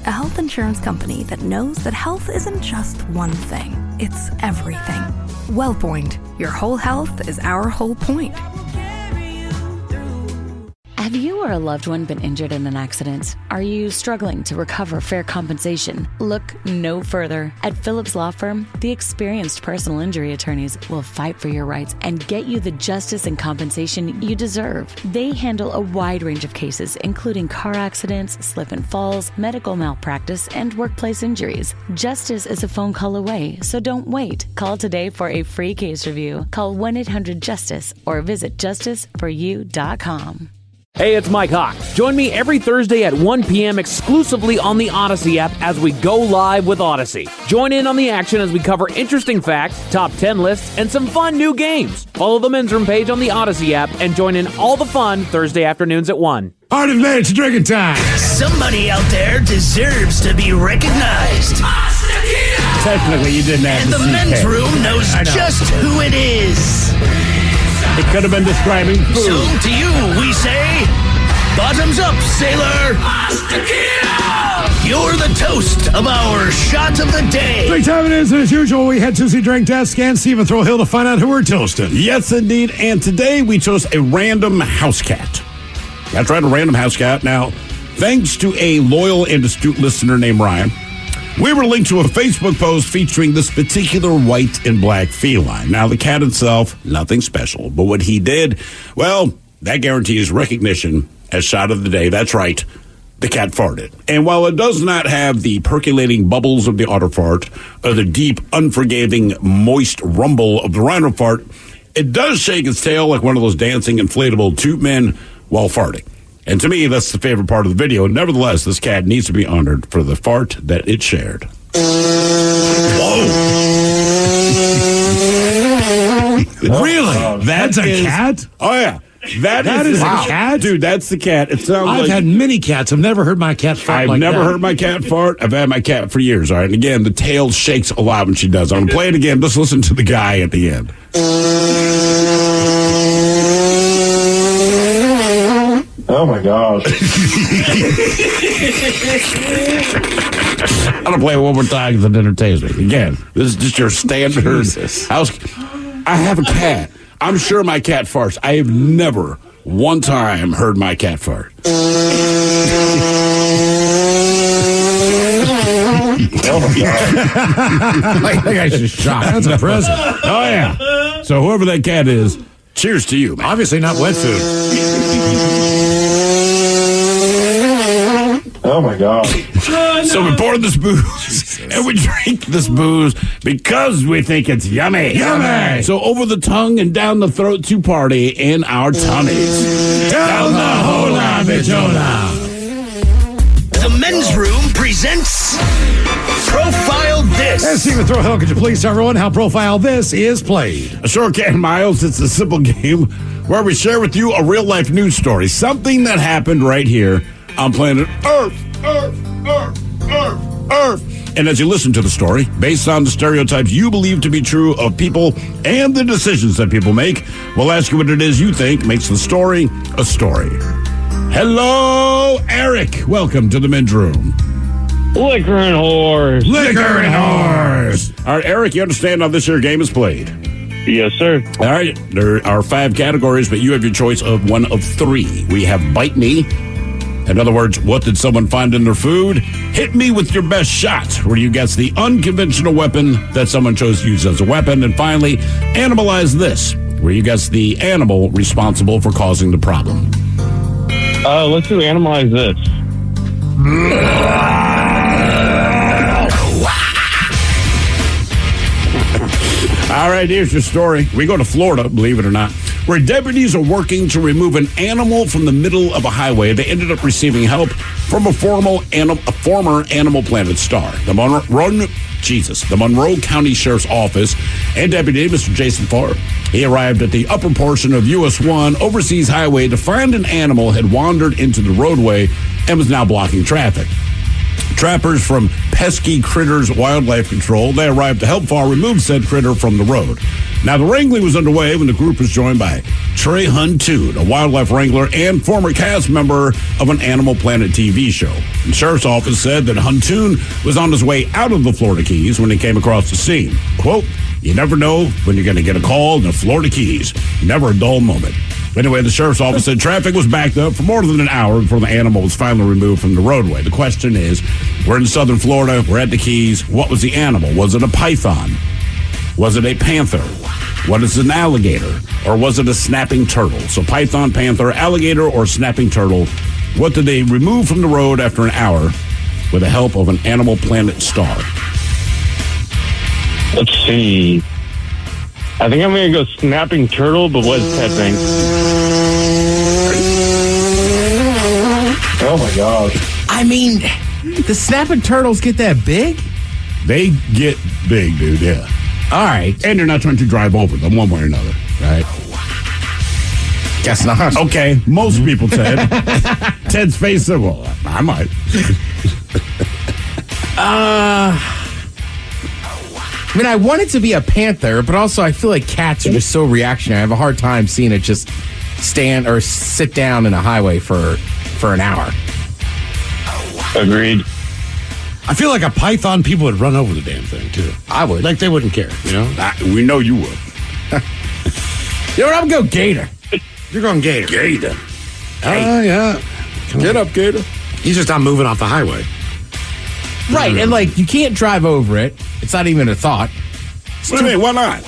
a health insurance company that knows that health isn't just one thing, it's everything. WellPoint, your whole health is our whole point. Have you or a loved one been injured in an accident? Are you struggling to recover fair compensation? Look no further. At Phillips Law Firm, the experienced personal injury attorneys will fight for your rights and get you the justice and compensation you deserve. They handle a wide range of cases, including car accidents, slip and falls, medical malpractice, and workplace injuries. Justice is a phone call away, so don't wait. Call today for a free case review. Call 1-800-JUSTICE or visit justiceforyou.com. Hey, it's Mike Hawk. Join me every Thursday at 1 p.m. exclusively on the Odyssey app as we go live with Odyssey. Join in on the action as we cover interesting facts, top 10 lists, and some fun new games. Follow the Men's Room page on the Odyssey app and join in all the fun Thursday afternoons at 1. All right, man, it's drinking time. Somebody out there deserves to be recognized. Technically, you didn't have And the Men's Room knows just who it is. It could have been describing food. So to you, we say, Bottoms up, sailor. You're the toast of our shot of the day. Big time it is, and as usual, we head to the drink desk and Stephen Throwhill to find out who we're toasting. Yes, indeed. And today we toast a random house cat. That's right, a random house cat. Now, thanks to a loyal and astute listener named Ryan, we were linked to a Facebook post featuring this particular white and black feline. Now, the cat itself, nothing special. But what he did, well, that guarantees recognition as shot of the day. That's right. The cat farted. And while it does not have the percolating bubbles of the otter fart or the deep, unforgiving, moist rumble of the rhino fart, it does shake its tail like one of those dancing inflatable tube men while farting. And to me, that's the favorite part of the video. Nevertheless, this cat needs to be honored for the fart that it shared. Whoa. Really? That's a cat? Oh, yeah. That is a cat? Dude, that's the cat. It sounds I've had many cats. I've never heard my cat fart I've never heard my cat fart. I've had my cat for years, all right? And again, the tail shakes a lot when she does. I'm going to play it again. Just listen to the guy at the end. Oh, my gosh. I'm going to play it one more time because it entertains me. Again, this is just your standard house. I have a cat. I'm sure my cat farts. I have never one time heard my cat fart. Oh, my God. I think I should shock. That's a present. Oh, yeah. So whoever that cat is, cheers to you, man. Obviously not wet food. Oh, my God. So we pour this booze, and we drink this booze because we think it's yummy. Yummy! So over the tongue and down the throat to party in our tummies. Down the hola, bichola. The Men's Room presents Profile This. And Stephen Throwhill, could you please tell everyone how Profile This is played? Sure can, Miles. It's a simple game where we share with you a real-life news story, something that happened right here on planet Earth. And as you listen to the story, based on the stereotypes you believe to be true of people and the decisions that people make, we'll ask you what it is you think makes the story a story. Hello, Eric. Welcome to the Men's Room. Liquor and whores. Liquor and whores. All right, Eric, you understand how this here game is played? Yes, sir. All right, there are 5 categories, but you have your choice of one of 3. We have Bite Me. In other words, what did someone find in their food? Hit Me with Your Best Shot, where you guess the unconventional weapon that someone chose to use as a weapon. And finally, Animalize This, where you guess the animal responsible for causing the problem. Let's do Animalize This. All right, here's your story. We go to Florida, believe it or not, where deputies are working to remove an animal from the middle of a highway. They ended up receiving help from a former Animal Planet star. The Monroe County Sheriff's Office and Deputy Mr. Jason Farr. He arrived at the upper portion of US 1 Overseas Highway to find an animal had wandered into the roadway and was now blocking traffic. Trappers from Pesky Critters Wildlife Control, they arrived to help Farr remove said critter from the road. Now, the wrangling was underway when the group was joined by Trey Huntoon, a wildlife wrangler and former cast member of an Animal Planet TV show. The sheriff's office said that Huntoon was on his way out of the Florida Keys when he came across the scene. Quote, "You never know when you're going to get a call in the Florida Keys. Never a dull moment." Anyway, the sheriff's office said traffic was backed up for more than an hour before the animal was finally removed from the roadway. The question is, we're in southern Florida, we're at the Keys. What was the animal? Was it a python? Was it a panther? What is an alligator? Or was it a snapping turtle? So python, panther, alligator, or snapping turtle. What did they remove from the road after an hour with the help of an Animal Planet star? Let's see. I think I'm going to go snapping turtle, but what's that thing? Oh, my God. I mean, the snapping turtles get that big? They get big, dude, yeah. All right. And you're not trying to drive over them one way or another, right? Guess not. Okay, most people, Ted. Ted's face said, well, I might. I mean, I want it to be a panther, but also I feel like cats are just so reactionary. I have a hard time seeing it just stand or sit down in a highway for for an hour. Agreed. I feel like a python, people would run over the damn thing, too. I would. Like, they wouldn't care, you know? We know you would. You know what? I'm going to go Gator. You're going Gator. Gator. Oh, yeah. Get up, Gator. He's just not moving off the highway. Right, and like, you can't drive over it. It's not even a thought. What do you mean? Why not?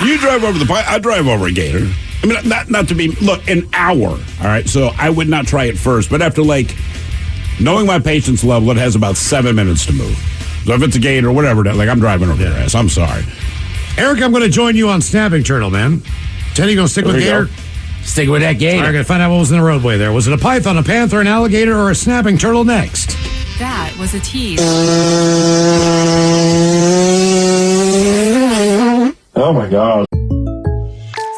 You drive over the I drive over a Gator. I mean, not to be, look, an hour, all right? So I would not try it first, but after, like, knowing my patience level, it has about 7 minutes to move. So if it's a Gator or whatever, like, I'm driving over your ass. I'm sorry. Eric, I'm going to join you on snapping turtle, man. Teddy, you going to stick with Gator? Stick with that Gator. All right, going to find out what was in the roadway there. Was it a python, a panther, an alligator, or a snapping turtle next? That was a tease. Oh, my God.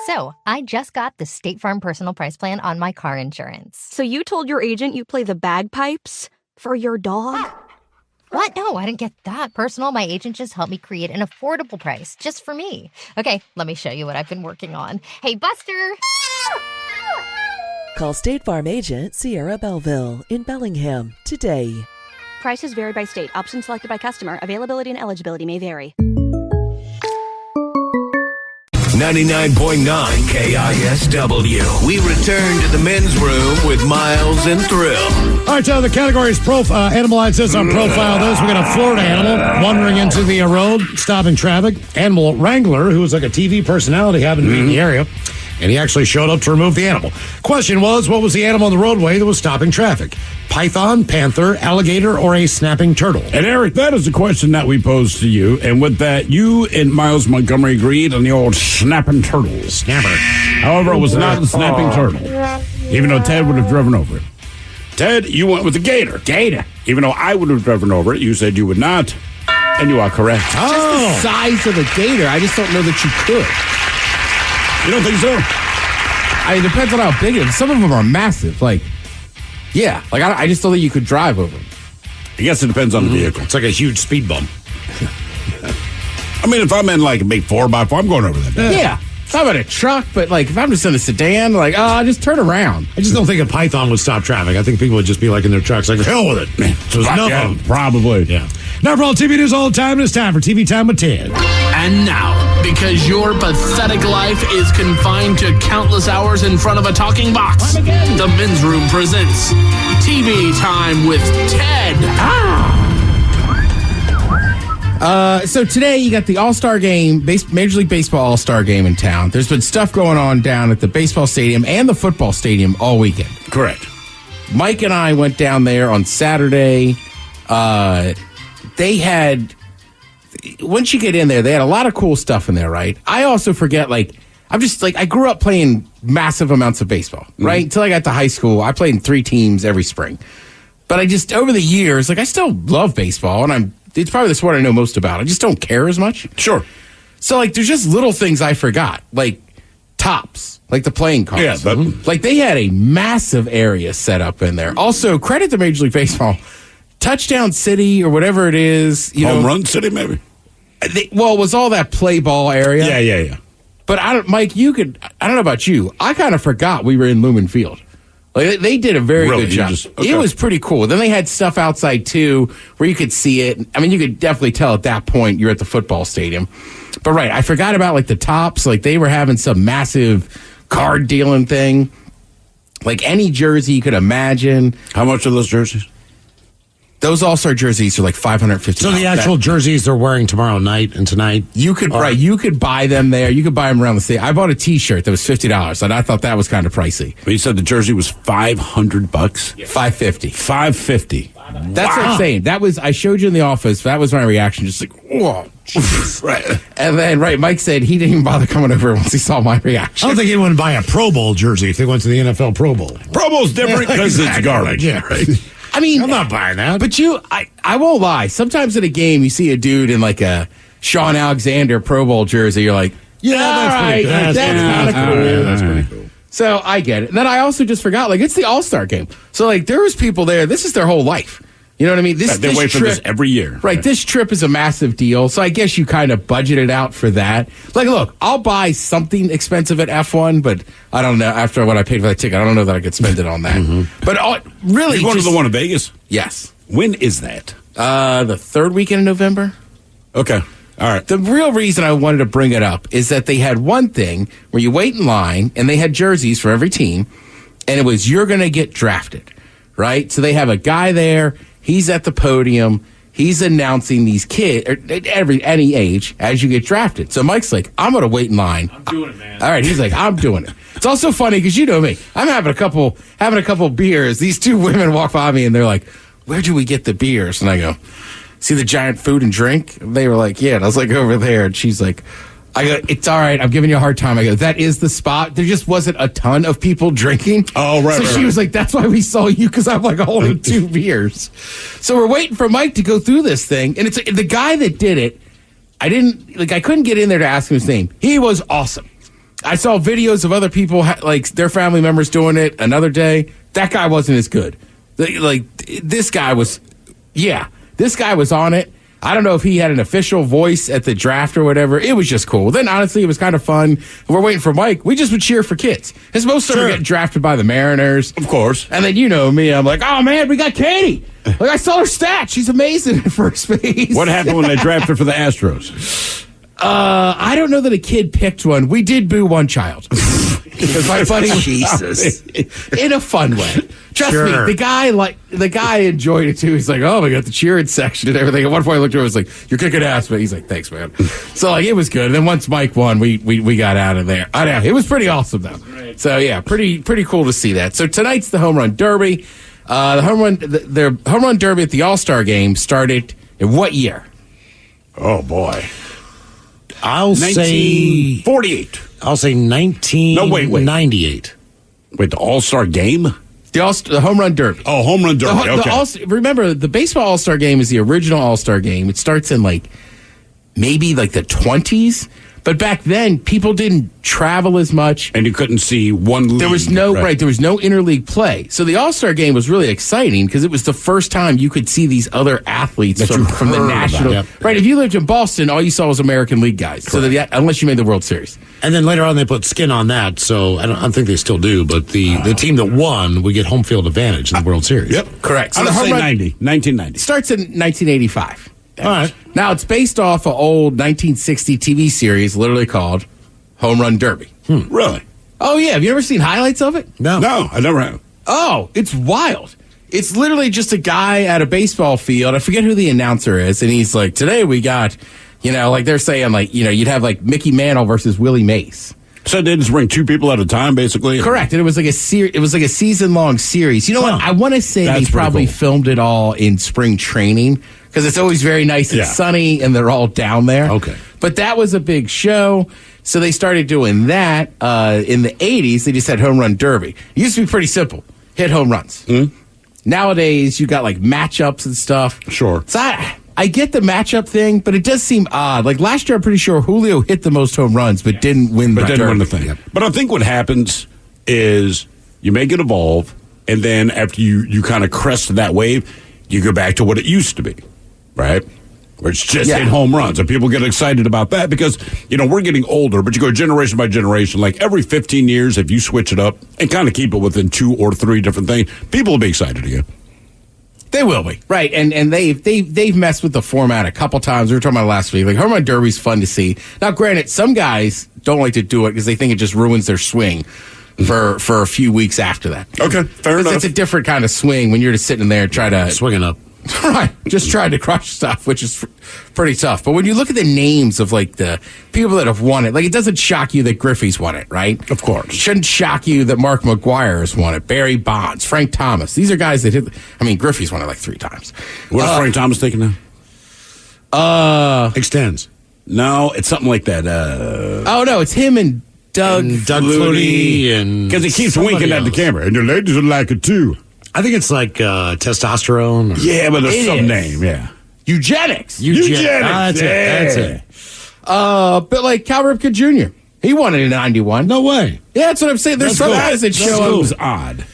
So, I just got the State Farm Personal Price Plan on my car insurance. So you told your agent you play the bagpipes for your dog? What? No, I didn't get that personal. My agent just helped me create an affordable price just for me. Okay, let me show you what I've been working on. Hey, Buster! Call State Farm agent Sierra Belleville in Bellingham today. Prices vary by state. Options selected by customer. Availability and eligibility may vary. 99.9 KISW. We return to the men's room with Miles and Thrill. All right, the category is Animalize this on Profile This. We got a Florida animal wandering into the road, stopping traffic. Animal wrangler, who was like a TV personality, happened to be in the area, and he actually showed up to remove the animal. Question was, what was the animal on the roadway that was stopping traffic? Python, panther, alligator, or a snapping turtle? And Eric, that is the question that we posed to you. And with that, you and Miles Montgomery agreed on the old snapping turtle. Snapper. However, it was not the snapping turtle, even though Ted would have driven over it. Ted, you went with the gator. Gator. Even though I would have driven over it, you said you would not. And you are correct. Just the size of a gator. I just don't know that you could. You don't think so? It depends on how big it is. Some of them are massive. Like, yeah. Like, I just don't think you could drive over them. I guess it depends on the vehicle. It's like a huge speed bump. I mean, if I'm in like a big 4x4, I'm going over that. Yeah. It's not about a truck, but like if I'm just in a sedan, like, just turn around. I just don't think a python would stop traffic. I think people would just be like in their trucks, like, hell with it. So there's enough of them. Probably. Yeah. Now for all TV news all the time, it's time for TV Time with Ted. And now, because your pathetic life is confined to countless hours in front of a talking box, the Men's Room presents TV Time with Ted. So today you got the All-Star game, Major League Baseball All-Star game in town. There's been stuff going on down at the baseball stadium and the football stadium all weekend. Correct. Mike and I went down there on Saturday. They had, once you get in there, they had a lot of cool stuff in there, right? I also forget, I grew up playing massive amounts of baseball, right? Until I got to high school, I played in 3 teams every spring. But I just, over the years, I still love baseball, and it's probably the sport I know most about. I just don't care as much. Sure. So, there's just little things I forgot, like tops, like the playing cards. Yeah, they had a massive area set up in there. Also, credit to Major League Baseball. Touchdown City or whatever it is. Home Run City, maybe? It was all that play ball area. Yeah. But, Mike, I don't know about you. I kind of forgot we were in Lumen Field. They did a very good job. It was pretty cool. Then they had stuff outside, too, where you could see it. I mean, you could definitely tell at that point you're at the football stadium. But, right, I forgot about, the tops. They were having some massive card dealing thing. Any jersey you could imagine. How much are those jerseys? Those All-Star jerseys are $550. So the actual jerseys they're wearing tomorrow night and tonight? You could buy them there. You could buy them around the city. I bought a T-shirt that was $50, and I thought that was kind of pricey. But you said the jersey was $500? $550. $550. That's what I'm saying. I showed you in the office. That was my reaction. Just whoa. Right. And then, Mike said he didn't even bother coming over once he saw my reaction. I don't think anyone would buy a Pro Bowl jersey if they went to the NFL Pro Bowl. Pro Bowl's different because it's garbage. Yeah, right. I mean, I'm not buying that. But I won't lie. Sometimes at a game, you see a dude in a Sean Alexander Pro Bowl jersey. You're like, that's pretty cool. That's kind of cool. Yeah, that's pretty cool. So I get it. And then I also just forgot, it's the All-Star game. So, there was people there. This is their whole life. You know what I mean? This They wait for this every year. Right. This trip is a massive deal. So I guess you kind of budget it out for that. Like, look, I'll buy something expensive at F1, but I don't know. After what I paid for that ticket, I don't know that I could spend it on that. But really, You're going to the one in Vegas? Yes. When is that? The third weekend in November. Okay. All right. The real reason I wanted to bring it up is that they had one thing where you wait in line and they had jerseys for every team, and it was you're going to get drafted, right? So they have a guy there. He's at the podium. He's announcing these kids at any age as you get drafted. So Mike's like, I'm going to wait in line. I'm doing it, man. All right. He's like, I'm doing it. It's also funny because you know me. I'm having a couple beers. These two women walk by me and they're like, where do we get the beers? And I go, see the giant food and drink? And they were like, yeah. And I was like, over there. And she's like, I go, it's all right. I'm giving you a hard time. I go, that is the spot. There just wasn't a ton of people drinking. Oh, right. So she was like, that's why we saw you, because I'm like holding 2 beers. So we're waiting for Mike to go through this thing. And it's the guy that did it. I couldn't get in there to ask him his name. He was awesome. I saw videos of other people, like their family members doing it another day. That guy wasn't as good. This guy was on it. I don't know if he had an official voice at the draft or whatever. It was just cool. Then, honestly, it was kind of fun. We're waiting for Mike. We just would cheer for kids. As most of them get drafted by the Mariners. Of course. And then, you know me, I'm like, oh, man, we got Katie. Like, I saw her stat. She's amazing at first base. What happened when they drafted for the Astros? I don't know that a kid picked one. We did boo one child. Because my buddy was Jesus. in a fun way. Trust me, the guy enjoyed it too. He's like, oh, we got the cheering section and everything. At one point I looked at him and was like, you're kicking ass, but he's like, thanks, man. So like it was good. And then once Mike won, we got out of there. I know, it was pretty awesome though. Right. So yeah, pretty cool to see that. So tonight's the home run derby. The home run derby at the All-Star game started in what year? Oh boy. I'll say 48. I'll say 1998. Wait, the All-Star game? The home run derby. Oh, home run derby. Okay. Remember, the baseball All-Star game is the original All-Star game. It starts in maybe the 20s. But back then, people didn't travel as much. And you couldn't see one league. There was no interleague play. So the All-Star game was really exciting because it was the first time you could see these other athletes from the national. Yep. Right. If you lived in Boston, all you saw was American League guys. Correct. So unless you made the World Series. And then later on, they put skin on that. So I don't think they still do. But the team that won would get home field advantage in the World Series. Yep. Correct. So I would say 1990. Starts in 1985. All right. Now, it's based off an old 1960 TV series literally called Home Run Derby. Really? Oh, yeah. Have you ever seen highlights of it? No, I never have. Oh, it's wild. It's literally just a guy at a baseball field. I forget who the announcer is. And he's like, today we got, they're saying, you'd have Mickey Mantle versus Willie Mays. So they just bring 2 people at a time, basically? Correct. And it was like a season-long series. You know what? I want to say they probably filmed it all in spring training because it's always very nice and sunny, and they're all down there. Okay. But that was a big show, so they started doing that. In the 80s, they just had Home Run Derby. It used to be pretty simple. Hit home runs. Mm-hmm. Nowadays, you got matchups and stuff. Sure. So I get the matchup thing, but it does seem odd. Like last year, I'm pretty sure Julio hit the most home runs, but didn't win the thing. Yep. But I think what happens is you make it evolve, and then after you kind of crest that wave, you go back to what it used to be, right? Where it's just hit home runs, and people get excited about that because, we're getting older, but you go generation by generation. Like every 15 years, if you switch it up and kind of keep it within 2 or 3 different things, people will be excited again. They will be. Right. And they've messed with the format a couple times. We were talking about it last week. Home run derby's fun to see. Now, granted, some guys don't like to do it because they think it just ruins their swing for a few weeks after that. Okay, fair enough. It's a different kind of swing when you're just sitting there trying to... Swinging up. Right. Just trying to crush stuff, which is pretty tough. But when you look at the names of the people that have won it, it doesn't shock you that Griffey's won it, right? Of course. It shouldn't shock you that Mark McGwire has won it, Barry Bonds, Frank Thomas. These are guys that hit... Griffey's won it 3 times. What is Frank Thomas taking now? Extends. No, it's something like that. Oh, no, it's him and Doug Flutie and... Because he keeps winking at the camera, and the ladies would like it too. I think it's testosterone. Yeah, but there's some name, yeah. Eugenics. That's it. But Cal Ripken Jr., he won it in 91. No way. Yeah, that's what I'm saying. There's some guys that show up. Odd.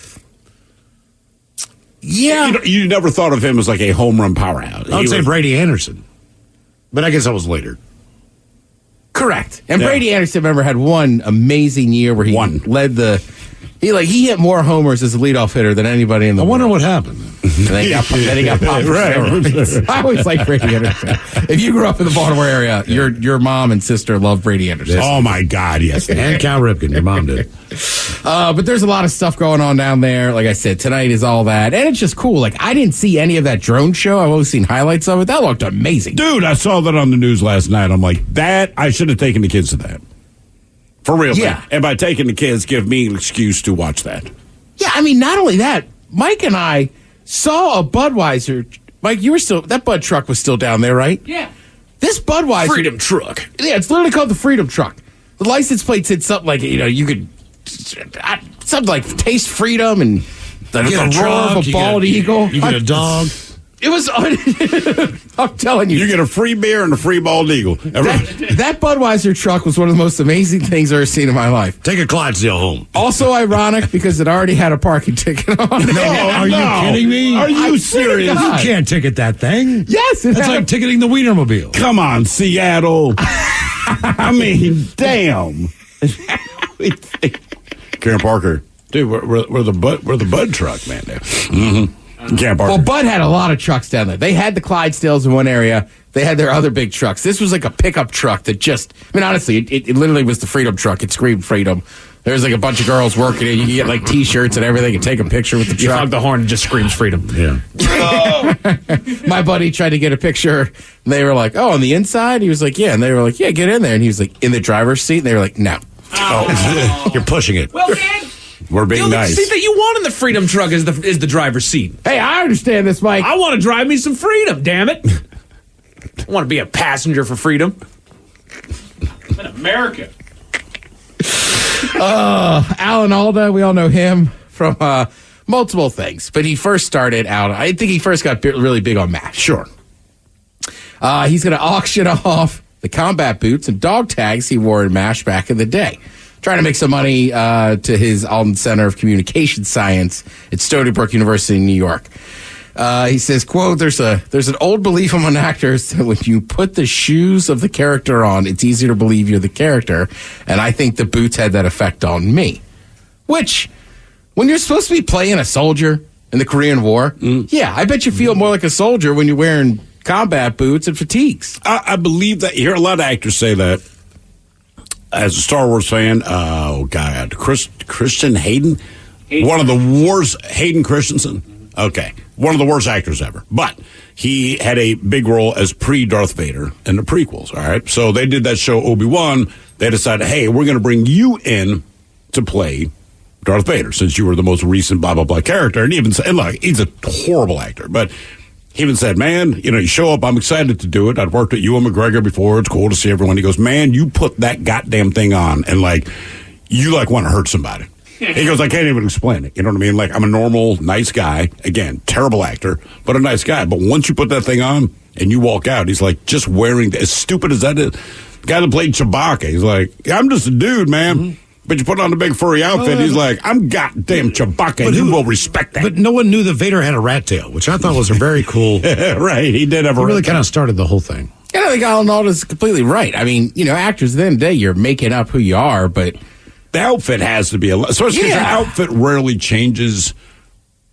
Yeah. You never thought of him as like a home run powerhouse. I would say Brady Anderson. But I guess that was later. Correct. And Brady Anderson, remember, had one amazing year where he led the. He hit more homers as a leadoff hitter than anybody in the world. I wonder what happened. Then he got popped. Right. I always like Brady Anderson. If you grew up in the Baltimore area, your mom and sister love Brady Anderson. Oh my God, yes. And Cal Ripken, your mom did. But there's a lot of stuff going on down there. Like I said, tonight is all that. And it's just cool. Like, I didn't see any of that drone show. I've always seen highlights of it. That looked amazing. Dude, I saw that on the news last night. I'm like, I should have taken the kids to that. For real. Yeah. Man. And by taking the kids, give me an excuse to watch that. Yeah, I mean, not only that, Mike and I saw a Budweiser. Mike, that Bud truck was still down there, right? Yeah. This Budweiser. Freedom truck. Yeah, it's literally called the Freedom Truck. The license plate said something like, you could, something like taste freedom and the roar of a bald eagle. You get a dog. It was, I'm telling you. You get a free beer and a free bald eagle. That Budweiser truck was one of the most amazing things I've ever seen in my life. Take a Clydesdale home. Also ironic because it already had a parking ticket on it. Are you kidding me? Are you serious? You can't ticket that thing. Yes. It's like ticketing the Wienermobile. Come on, Seattle. I mean, damn. Karen Parker. Dude, we're the Bud truck, man. Mm-hmm. Karen Parker. Well, Bud had a lot of trucks down there. They had the Clydesdales in one area. They had their other big trucks. This was like a pickup truck that honestly, it literally was the Freedom truck. It screamed freedom. There was like a bunch of girls working it. You could get like T-shirts and everything and take a picture with the truck. You hug the horn and just screams freedom. Yeah. My buddy tried to get a picture. And they were like, oh, on the inside? He was like, yeah. And they were like, yeah, get in there. And he was like, in the driver's seat? And they were like, no. Oh, you're pushing it. Well, man. We're being nice. The seat that you want in the Freedom truck is the driver's seat. Hey, I understand this, Mike. I want to drive me some freedom, damn it. I want to be a passenger for freedom. I'm in America. Alan Alda, we all know him from multiple things. But he first started out, I think he first got really big on MASH. Sure. He's going to auction off the combat boots and dog tags he wore in MASH back in the day. Trying to make some money to his Alden Center of Communication Science at Stony Brook University in New York. He says, quote, there's an old belief among actors that when you put the shoes of the character on, it's easier to believe you're the character. And I think the boots had that effect on me. Which, when you're supposed to be playing a soldier in the Korean War, yeah, I bet you feel more like a soldier when you're wearing combat boots and fatigues. I believe that. You hear a lot of actors say that. As a Star Wars fan, Christian Hayden, one of the worst, Hayden Christensen, okay, one of the worst actors ever. But he had a big role as pre-Darth Vader in the prequels, all right? So they did that show, Obi-Wan. They decided, hey, we're going to bring you in to play Darth Vader since you were the most recent blah, blah, blah character. And even said, look, he's a horrible actor, but he even said, man, you show up. I'm excited to do it. I'd worked with Ewan McGregor before. It's cool to see everyone. He goes, man, you put that goddamn thing on and you want to hurt somebody. He goes, I can't even explain it. You know what I mean? Like, I'm a normal, nice guy. Again, terrible actor, but a nice guy. But once you put that thing on and you walk out, he's like, just wearing, as stupid as that is, the guy that played Chewbacca, he's like, I'm just a dude, man. Mm-hmm. But you put on the big furry outfit, he's like, I'm goddamn Chewbacca, and you will respect that. But no one knew that Vader had a rat tail, which I thought was a very cool... Right, he did have a rat tail. Really kind of started the whole thing. And I think Alan Alda's completely right. I mean, actors at the end of the day, you're making up who you are, but... The outfit has to be especially because your outfit rarely changes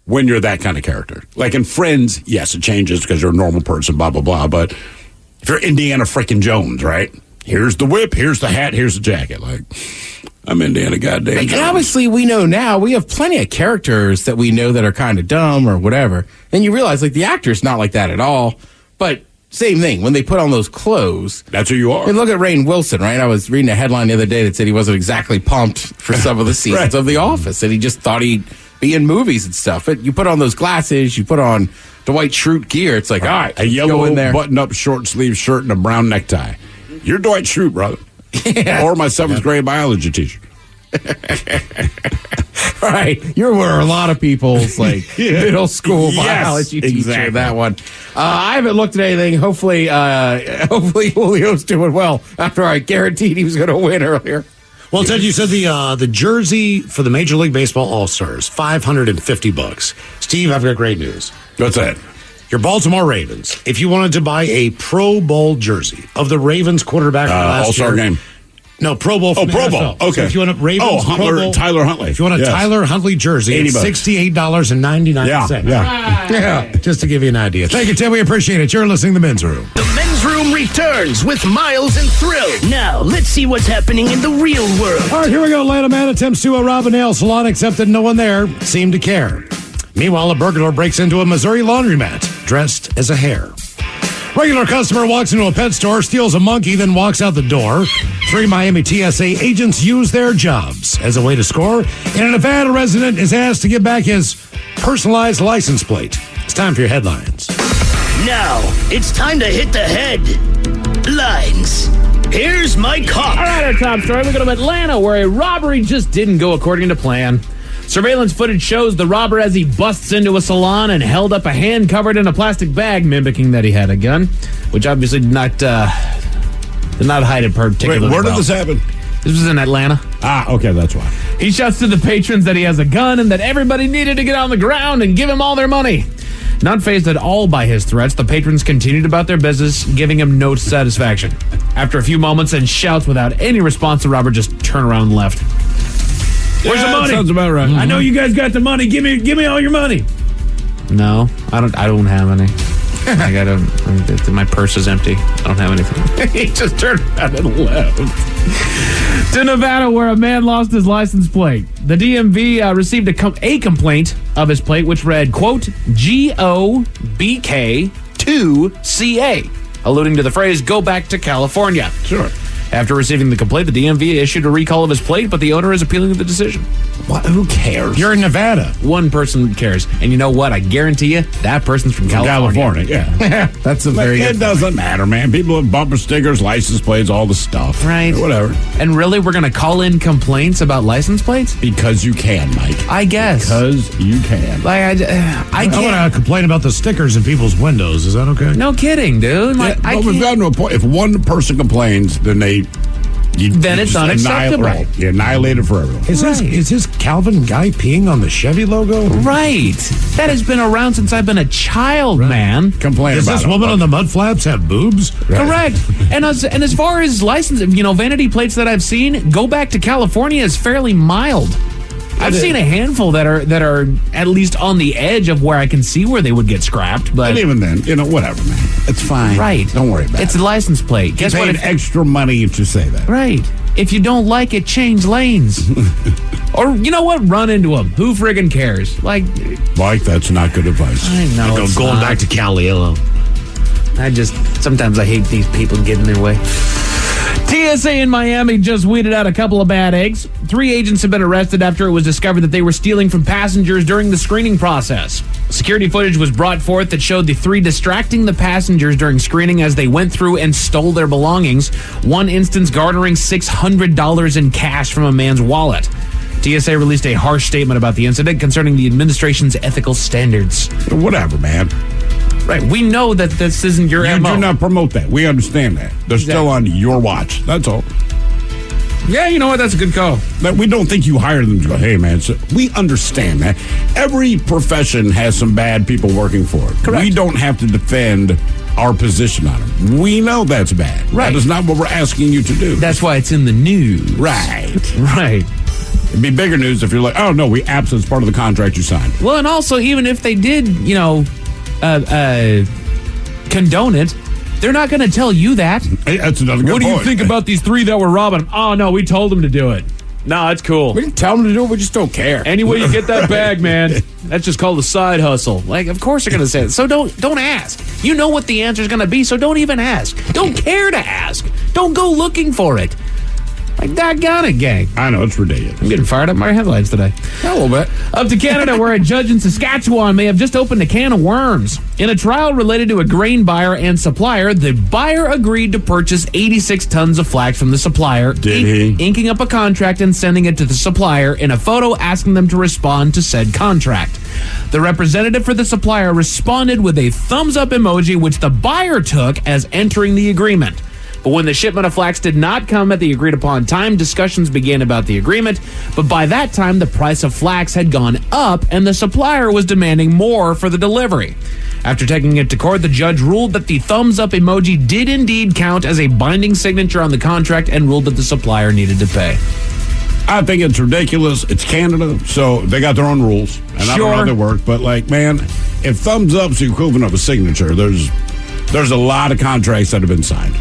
when you're that kind of character. Like in Friends, yes, it changes because you're a normal person, blah, blah, blah. But if you're Indiana freaking Jones, right? Here's the whip, here's the hat, here's the jacket. Like, I'm Indiana goddamn Jones. And obviously, we know now, we have plenty of characters that we know that are kind of dumb or whatever. And you realize, the actor's not like that at all. But same thing, when they put on those clothes. That's who you are. And look at Rainn Wilson, right? I was reading a headline the other day that said he wasn't exactly pumped for some of the seasons of The Office. And he just thought he'd be in movies and stuff. But you put on those glasses, you put on Dwight Schrute gear. It's like, all right, a yellow button-up short sleeve shirt and a brown necktie. You're Dwight Schrute, brother. Yeah. Or my 7th grade biology teacher. Right. You're where a lot of people's middle school biology teacher, that one. I haven't looked at anything. Hopefully Julio's doing well after I guaranteed he was going to win earlier. Well, Ted, you said the jersey for the Major League Baseball All-Stars, $550. Steve, I've got great news. What's that? Your Baltimore Ravens, if you wanted to buy a Pro Bowl jersey of the Ravens quarterback from last All-Star year, game. No, Pro Bowl. From Pro the Bowl. NFL. Okay. So if you want a Ravens, Tyler Huntley. If you want a Tyler Huntley jersey, it's $68.99. Yeah. Just to give you an idea. Thank you, Tim. We appreciate it. You're listening to the Men's Room. The Men's Room returns with Miles and Thrill. Now, let's see what's happening in the real world. All right, here we go. Atlanta man attempts to rob a nail salon, except that no one there seemed to care. Meanwhile, a burglar breaks into a Missouri laundromat dressed as a hare. Regular customer walks into a pet store, steals a monkey, then walks out the door. 3 Miami TSA agents use their jobs as a way to score. And a Nevada resident is asked to give back his personalized license plate. It's time for your headlines. Now, it's time to hit the headlines. Here's my cop. All right, our top story. We go to Atlanta, where a robbery just didn't go according to plan. Surveillance footage shows the robber as he busts into a salon and held up a hand covered in a plastic bag, mimicking that he had a gun, which obviously did not hide it particularly Wait, where did well. this happen? This was in Atlanta. Okay, that's why. He shouts to the patrons that he has a gun and that everybody needed to get on the ground and give him all their money. Not fazed at all by his threats, the patrons continued about their business, giving him no satisfaction. After a few moments and shouts without any response, the robber just turned around and left. Where's the money? Sounds about right. I know you guys got the money. Give me all your money. No, I don't have any. I got my purse is empty. I don't have anything. He just turned around and left. To Nevada, where a man lost his license plate. The DMV received a complaint of his plate, which read, quote, GOBK2CA, alluding to the phrase, go back to California. Sure. After receiving the complaint, the DMV issued a recall of his plate, but the owner is appealing the decision. What? Who cares? You're in Nevada. One person cares. And you know what? I guarantee you, that person's from California. Yeah. That's a very It good doesn't matter, man. People have bumper stickers, license plates, all the stuff. Right. Whatever. And really, we're going to call in complaints about license plates? Because you can, Mike. I guess. Because you can. Like, I I can't. want to complain about the stickers in people's windows. Is that okay? No kidding, dude. Like, Yeah, I but we've can't. gotten to a point. If one person complains, then Then it's unacceptable. Right. You annihilate it for everyone. Is this Calvin guy peeing on the Chevy logo? Right. That has been around since I've been a child, man. Complain Does about this it. woman on the mud flaps have boobs? Correct. And as far as license, vanity plates that I've seen, go back to California is fairly mild. I've seen a handful that are at least on the edge of where I can see where they would get scrapped, but And even then, whatever, man. It's fine. Right. Don't worry about it's it. a license plate. Guess You what? paid extra money to say that. Right. If you don't like it, change lanes. Or you know what? Run into them. Who friggin' cares? Like, Mike, that's not good advice. I know. it's Going not. back to Caliello. Sometimes I hate these people getting in their way. TSA in Miami just weeded out a couple of bad eggs. 3 agents have been arrested after it was discovered that they were stealing from passengers during the screening process. Security footage was brought forth that showed the 3 distracting the passengers during screening as they went through and stole their belongings, one instance garnering $600 in cash from a man's wallet. TSA released a harsh statement about the incident concerning the administration's ethical standards. Whatever, man. Right, we know that this isn't your You MO. do not promote that. We understand that. They're still on your watch. That's all. Yeah, you know what? That's a good call. But we don't think you hired them to go, hey, man. So we understand that. Every profession has some bad people working for it. Correct. We don't have to defend our position on them. We know that's bad. Right. That is not what we're asking you to do. That's why it's in the news. Right. Right. It'd be bigger news if you're like, oh, no, we absolutely, it's part of the contract you signed. Well, and also, even if they did, condone it, they're not going to tell you that. Hey, that's another good What do you point. think about these 3 that were robbing them? Oh, no, we told them to do it. No, it's cool. We didn't tell them to do it. We just don't care. Any way you get that bag, man, that's just called a side hustle. Like, of course they're going to say it. So don't ask. You know what the answer's going to be, so don't even ask. Don't care to ask. Don't go looking for it. Like, doggone it, gang. I know, it's ridiculous. I'm getting fired up by my headlines today. A little bit. Up to Canada, where a judge in Saskatchewan may have just opened a can of worms. In a trial related to a grain buyer and supplier, the buyer agreed to purchase 86 tons of flax from the supplier, inking up a contract and sending it to the supplier in a photo asking them to respond to said contract. The representative for the supplier responded with a thumbs up emoji, which the buyer took as entering the agreement. But when the shipment of flax did not come at the agreed upon time, discussions began about the agreement. But by that time, the price of flax had gone up and the supplier was demanding more for the delivery. After taking it to court, the judge ruled that the thumbs up emoji did indeed count as a binding signature on the contract and ruled that the supplier needed to pay. I think it's ridiculous. It's Canada, so they got their own rules. And I don't know how they work, but man, if thumbs up's the equivalent of a signature, there's a lot of contracts that have been signed.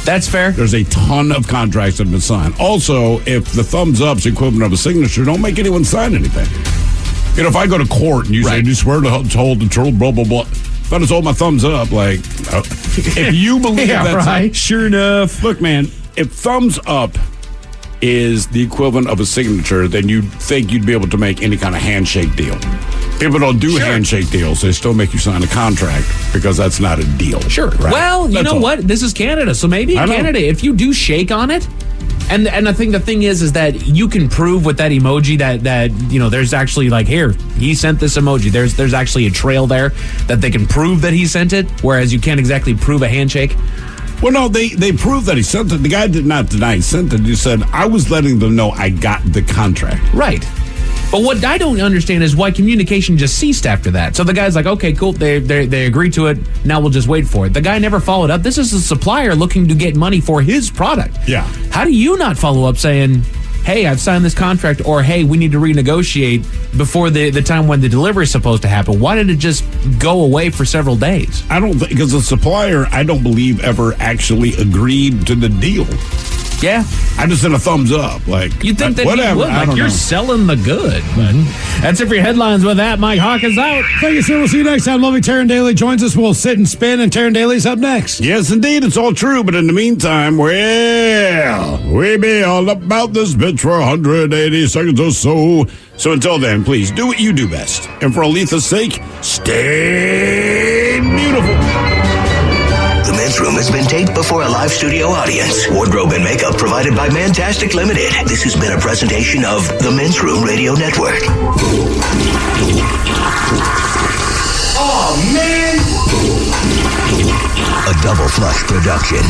That's fair. There's a ton of contracts that have been signed. Also, if the thumbs up's the equivalent of a signature, don't make anyone sign anything. If I go to court and you say, do you swear to hold the truth, blah, blah, blah. If I just hold my thumbs up, if you believe that's right. Sure enough. Look, man, if thumbs up is the equivalent of a signature, then you'd think you'd be able to make any kind of handshake deal. People don't do handshake deals. They still make you sign a contract because that's not a deal. Sure. Right? Well, you know what? This is Canada. So maybe in Canada, if you do shake on it, and I think the thing is that you can prove with that emoji that there's actually here, he sent this emoji. There's actually a trail there that they can prove that he sent it, whereas you can't exactly prove a handshake. Well, no, they proved that he sent it. The guy did not deny he sent it. He said, I was letting them know I got the contract. Right. But what I don't understand is why communication just ceased after that. So the guy's like, okay, cool, they agreed to it, now we'll just wait for it. The guy never followed up. This is a supplier looking to get money for his product. Yeah. How do you not follow up saying, hey, I've signed this contract, or hey, we need to renegotiate before the time when the delivery is supposed to happen? Why did it just go away for several days? I don't think, because the supplier, I don't believe, ever actually agreed to the deal. Yeah. I just sent a thumbs up. You think that whatever. he would? You're selling the good. But that's it for your headlines. With that, Mike Hawk is out. Thank you, sir. We'll see you next time. Lovely Taryn Daly joins us. We'll sit and spin, and Taryn Daly's up next. Yes, indeed. It's all true. But in the meantime, we be all about this bitch for 180 seconds or so. So until then, please do what you do best. And for Aletha's sake, stay beautiful. The Men's Room has been taped before a live studio audience. Wardrobe and makeup provided by Mantastic Limited. This has been a presentation of the Men's Room Radio Network. Oh, man! A Double Flush production.